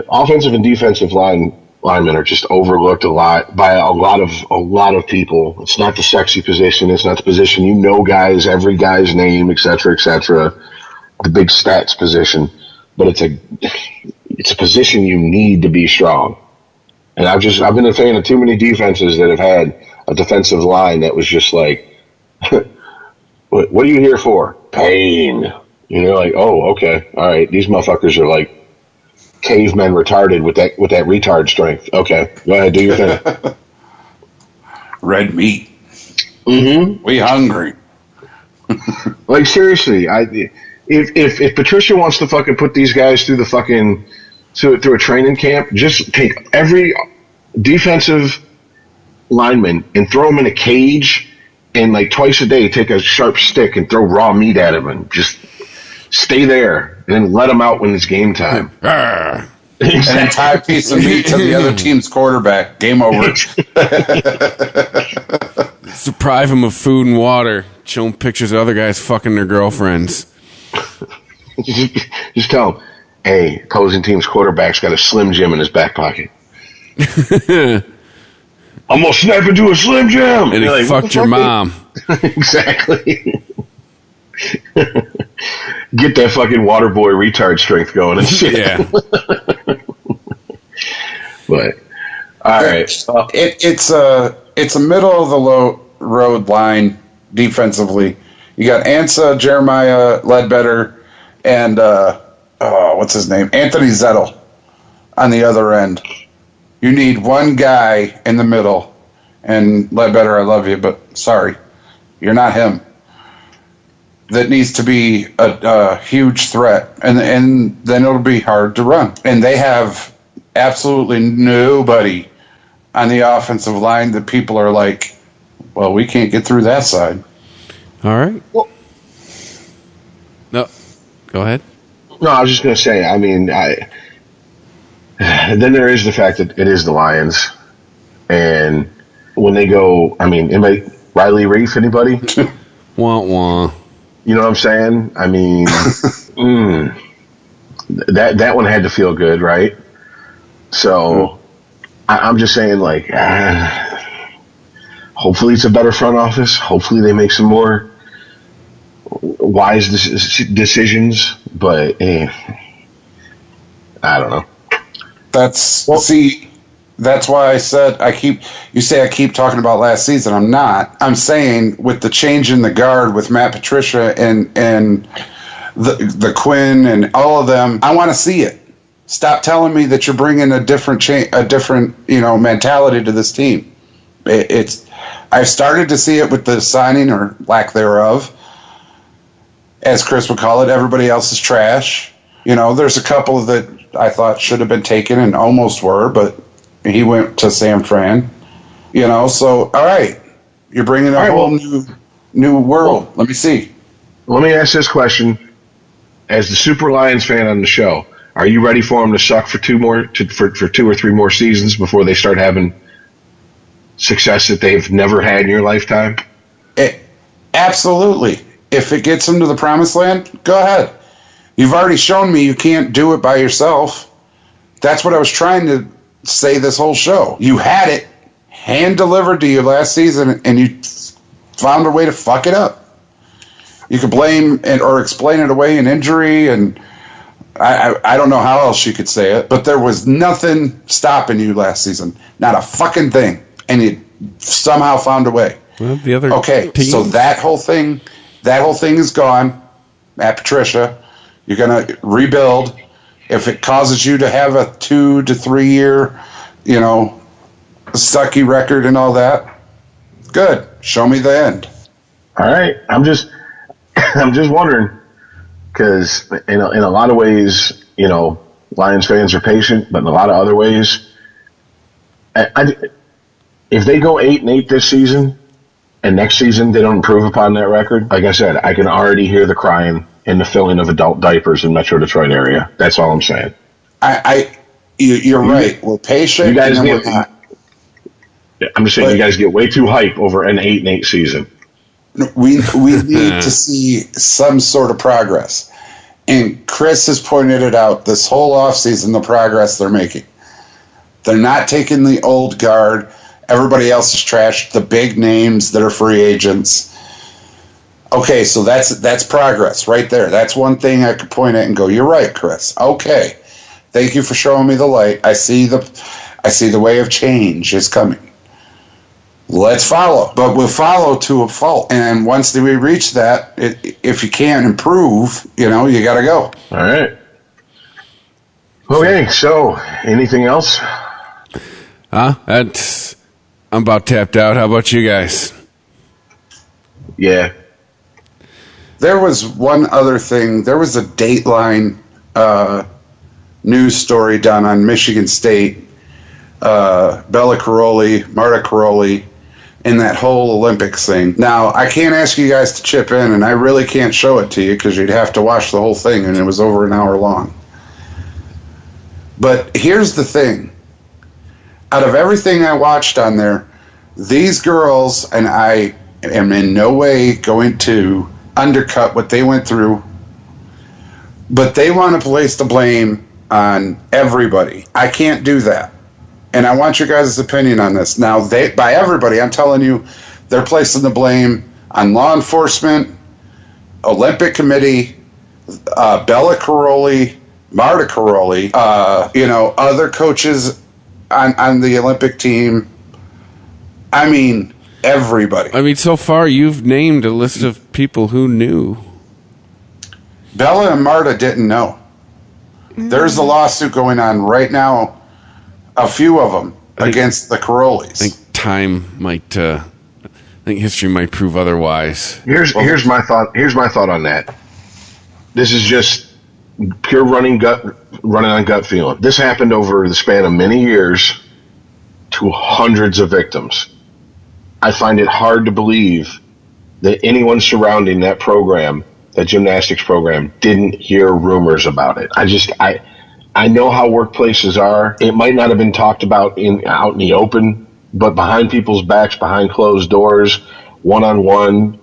offensive and defensive linemen are just overlooked a lot by a lot of people. It's not the sexy position. It's not the position guys, every guy's name, et cetera, the big stats position. But it's a position you need to be strong. And I've been a fan of too many defenses that have had a defensive line that was just like, what are you here for? Pain. You're like, oh, okay, all right. These motherfuckers are like cavemen retarded with that retard strength. Okay, go ahead, do your thing. Red meat. Mm-hmm. We hungry. Like, seriously, if Patricia wants to fucking put these guys through the fucking through a training camp, just take every defensive lineman and throw them in a cage, and like twice a day take a sharp stick and throw raw meat at them and just stay there and then let them out when it's game time. And then tie a piece of meat to the other team's quarterback. Game over. Deprive them of food and water. Show them pictures of other guys fucking their girlfriends. Just tell them, hey, opposing team's quarterback's got a Slim Jim in his back pocket. I'm going to snap into a Slim Jim. And he like, fucked your mom. Exactly. Get that fucking water boy retard strength going and shit. Yeah. But, all right. It's a middle of the road line defensively. You got Ansah, Jeremiah Ledbetter, and what's his name? Anthony Zettel on the other end. You need one guy in the middle. And Ledbetter, I love you, but sorry, you're not him. that needs to be a huge threat, and then it'll be hard to run. And they have absolutely nobody on the offensive line that people are like, well, we can't get through that side. All right. Well, no, go ahead. No, I was just going to say, I mean, then there is the fact that it is the Lions. And when they go, I mean, anybody, Riley Reef, anybody? Wah, wah. You know what I'm saying? I mean, that one had to feel good, right? So I'm just saying, like, hopefully it's a better front office. Hopefully they make some more wise decisions. But I don't know. That's why I said you say I keep talking about last season. I'm not. I'm saying with the change in the guard with Matt Patricia and the Quinn and all of them, I want to see it. Stop telling me that you're bringing a different mentality to this team. I've started to see it with the signing or lack thereof, as Chris would call it. Everybody else is trash. There's a couple that I thought should have been taken and almost were, but he went to San Fran. So all right, you're bringing a whole new world. Let me see. Let me ask this question: as the Super Lions fan on the show, are you ready for them to suck for two or three more seasons before they start having success that they've never had in your lifetime? Absolutely. If it gets them to the promised land, go ahead. You've already shown me you can't do it by yourself. That's what I was trying to say this whole show. You had it hand-delivered to you last season, and you found a way to fuck it up. You could blame or explain it away in injury, and I don't know how else you could say it, but there was nothing stopping you last season. Not a fucking thing. And you somehow found a way. Well, the other teams. So that whole thing is gone. Matt Patricia, you're going to rebuild. If it causes you to have a 2 to 3 year, sucky record and all that, good. Show me the end. All right. I'm just wondering, because in a lot of ways, Lions fans are patient, but in a lot of other ways, if they go 8-8 this season, and next season they don't improve upon that record, like I said, I can already hear the crying and the filling of adult diapers in Metro Detroit area. That's all I'm saying. You're right. We're patient. You guys we're not. I'm just saying, you guys get way too hype over an 8-8 season. We need to see some sort of progress. And Chris has pointed it out this whole offseason, the progress they're making. They're not taking the old guard. Everybody else is trash. The big names that are free agents. Okay, so that's progress right there. That's one thing I could point at and go, you're right, Chris. Okay. Thank you for showing me the light. I see the way of change is coming. Let's follow. But we'll follow to a fault. And once we reach that, if you can't improve, you got to go. All right. Okay, so anything else? I'm about tapped out. How about you guys? Yeah. There was one other thing. There was a Dateline news story done on Michigan State. Bella Caroli, Marta Caroli, in that whole Olympics thing. Now, I can't ask you guys to chip in, and I really can't show it to you because you'd have to watch the whole thing, and it was over an hour long. But here's the thing. Out of everything I watched on there, these girls, and I am in no way going to undercut what they went through, but they want to place the blame on everybody. I can't do that. And I want your guys' opinion on this. Now, by everybody, I'm telling you, they're placing the blame on law enforcement, Olympic Committee, Bella Caroli, Marta Caroli, other coaches on the Olympic team. I mean, everybody. I mean, so far you've named a list of people who knew. Bella and Marta didn't know. There's a lawsuit going on right now, a few of them, against the Carolis. I think time might I think history might prove otherwise. Here's my thought. Here's my thought on that. This is just pure running on gut feeling. This happened over the span of many years to hundreds of victims. I find it hard to believe that anyone surrounding that program, that gymnastics program, didn't hear rumors about it. I know how workplaces are. It might not have been talked about out in the open, but behind people's backs, behind closed doors, one-on-one,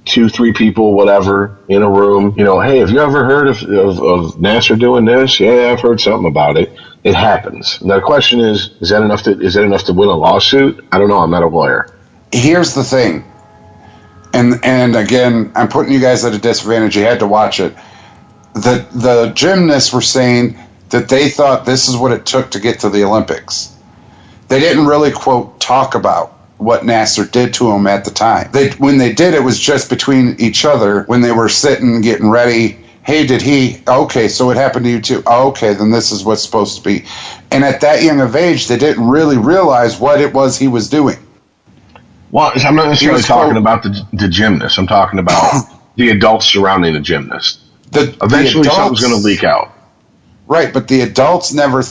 2-3 people, whatever, in a room. Hey, have you ever heard of Nassar doing this? Yeah, I've heard something about it. It happens. Now the question is that enough to win a lawsuit? I don't know. I'm not a lawyer. Here's the thing, and again, I'm putting you guys at a disadvantage. You had to watch it. The gymnasts were saying that they thought this is what it took to get to the Olympics. They didn't really, quote, talk about what Nassar did to him at the time. When they did, it was just between each other when they were sitting, getting ready. Hey, did he? Okay, so it happened to you too. Oh, okay, then this is what's supposed to be. And at that young of age, they didn't really realize what it was he was doing. Well, I'm not necessarily talking about the gymnast. I'm talking about the adults surrounding the gymnast. Eventually, something's going to leak out. Right, but the adults never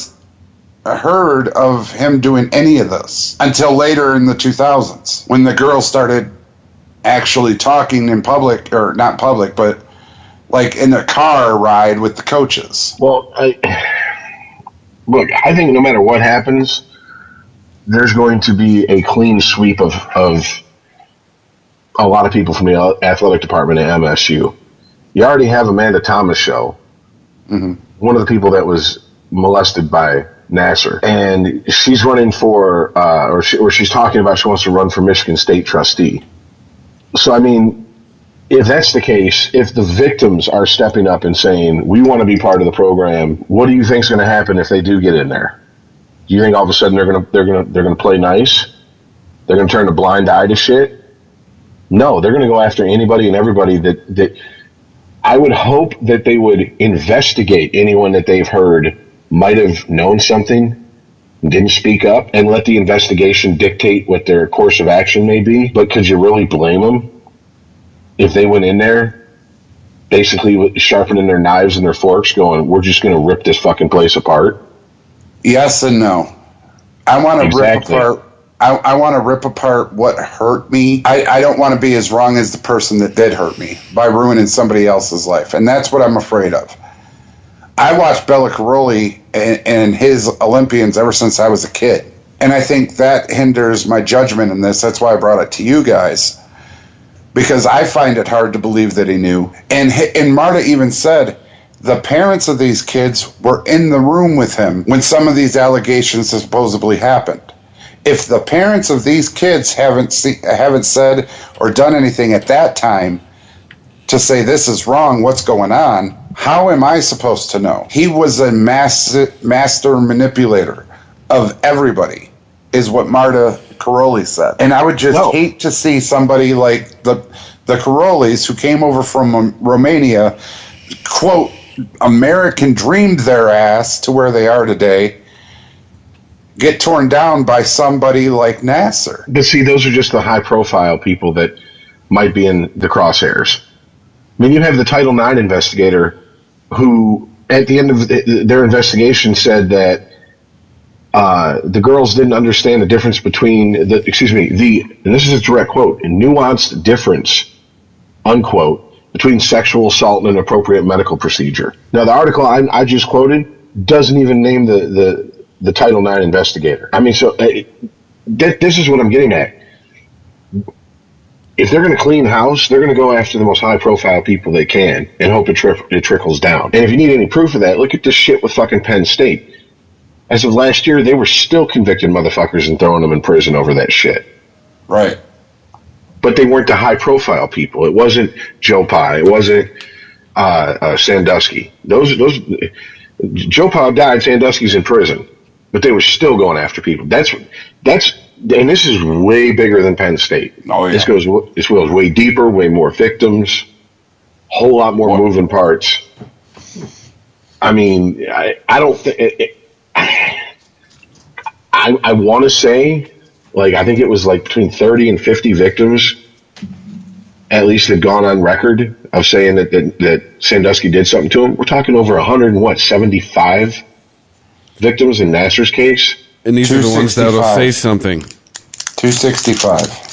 heard of him doing any of this until later in the 2000s, when the girls started actually talking in public, or not public, but like in a car ride with the coaches. Well, I think no matter what happens, there's going to be a clean sweep of a lot of people from the athletic department at MSU. You already have Amanda Thomas show, one of the people that was molested by Nassar, and she's running for, or she's talking about she wants to run for Michigan State trustee. So, I mean, if that's the case, if the victims are stepping up and saying, we want to be part of the program, what do you think is going to happen if they do get in there? Do you think all of a sudden they're gonna play nice? They're gonna turn a blind eye to shit? No, they're gonna go after anybody and everybody that I would hope that they would investigate anyone that they've heard might have known something and didn't speak up, and let the investigation dictate what their course of action may be. But could you really blame them if they went in there basically sharpening their knives and their forks going, we're just gonna rip this fucking place apart? Yes and no. I want to rip apart. I want to rip apart what hurt me. I don't want to be as wrong as the person that did hurt me by ruining somebody else's life, and that's what I'm afraid of. I watched Bela Karolyi and his Olympians ever since I was a kid, and I think that hinders my judgment in this. That's why I brought it to you guys, because I find it hard to believe that he knew. And Marta even said, the parents of these kids were in the room with him when some of these allegations supposedly happened. If the parents of these kids haven't said or done anything at that time to say this is wrong, what's going on, how am I supposed to know? He was a master manipulator of everybody, is what Marta Karolyi said. And I would just hate to see somebody like the Karolyis, who came over from Romania, quote, American dreamed their ass to where they are today, get torn down by somebody like Nassar. But see, those are just the high-profile people that might be in the crosshairs. I mean, you have the Title IX investigator who, at the end of their investigation, said that the girls didn't understand the difference between and this is a direct quote, a nuanced difference, unquote, between sexual assault and an appropriate medical procedure. Now, the article I just quoted doesn't even name the Title IX investigator. I mean, so this is what I'm getting at. If they're going to clean house, they're going to go after the most high-profile people they can and hope it trickles down. And if you need any proof of that, look at this shit with fucking Penn State. As of last year, they were still convicting motherfuckers and throwing them in prison over that shit. Right. But they weren't the high-profile people. It wasn't Joe Pye. It wasn't Sandusky. Joe Pye died. Sandusky's in prison, but they were still going after people. That's, and this is way bigger than Penn State. Oh yeah. This goes way deeper, way more victims, whole lot more moving parts. I mean, I don't think. I want to say, like, I think it was like between 30 and 50 victims at least had gone on record of saying that Sandusky did something to him. We're talking over 175 victims in Nassar's case. And these are the ones that'll say something. 265.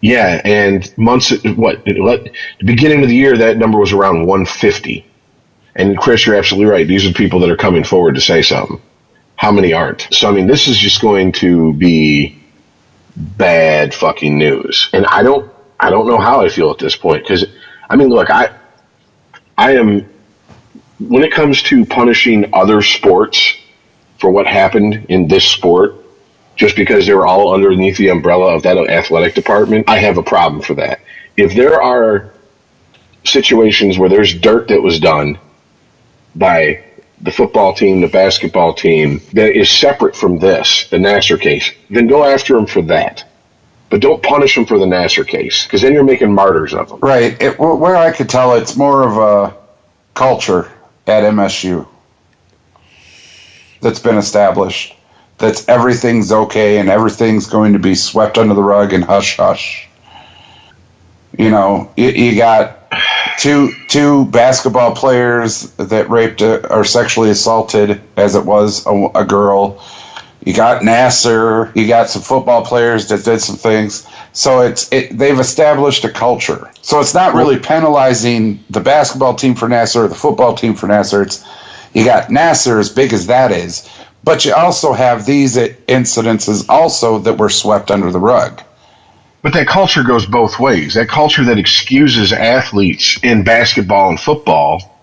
Yeah, and the beginning of the year, that number was around 150. And Chris, you're absolutely right. These are the people that are coming forward to say something. How many aren't? So, I mean, this is just going to be bad fucking news. And I don't know how I feel at this point. Because, I mean, look, I am, when it comes to punishing other sports for what happened in this sport, just because they were all underneath the umbrella of that athletic department, I have a problem for that. If there are situations where there's dirt that was done by the football team, the basketball team, that is separate from this, the Nassar case, then go after them for that. But don't punish them for the Nassar case, because then you're making martyrs of them. Right. Where I could tell it's more of a culture at MSU that's been established. That's everything's okay and everything's going to be swept under the rug and hush hush. You know, you got two basketball players that raped or sexually assaulted, as it was a girl. You got Nassar. You got some football players that did some things. So they've established a culture. So it's not really penalizing the basketball team for Nassar or the football team for Nassar. You got Nassar, as big as that is. But you also have these incidences also that were swept under the rug. But that culture goes both ways. That culture that excuses athletes in basketball and football.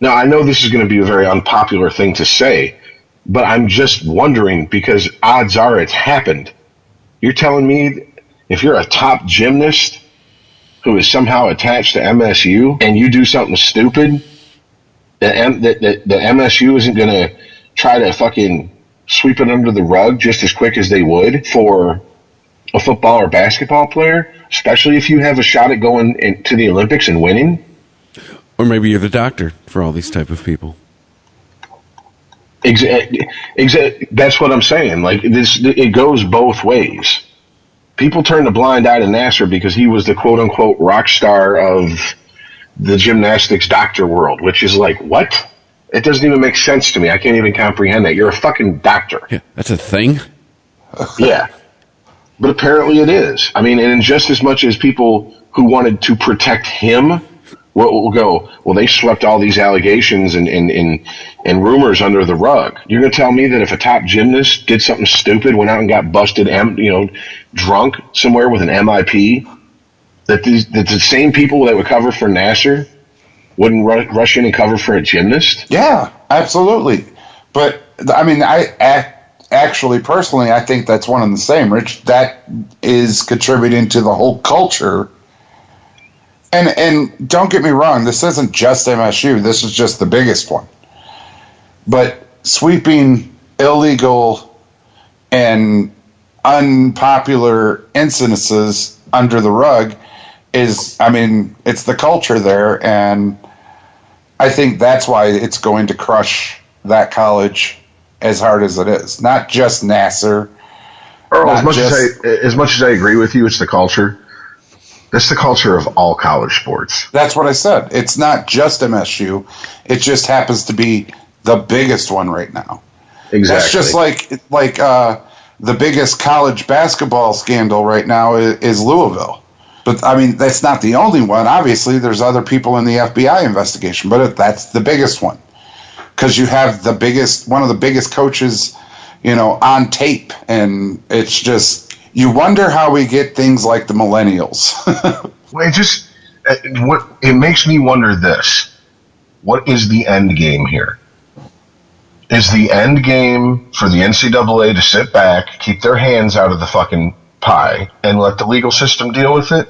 Now, I know this is going to be a very unpopular thing to say, but I'm just wondering, because odds are it's happened. You're telling me if you're a top gymnast who is somehow attached to MSU and you do something stupid, that MSU isn't going to try to fucking sweep it under the rug just as quick as they would for a football or basketball player, especially if you have a shot at going into the Olympics and winning? Or maybe you're the doctor for all these type of people. That's what I'm saying. Like, it goes both ways. People turn a blind eye to Nassar because he was the quote-unquote rock star of the gymnastics doctor world, which is like, what? It doesn't even make sense to me. I can't even comprehend that. You're a fucking doctor. Yeah, that's a thing? Yeah. But apparently it is. I mean, and just as much as people who wanted to protect him will go, well, they swept all these allegations and rumors under the rug. You're going to tell me that if a top gymnast did something stupid, went out and got busted, drunk somewhere with an MIP, that the same people that would cover for Nassar wouldn't rush in and cover for a gymnast? Yeah, absolutely. But, I mean, actually, personally, I think that's one and the same, Rich. That is contributing to the whole culture. And don't get me wrong, this isn't just MSU. This is just the biggest one. But sweeping illegal and unpopular incidences under the rug is, I mean, it's the culture there, and I think that's why it's going to crush that college as hard as it is. Not just Nassar. Earl, as much as I agree with you, it's the culture. That's the culture of all college sports. That's what I said. It's not just MSU. It just happens to be the biggest one right now. Exactly. That's just like the biggest college basketball scandal right now is Louisville. But, I mean, that's not the only one. Obviously, there's other people in the FBI investigation, but that's the biggest one. Because you have one of the biggest coaches, on tape. And it's just, you wonder how we get things like the millennials. Well, it makes me wonder this. What is the end game here? Is the end game for the NCAA to sit back, keep their hands out of the fucking pie, and let the legal system deal with it?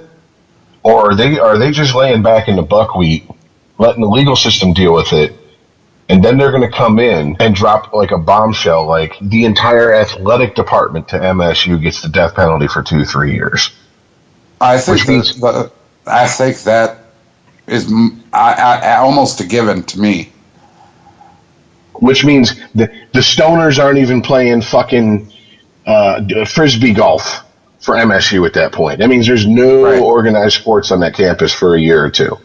Or are they just laying back in the buckwheat, letting the legal system deal with it, and then they're going to come in and drop like a bombshell, like the entire athletic department to MSU gets the death penalty for 2-3 years? I think that is almost a given to me. which means the stoners aren't even playing fucking frisbee golf for MSU at that point. That means there's no organized sports on that campus for a year or two.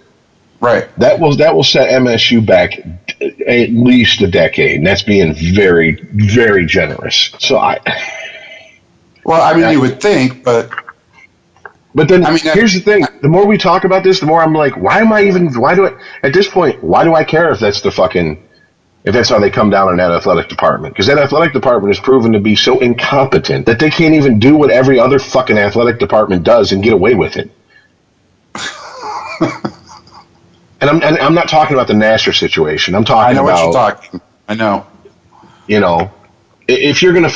Right. That will set MSU back at least a decade, and that's being very, very generous. So you would think, but then here's the thing: the more we talk about this, the more I'm like, at this point, why do I care if that's if that's how they come down in that athletic department? Because that athletic department is proven to be so incompetent that they can't even do what every other fucking athletic department does and get away with it. And I'm not talking about the Nasser situation. I'm talking about. I know what you're talking. I know. You know, if you're gonna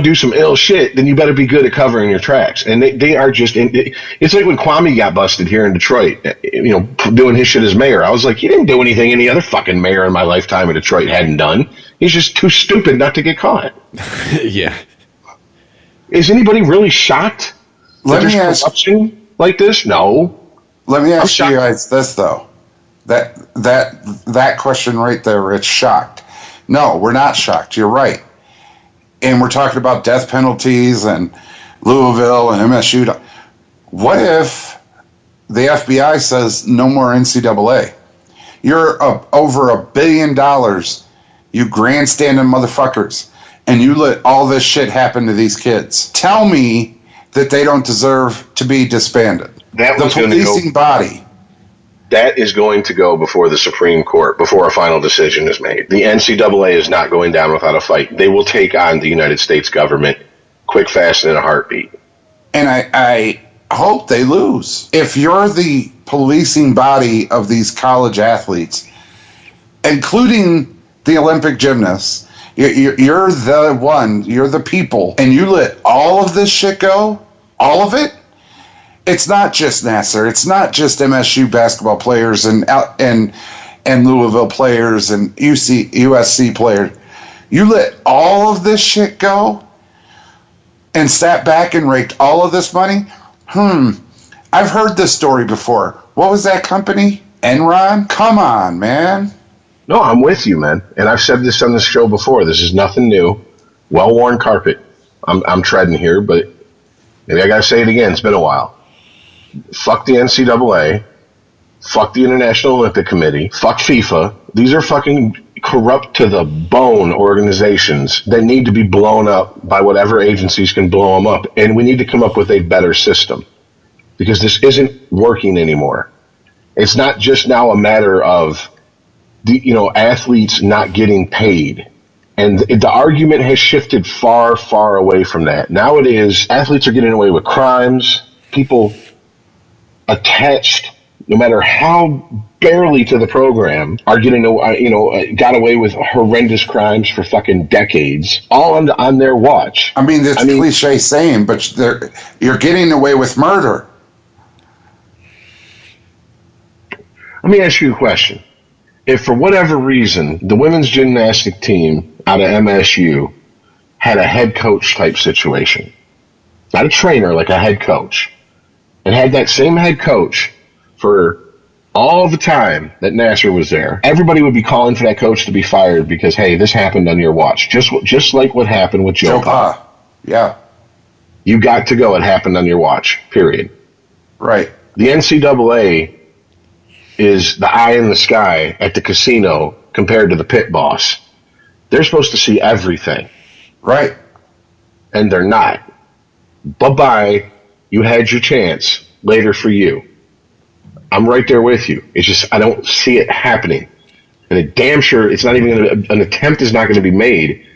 do some ill shit, then you better be good at covering your tracks. And they are just. It's like when Kwame got busted here in Detroit. You know, doing his shit as mayor. I was like, he didn't do anything any other fucking mayor in my lifetime in Detroit hadn't done. He's just too stupid not to get caught. Yeah. Is anybody really shocked? Let me ask corruption like this? No. Let me ask you guys this though. That question right there, Rich, shocked. No, we're not shocked. You're right. And we're talking about death penalties and Louisville and MSU. What if the FBI says no more NCAA? You're over $1 billion, you grandstanding motherfuckers, and you let all this shit happen to these kids. Tell me that they don't deserve to be disbanded. The policing body. That is going to go before the Supreme Court, before a final decision is made. The NCAA is not going down without a fight. They will take on the United States government quick, fast, and in a heartbeat. And I hope they lose. If you're the policing body of these college athletes, including the Olympic gymnasts, you're the one, you're the people, and you let all of this shit go, all of it. It's not just Nasser. It's not just MSU basketball players and Louisville players and USC players. You let all of this shit go and sat back and raked all of this money? I've heard this story before. What was that company? Enron? Come on, man. No, I'm with you, man. And I've said this on this show before. This is nothing new. Well-worn carpet. I'm treading here, but maybe I got to say it again. It's been a while. Fuck the NCAA. Fuck the International Olympic Committee. Fuck FIFA. These are fucking corrupt to the bone organizations that need to be blown up by whatever agencies can blow them up. And we need to come up with a better system because this isn't working anymore. It's not just now a matter of athletes not getting paid. And the argument has shifted far, far away from that. Now it is athletes are getting away with crimes. People attached, no matter how barely to the program, are getting, got away with horrendous crimes for fucking decades, all on their watch. I mean, it's cliche saying, but you're getting away with murder. Let me ask you a question. If for whatever reason the women's gymnastic team out of MSU had a head coach type situation, not a trainer, like a head coach, and had that same head coach for all the time that Nasser was there, everybody would be calling for that coach to be fired because, hey, this happened on your watch. Just like what happened with Joe Pa. Yeah. You got to go. It happened on your watch, period. Right. The NCAA is the eye in the sky at the casino compared to the pit boss. They're supposed to see everything. Right. And they're not. Bye-bye. You had your chance. Later for you. I'm right there with you. It's just I don't see it happening. And a damn sure it's not even an attempt is not going to be made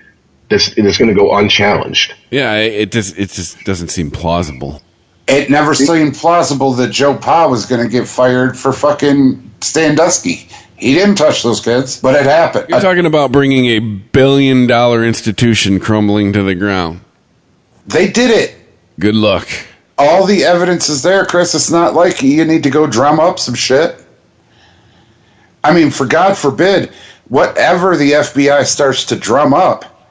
that's going to go unchallenged. Yeah, it just doesn't seem plausible. It never seemed plausible that Joe Pa was going to get fired for fucking Sandusky. He didn't touch those kids, but it happened. You're talking about bringing a $1 billion institution crumbling to the ground. They did it. Good luck. All the evidence is there, Chris. It's not like you need to go drum up some shit. I mean, for God forbid, whatever the FBI starts to drum up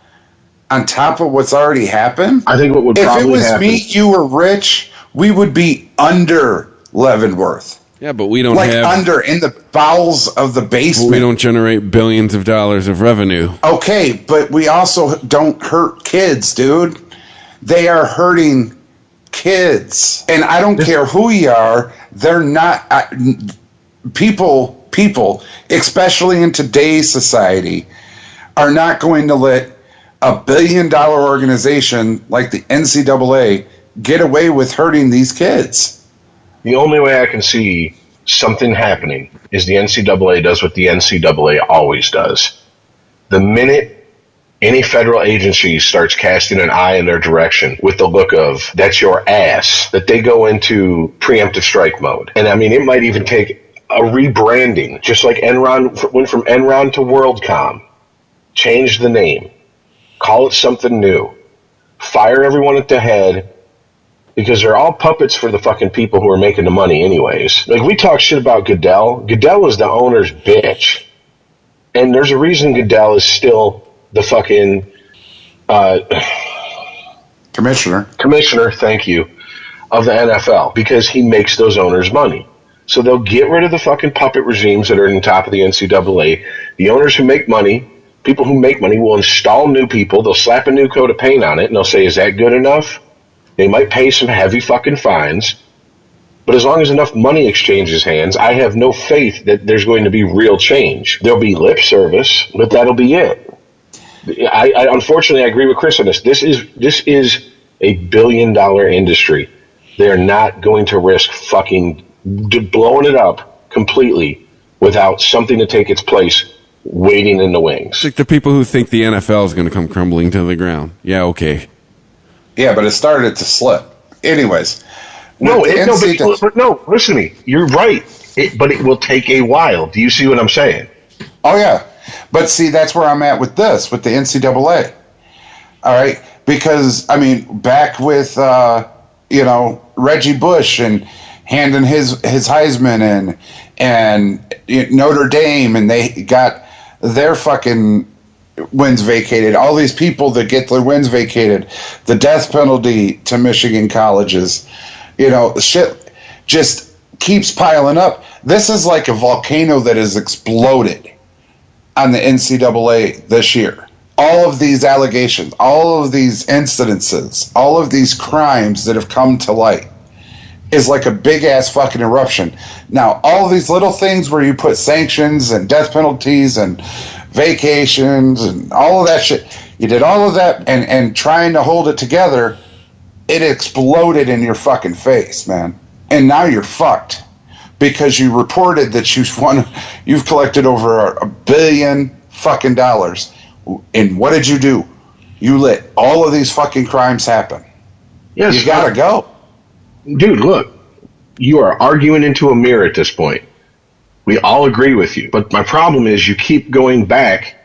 on top of what's already happened. I think what would probably happen. If it was me, you, or Rich, we would be under Leavenworth. Yeah, but we don't like have in the bowels of the basement. we don't generate billions of dollars of revenue. Okay, but we also don't hurt kids, dude. They are hurting kids. And I don't care who you are, they're not people, especially in today's society, are not going to let a $1 billion organization like the NCAA get away with hurting these kids. The only way I can see something happening is the NCAA does what the NCAA always does. The minute any federal agency starts casting an eye in their direction with the look of, that's your ass, that they go into preemptive strike mode. And I mean, it might even take a rebranding, just like Enron went from Enron to WorldCom. Change the name. Call it something new. Fire everyone at the head, because they're all puppets for the fucking people who are making the money anyways. Like, we talk shit about Goodell. Goodell is the owner's bitch. And there's a reason Goodell is still the fucking commissioner, thank you, of the NFL, because he makes those owners money. So they'll get rid of the fucking puppet regimes that are in the top of the NCAA. The owners who make money, people who make money, will install new people. They'll slap a new coat of paint on it, and they'll say, is that good enough? They might pay some heavy fucking fines, but as long as enough money exchanges hands, I have no faith that there's going to be real change. There'll be lip service, but that'll be it. I unfortunately, I agree with Chris on this. This is a $1 billion industry. They're not going to risk fucking blowing it up completely without something to take its place waiting in the wings. It's like the people who think the NFL is going to come crumbling to the ground. Yeah, okay. Yeah, but it started to slip. Anyways. No, listen to me. You're right. But it will take a while. Do you see what I'm saying? Oh, yeah. But see, that's where I'm at with this, with the NCAA. All right? Because, I mean, back with, Reggie Bush and handing his Heisman and Notre Dame, and they got their fucking wins vacated. All these people that get their wins vacated, the death penalty to Michigan colleges, shit just keeps piling up. This is like a volcano that has exploded on the NCAA this year. All of these allegations, all of these incidences, all of these crimes that have come to light is like a big ass fucking eruption. Now, all of these little things where you put sanctions and death penalties and vacations and all of that shit, you did all of that and trying to hold it together, it exploded in your fucking face, man. And now you're fucked because you reported that you've collected over $1 billion fucking dollars. And what did you do? You let all of these fucking crimes happen. Yes, you gotta go. Dude, look, you are arguing into a mirror at this point. We all agree with you. But my problem is you keep going back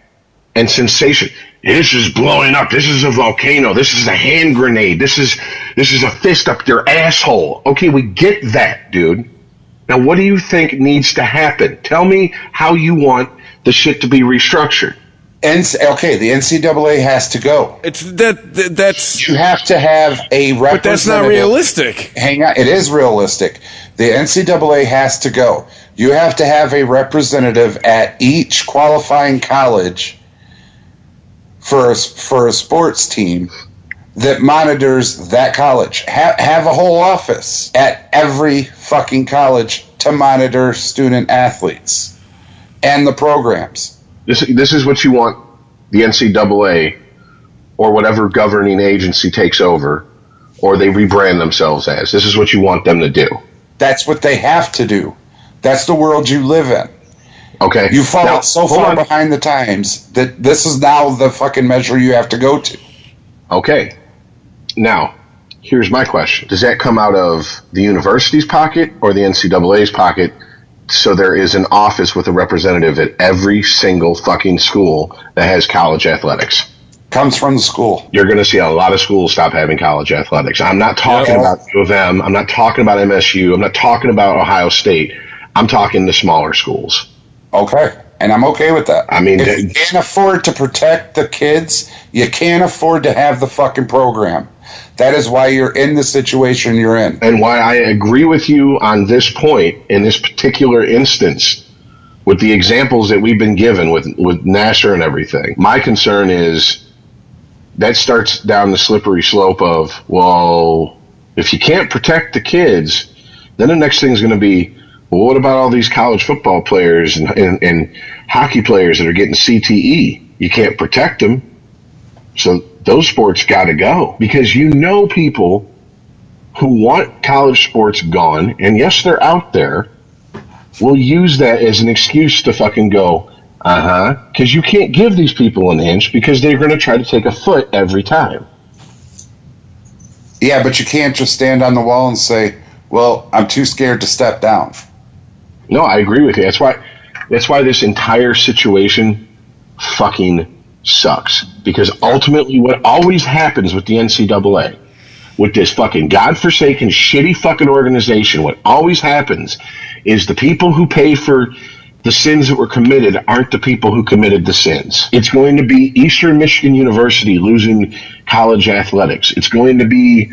and sensation. This is blowing up. This is a volcano. This is a hand grenade. This is a fist up your asshole. Okay, we get that, dude. Now, what do you think needs to happen? Tell me how you want the shit to be restructured. Okay, the NCAA has to go. That's you have to have a representative. But that's not realistic. Hang on, it is realistic. The NCAA has to go. You have to have a representative at each qualifying college for a sports team that monitors that college. Have a whole office at every fucking college to monitor student athletes and the programs. This is what you want the NCAA or whatever governing agency takes over, or they rebrand themselves as. This is what you want them to do. That's what they have to do. That's the world you live in. Okay. You fall so far behind the times that this is now the fucking measure you have to go to. Okay. Now, here's my question. Does that come out of the university's pocket or the NCAA's pocket? So there is an office with a representative at every single fucking school that has college athletics. Comes from the school. You're going to see a lot of schools stop having college athletics. I'm not talking about U of M. I'm not talking about MSU. I'm not talking about Ohio State. I'm talking the smaller schools. Okay. And I'm okay with that. I mean, if you can't afford to protect the kids, you can't afford to have the fucking program. That is why you're in the situation you're in. And why I agree with you on this point in this particular instance with the examples that we've been given with Nasser and everything. My concern is that starts down the slippery slope of, well, if you can't protect the kids, then the next thing is going to be, well, what about all these college football players and hockey players that are getting CTE? You can't protect them. So those sports got to go, because you know people who want college sports gone, and yes, they're out there, will use that as an excuse to fucking go, because you can't give these people an inch because they're going to try to take a foot every time. Yeah, but you can't just stand on the wall and say, well, I'm too scared to step down. No, I agree with you. That's why this entire situation fucking sucks. Because ultimately what always happens with the NCAA, with this fucking godforsaken, shitty fucking organization, what always happens is the people who pay for the sins that were committed aren't the people who committed the sins. It's going to be Eastern Michigan University losing college athletics. It's going to be,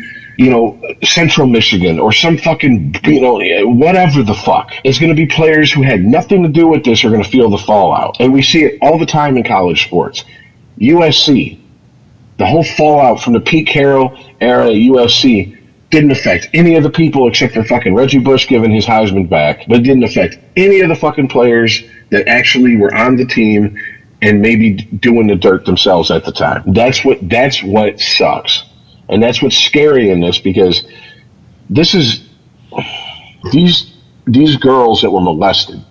Central Michigan or some fucking, whatever the fuck. It's going to be players who had nothing to do with this are going to feel the fallout. And we see it all the time in college sports. USC, the whole fallout from the Pete Carroll era at USC didn't affect any of the people except for fucking Reggie Bush giving his Heisman back, but it didn't affect any of the fucking players that actually were on the team and maybe doing the dirt themselves at the time. That's what sucks. And that's what's scary in this, because these girls that were molested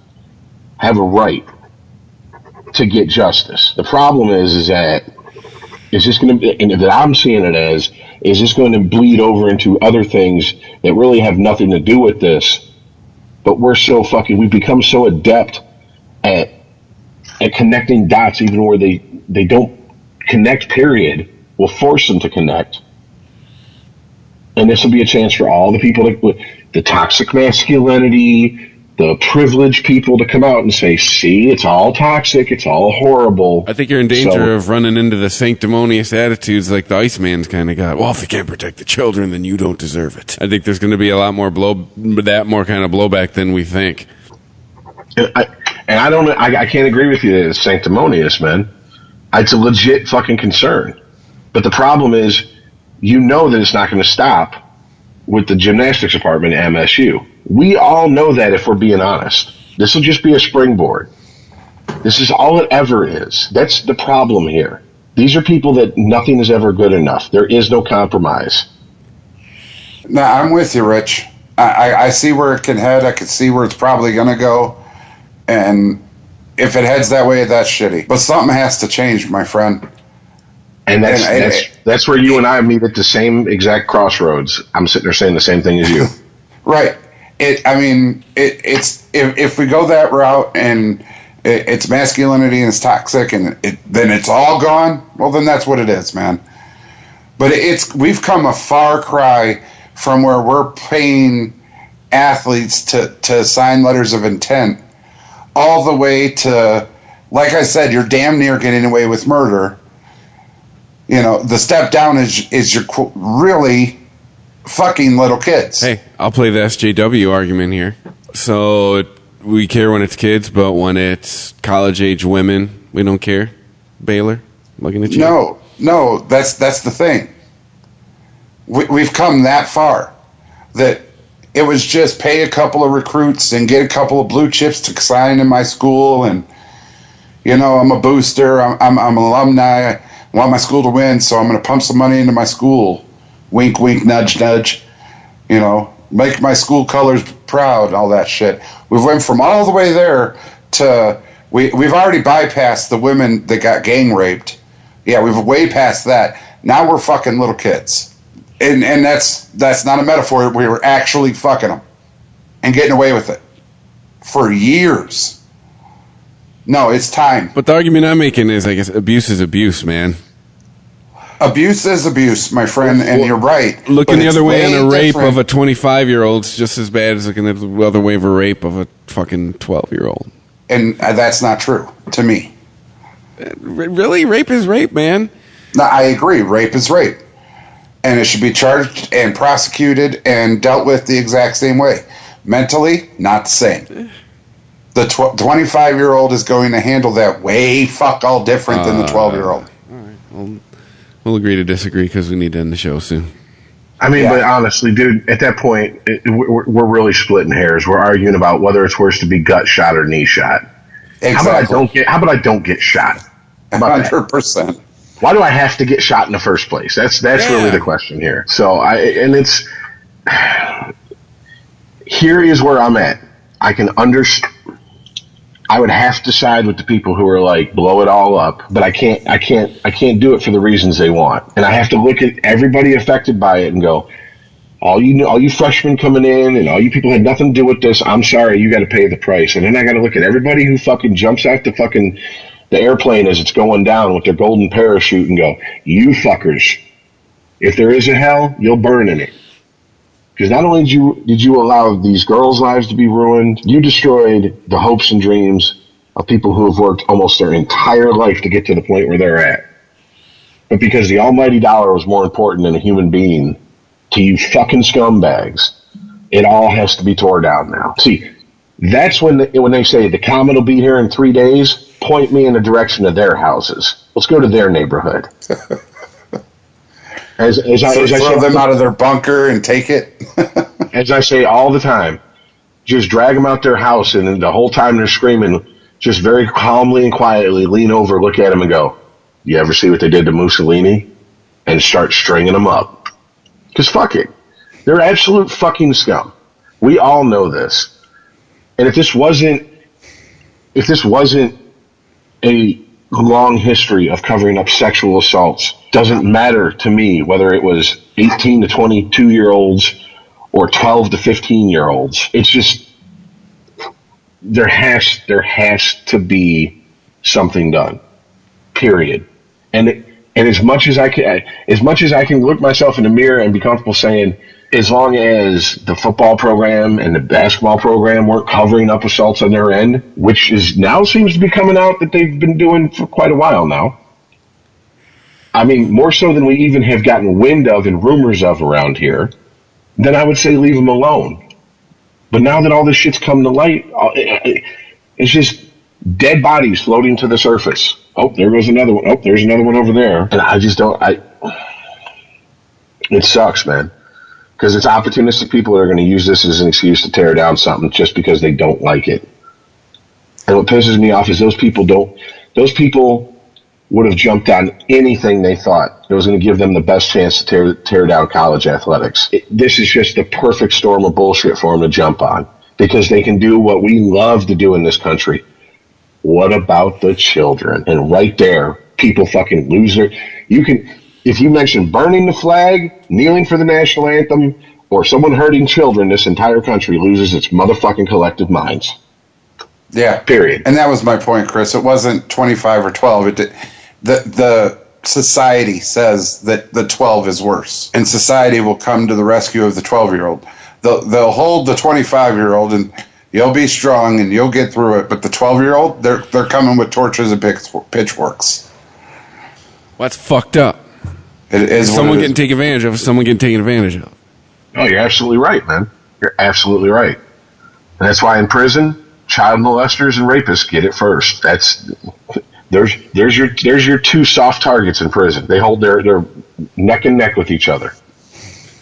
have a right to get justice. The problem is that this going to, and that I'm seeing it as, is this going to bleed over into other things that really have nothing to do with this? But we've become so adept at connecting dots, even where they don't connect, period. We'll force them to connect. And this will be a chance for all the people with the toxic masculinity, the privileged people to come out and say, see, it's all toxic, it's all horrible. I think you're in danger of running into the sanctimonious attitudes like the Iceman's kind of got. Well, if you can't protect the children, then you don't deserve it. I think there's going to be a lot more more kind of blowback than we think. I can't agree with you that it's sanctimonious, man. It's a legit fucking concern. But the problem is, that it's not going to stop with the gymnastics department at MSU. We all know that, if we're being honest. This will just be a springboard. This is all it ever is. That's the problem here. These are people that nothing is ever good enough. There is no compromise. No, I'm with you, Rich. I see where it can head. I can see where it's probably going to go. And if it heads that way, that's shitty. But something has to change, my friend. And that's where you and I meet at the same exact crossroads. I'm sitting there saying the same thing as you. Right. It's if we go that route and it's masculinity and it's toxic and then it's all gone, well, then that's what it is, man. But we've come a far cry from where we're paying athletes to sign letters of intent all the way to, like I said, you're damn near getting away with murder. The step down is your really fucking little kids. Hey, I'll play the SJW argument here. So we care when it's kids, but when it's college-age women, we don't care. Baylor, looking at you. No, that's the thing. We've come that far that it was just pay a couple of recruits and get a couple of blue chips to sign in my school, and I'm a booster. I'm an alumni. I want my school to win, so I'm going to pump some money into my school. Wink, wink, nudge, nudge. Make my school colors proud, all that shit. We've went from all the way there to we've already bypassed the women that got gang raped. Yeah, we've way past that. Now we're fucking little kids, and that's not a metaphor. We were actually fucking them and getting away with it for years. No, it's time. But the argument I'm making is, I guess, abuse is abuse, man. Abuse is abuse, my friend, and you're right. Looking the other way on a rape of a 25-year-old is just as bad as looking the other way of a rape of a fucking 12-year-old. And that's not true to me. Really? Rape is rape, man. No, I agree. Rape is rape. and it should be charged and prosecuted and dealt with the exact same way. Mentally, not the same. The 25-year-old is going to handle that way fuck all different than the 12-year-old. All right. We'll agree to disagree because we need to end the show soon. I mean, but honestly, dude, at that point, we're really splitting hairs. We're arguing about whether it's worse to be gut shot or knee shot. Exactly. How about I don't get shot? 100%. Why do I have to get shot in the first place? That's really the question here. So here is where I'm at. I can understand. I would have to side with the people who are like blow it all up, but I can't do it for the reasons they want. And I have to look at everybody affected by it and go, all you freshmen coming in and all you people had nothing to do with this. I'm sorry, you got to pay the price. And then I got to look at everybody who fucking jumps out the airplane as it's going down with their golden parachute and go, you fuckers, if there is a hell, you'll burn in it. Because not only did you allow these girls' lives to be ruined, you destroyed the hopes and dreams of people who have worked almost their entire life to get to the point where they're at. But because the almighty dollar was more important than a human being to you fucking scumbags, it all has to be tore down now. See, that's when they say the comet will be here in 3 days, point me in the direction of their houses. Let's go to their neighborhood. As I throw them out of their bunker and take it. As I say all the time, just drag them out their house, and then the whole time they're screaming, just very calmly and quietly lean over, look at them, and go, "You ever see what they did to Mussolini?" And start stringing them up. Because fuck it, they're absolute fucking scum. We all know this. And if this wasn't a long history of covering up sexual assaults, doesn't matter to me whether it was 18 to 22-year-olds or 12 to 15-year-olds. It's just there has to be something done. Period. And as much as I can look myself in the mirror and be comfortable saying, as long as the football program and the basketball program weren't covering up assaults on their end, which is now seems to be coming out that they've been doing for quite a while now. I mean, more so than we even have gotten wind of and rumors of around here, then I would say leave them alone. But now that all this shit's come to light, it's just dead bodies floating to the surface. Oh, there goes another one. Oh, there's another one over there. And I just don't, it sucks, man. Because it's opportunistic people that are going to use this as an excuse to tear down something just because they don't like it. And what pisses me off is those people would have jumped on anything they thought that was going to give them the best chance to tear down college athletics. This is just the perfect storm of bullshit for them to jump on because they can do what we love to do in this country. What about the children? And right there, people fucking lose their... If you mention burning the flag, kneeling for the national anthem, or someone hurting children, this entire country loses its motherfucking collective minds. Yeah. Period. And that was my point, Chris. It wasn't 25 or 12. The society says that the 12 is worse, and society will come to the rescue of the 12-year-old. They'll hold the 25-year-old, and you'll be strong, and you'll get through it. But the 12-year-old, they're coming with torches and pitchforks. Well, that's fucked up. It is someone getting taken advantage of. Someone getting taken advantage of. Oh, you're absolutely right, man. You're absolutely right. And that's why in prison, child molesters and rapists get it first. There's your two soft targets in prison. They hold their neck and neck with each other.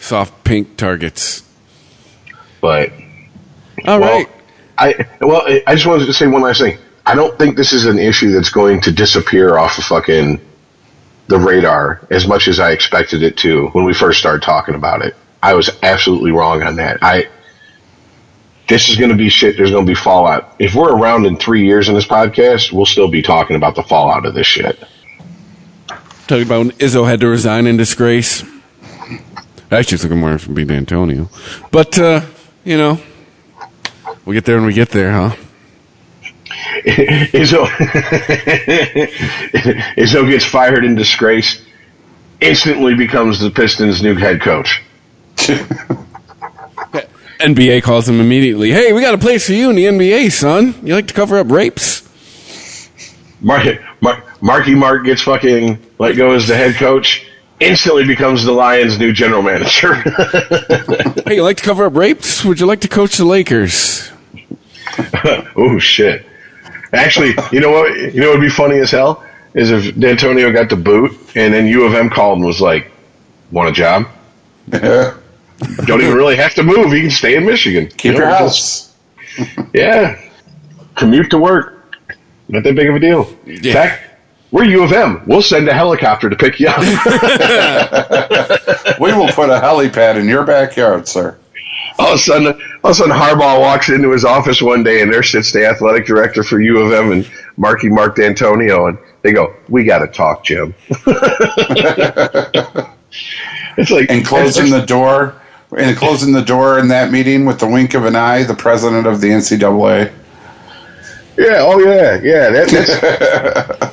Soft pink targets. But all right. I just wanted to say one last thing. I don't think this is an issue that's going to disappear off of fucking the radar as much as I expected it to when we first started talking about it. I was absolutely wrong on that. This is going to be shit. There's going to be fallout. If we're around in 3 years in this podcast, we'll still be talking about the fallout of this shit. Talking about when Izzo had to resign in disgrace. Actually, it's looking more from B. D'Antonio. But, we'll get there when we get there, huh? Izzo gets fired in disgrace, instantly becomes the Pistons' new head coach. NBA calls him immediately. Hey, we got a place for you in the NBA, son. You like to cover up rapes? Marky Mark gets fucking let go as the head coach. instantly becomes the Lions' new general manager. Hey, you like to cover up rapes? Would you like to coach the Lakers? Oh shit! Actually, you know what? You know what would be funny as hell is if D'Antonio got the boot and then U of M called and was like, "Want a job? Don't even really have to move. You can stay in Michigan. Keep your house." Yeah, commute to work. Not that big of a deal. In fact, we're U of M. We'll send a helicopter to pick you up. We will put a helipad in your backyard, sir. All of a sudden, Harbaugh walks into his office one day, and there sits the athletic director for U of M and Mark D'Antonio, and they go, "We got to talk, Jim." It's like and closing the door in that meeting with the wink of an eye, the president of the NCAA. Yeah, oh yeah. That's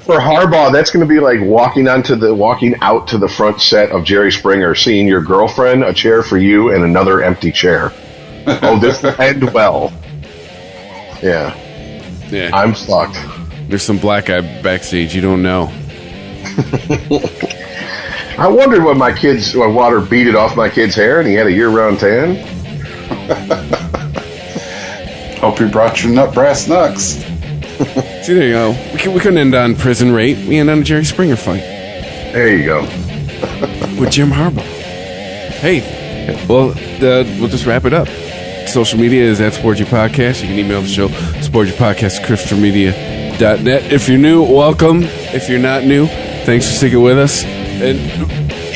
for Harbaugh. That's going to be like walking out to the front set of Jerry Springer, seeing your girlfriend, a chair for you, and another empty chair. Oh, this will end well. Yeah. I'm fucked. There's some black guy backstage you don't know. I wondered when water beat it off my kid's hair and he had a year-round tan. Hope you brought your brass knucks. See, there you go. We couldn't end on prison rape. We end on a Jerry Springer fight. There you go. With Jim Harbaugh. Hey, well, we'll just wrap it up. Social media is at Sporgy Podcast. You can email the show, sportypodcast@ChristopherMedia.net. If you're new, welcome. If you're not new, thanks for sticking with us. And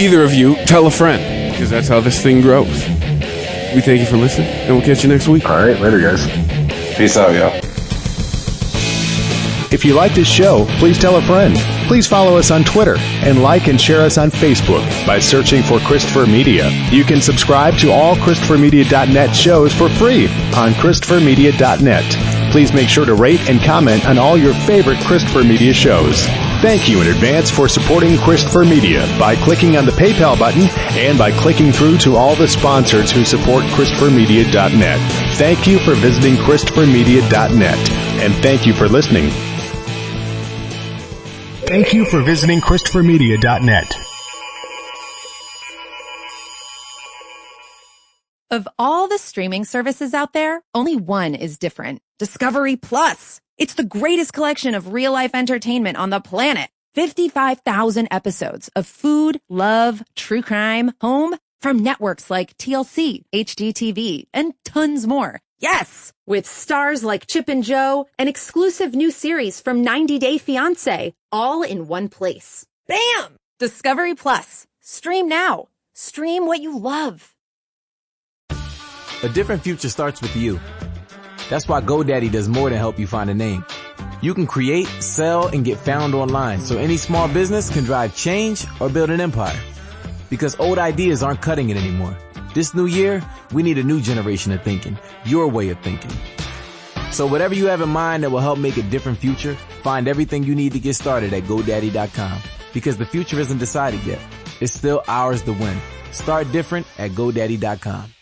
either of you, tell a friend, because that's how this thing grows. We thank you for listening, and we'll catch you next week. All right, later, guys. Peace out, y'all. If you like this show, please tell a friend. Please follow us on Twitter and like and share us on Facebook by searching for Christopher Media. You can subscribe to all ChristopherMedia.net shows for free on ChristopherMedia.net. Please make sure to rate and comment on all your favorite Christopher Media shows. Thank you in advance for supporting Christopher Media by clicking on the PayPal button and by clicking through to all the sponsors who support ChristopherMedia.net. Thank you for visiting ChristopherMedia.net, and thank you for listening. Thank you for visiting ChristopherMedia.net. Of all the streaming services out there, only one is different. Discovery Plus. It's the greatest collection of real-life entertainment on the planet. 55,000 episodes of food, love, true crime, home, from networks like TLC, HGTV, and tons more. Yes! With stars like Chip and Jo, an exclusive new series from 90 Day Fiancé, all in one place. Bam! Discovery Plus. Stream now. Stream what you love. A different future starts with you. That's why GoDaddy does more than help you find a name. You can create, sell, and get found online so any small business can drive change or build an empire. Because old ideas aren't cutting it anymore. This new year, we need a new generation of thinking, your way of thinking. So whatever you have in mind that will help make a different future, find everything you need to get started at GoDaddy.com. Because the future isn't decided yet. It's still ours to win. Start different at GoDaddy.com.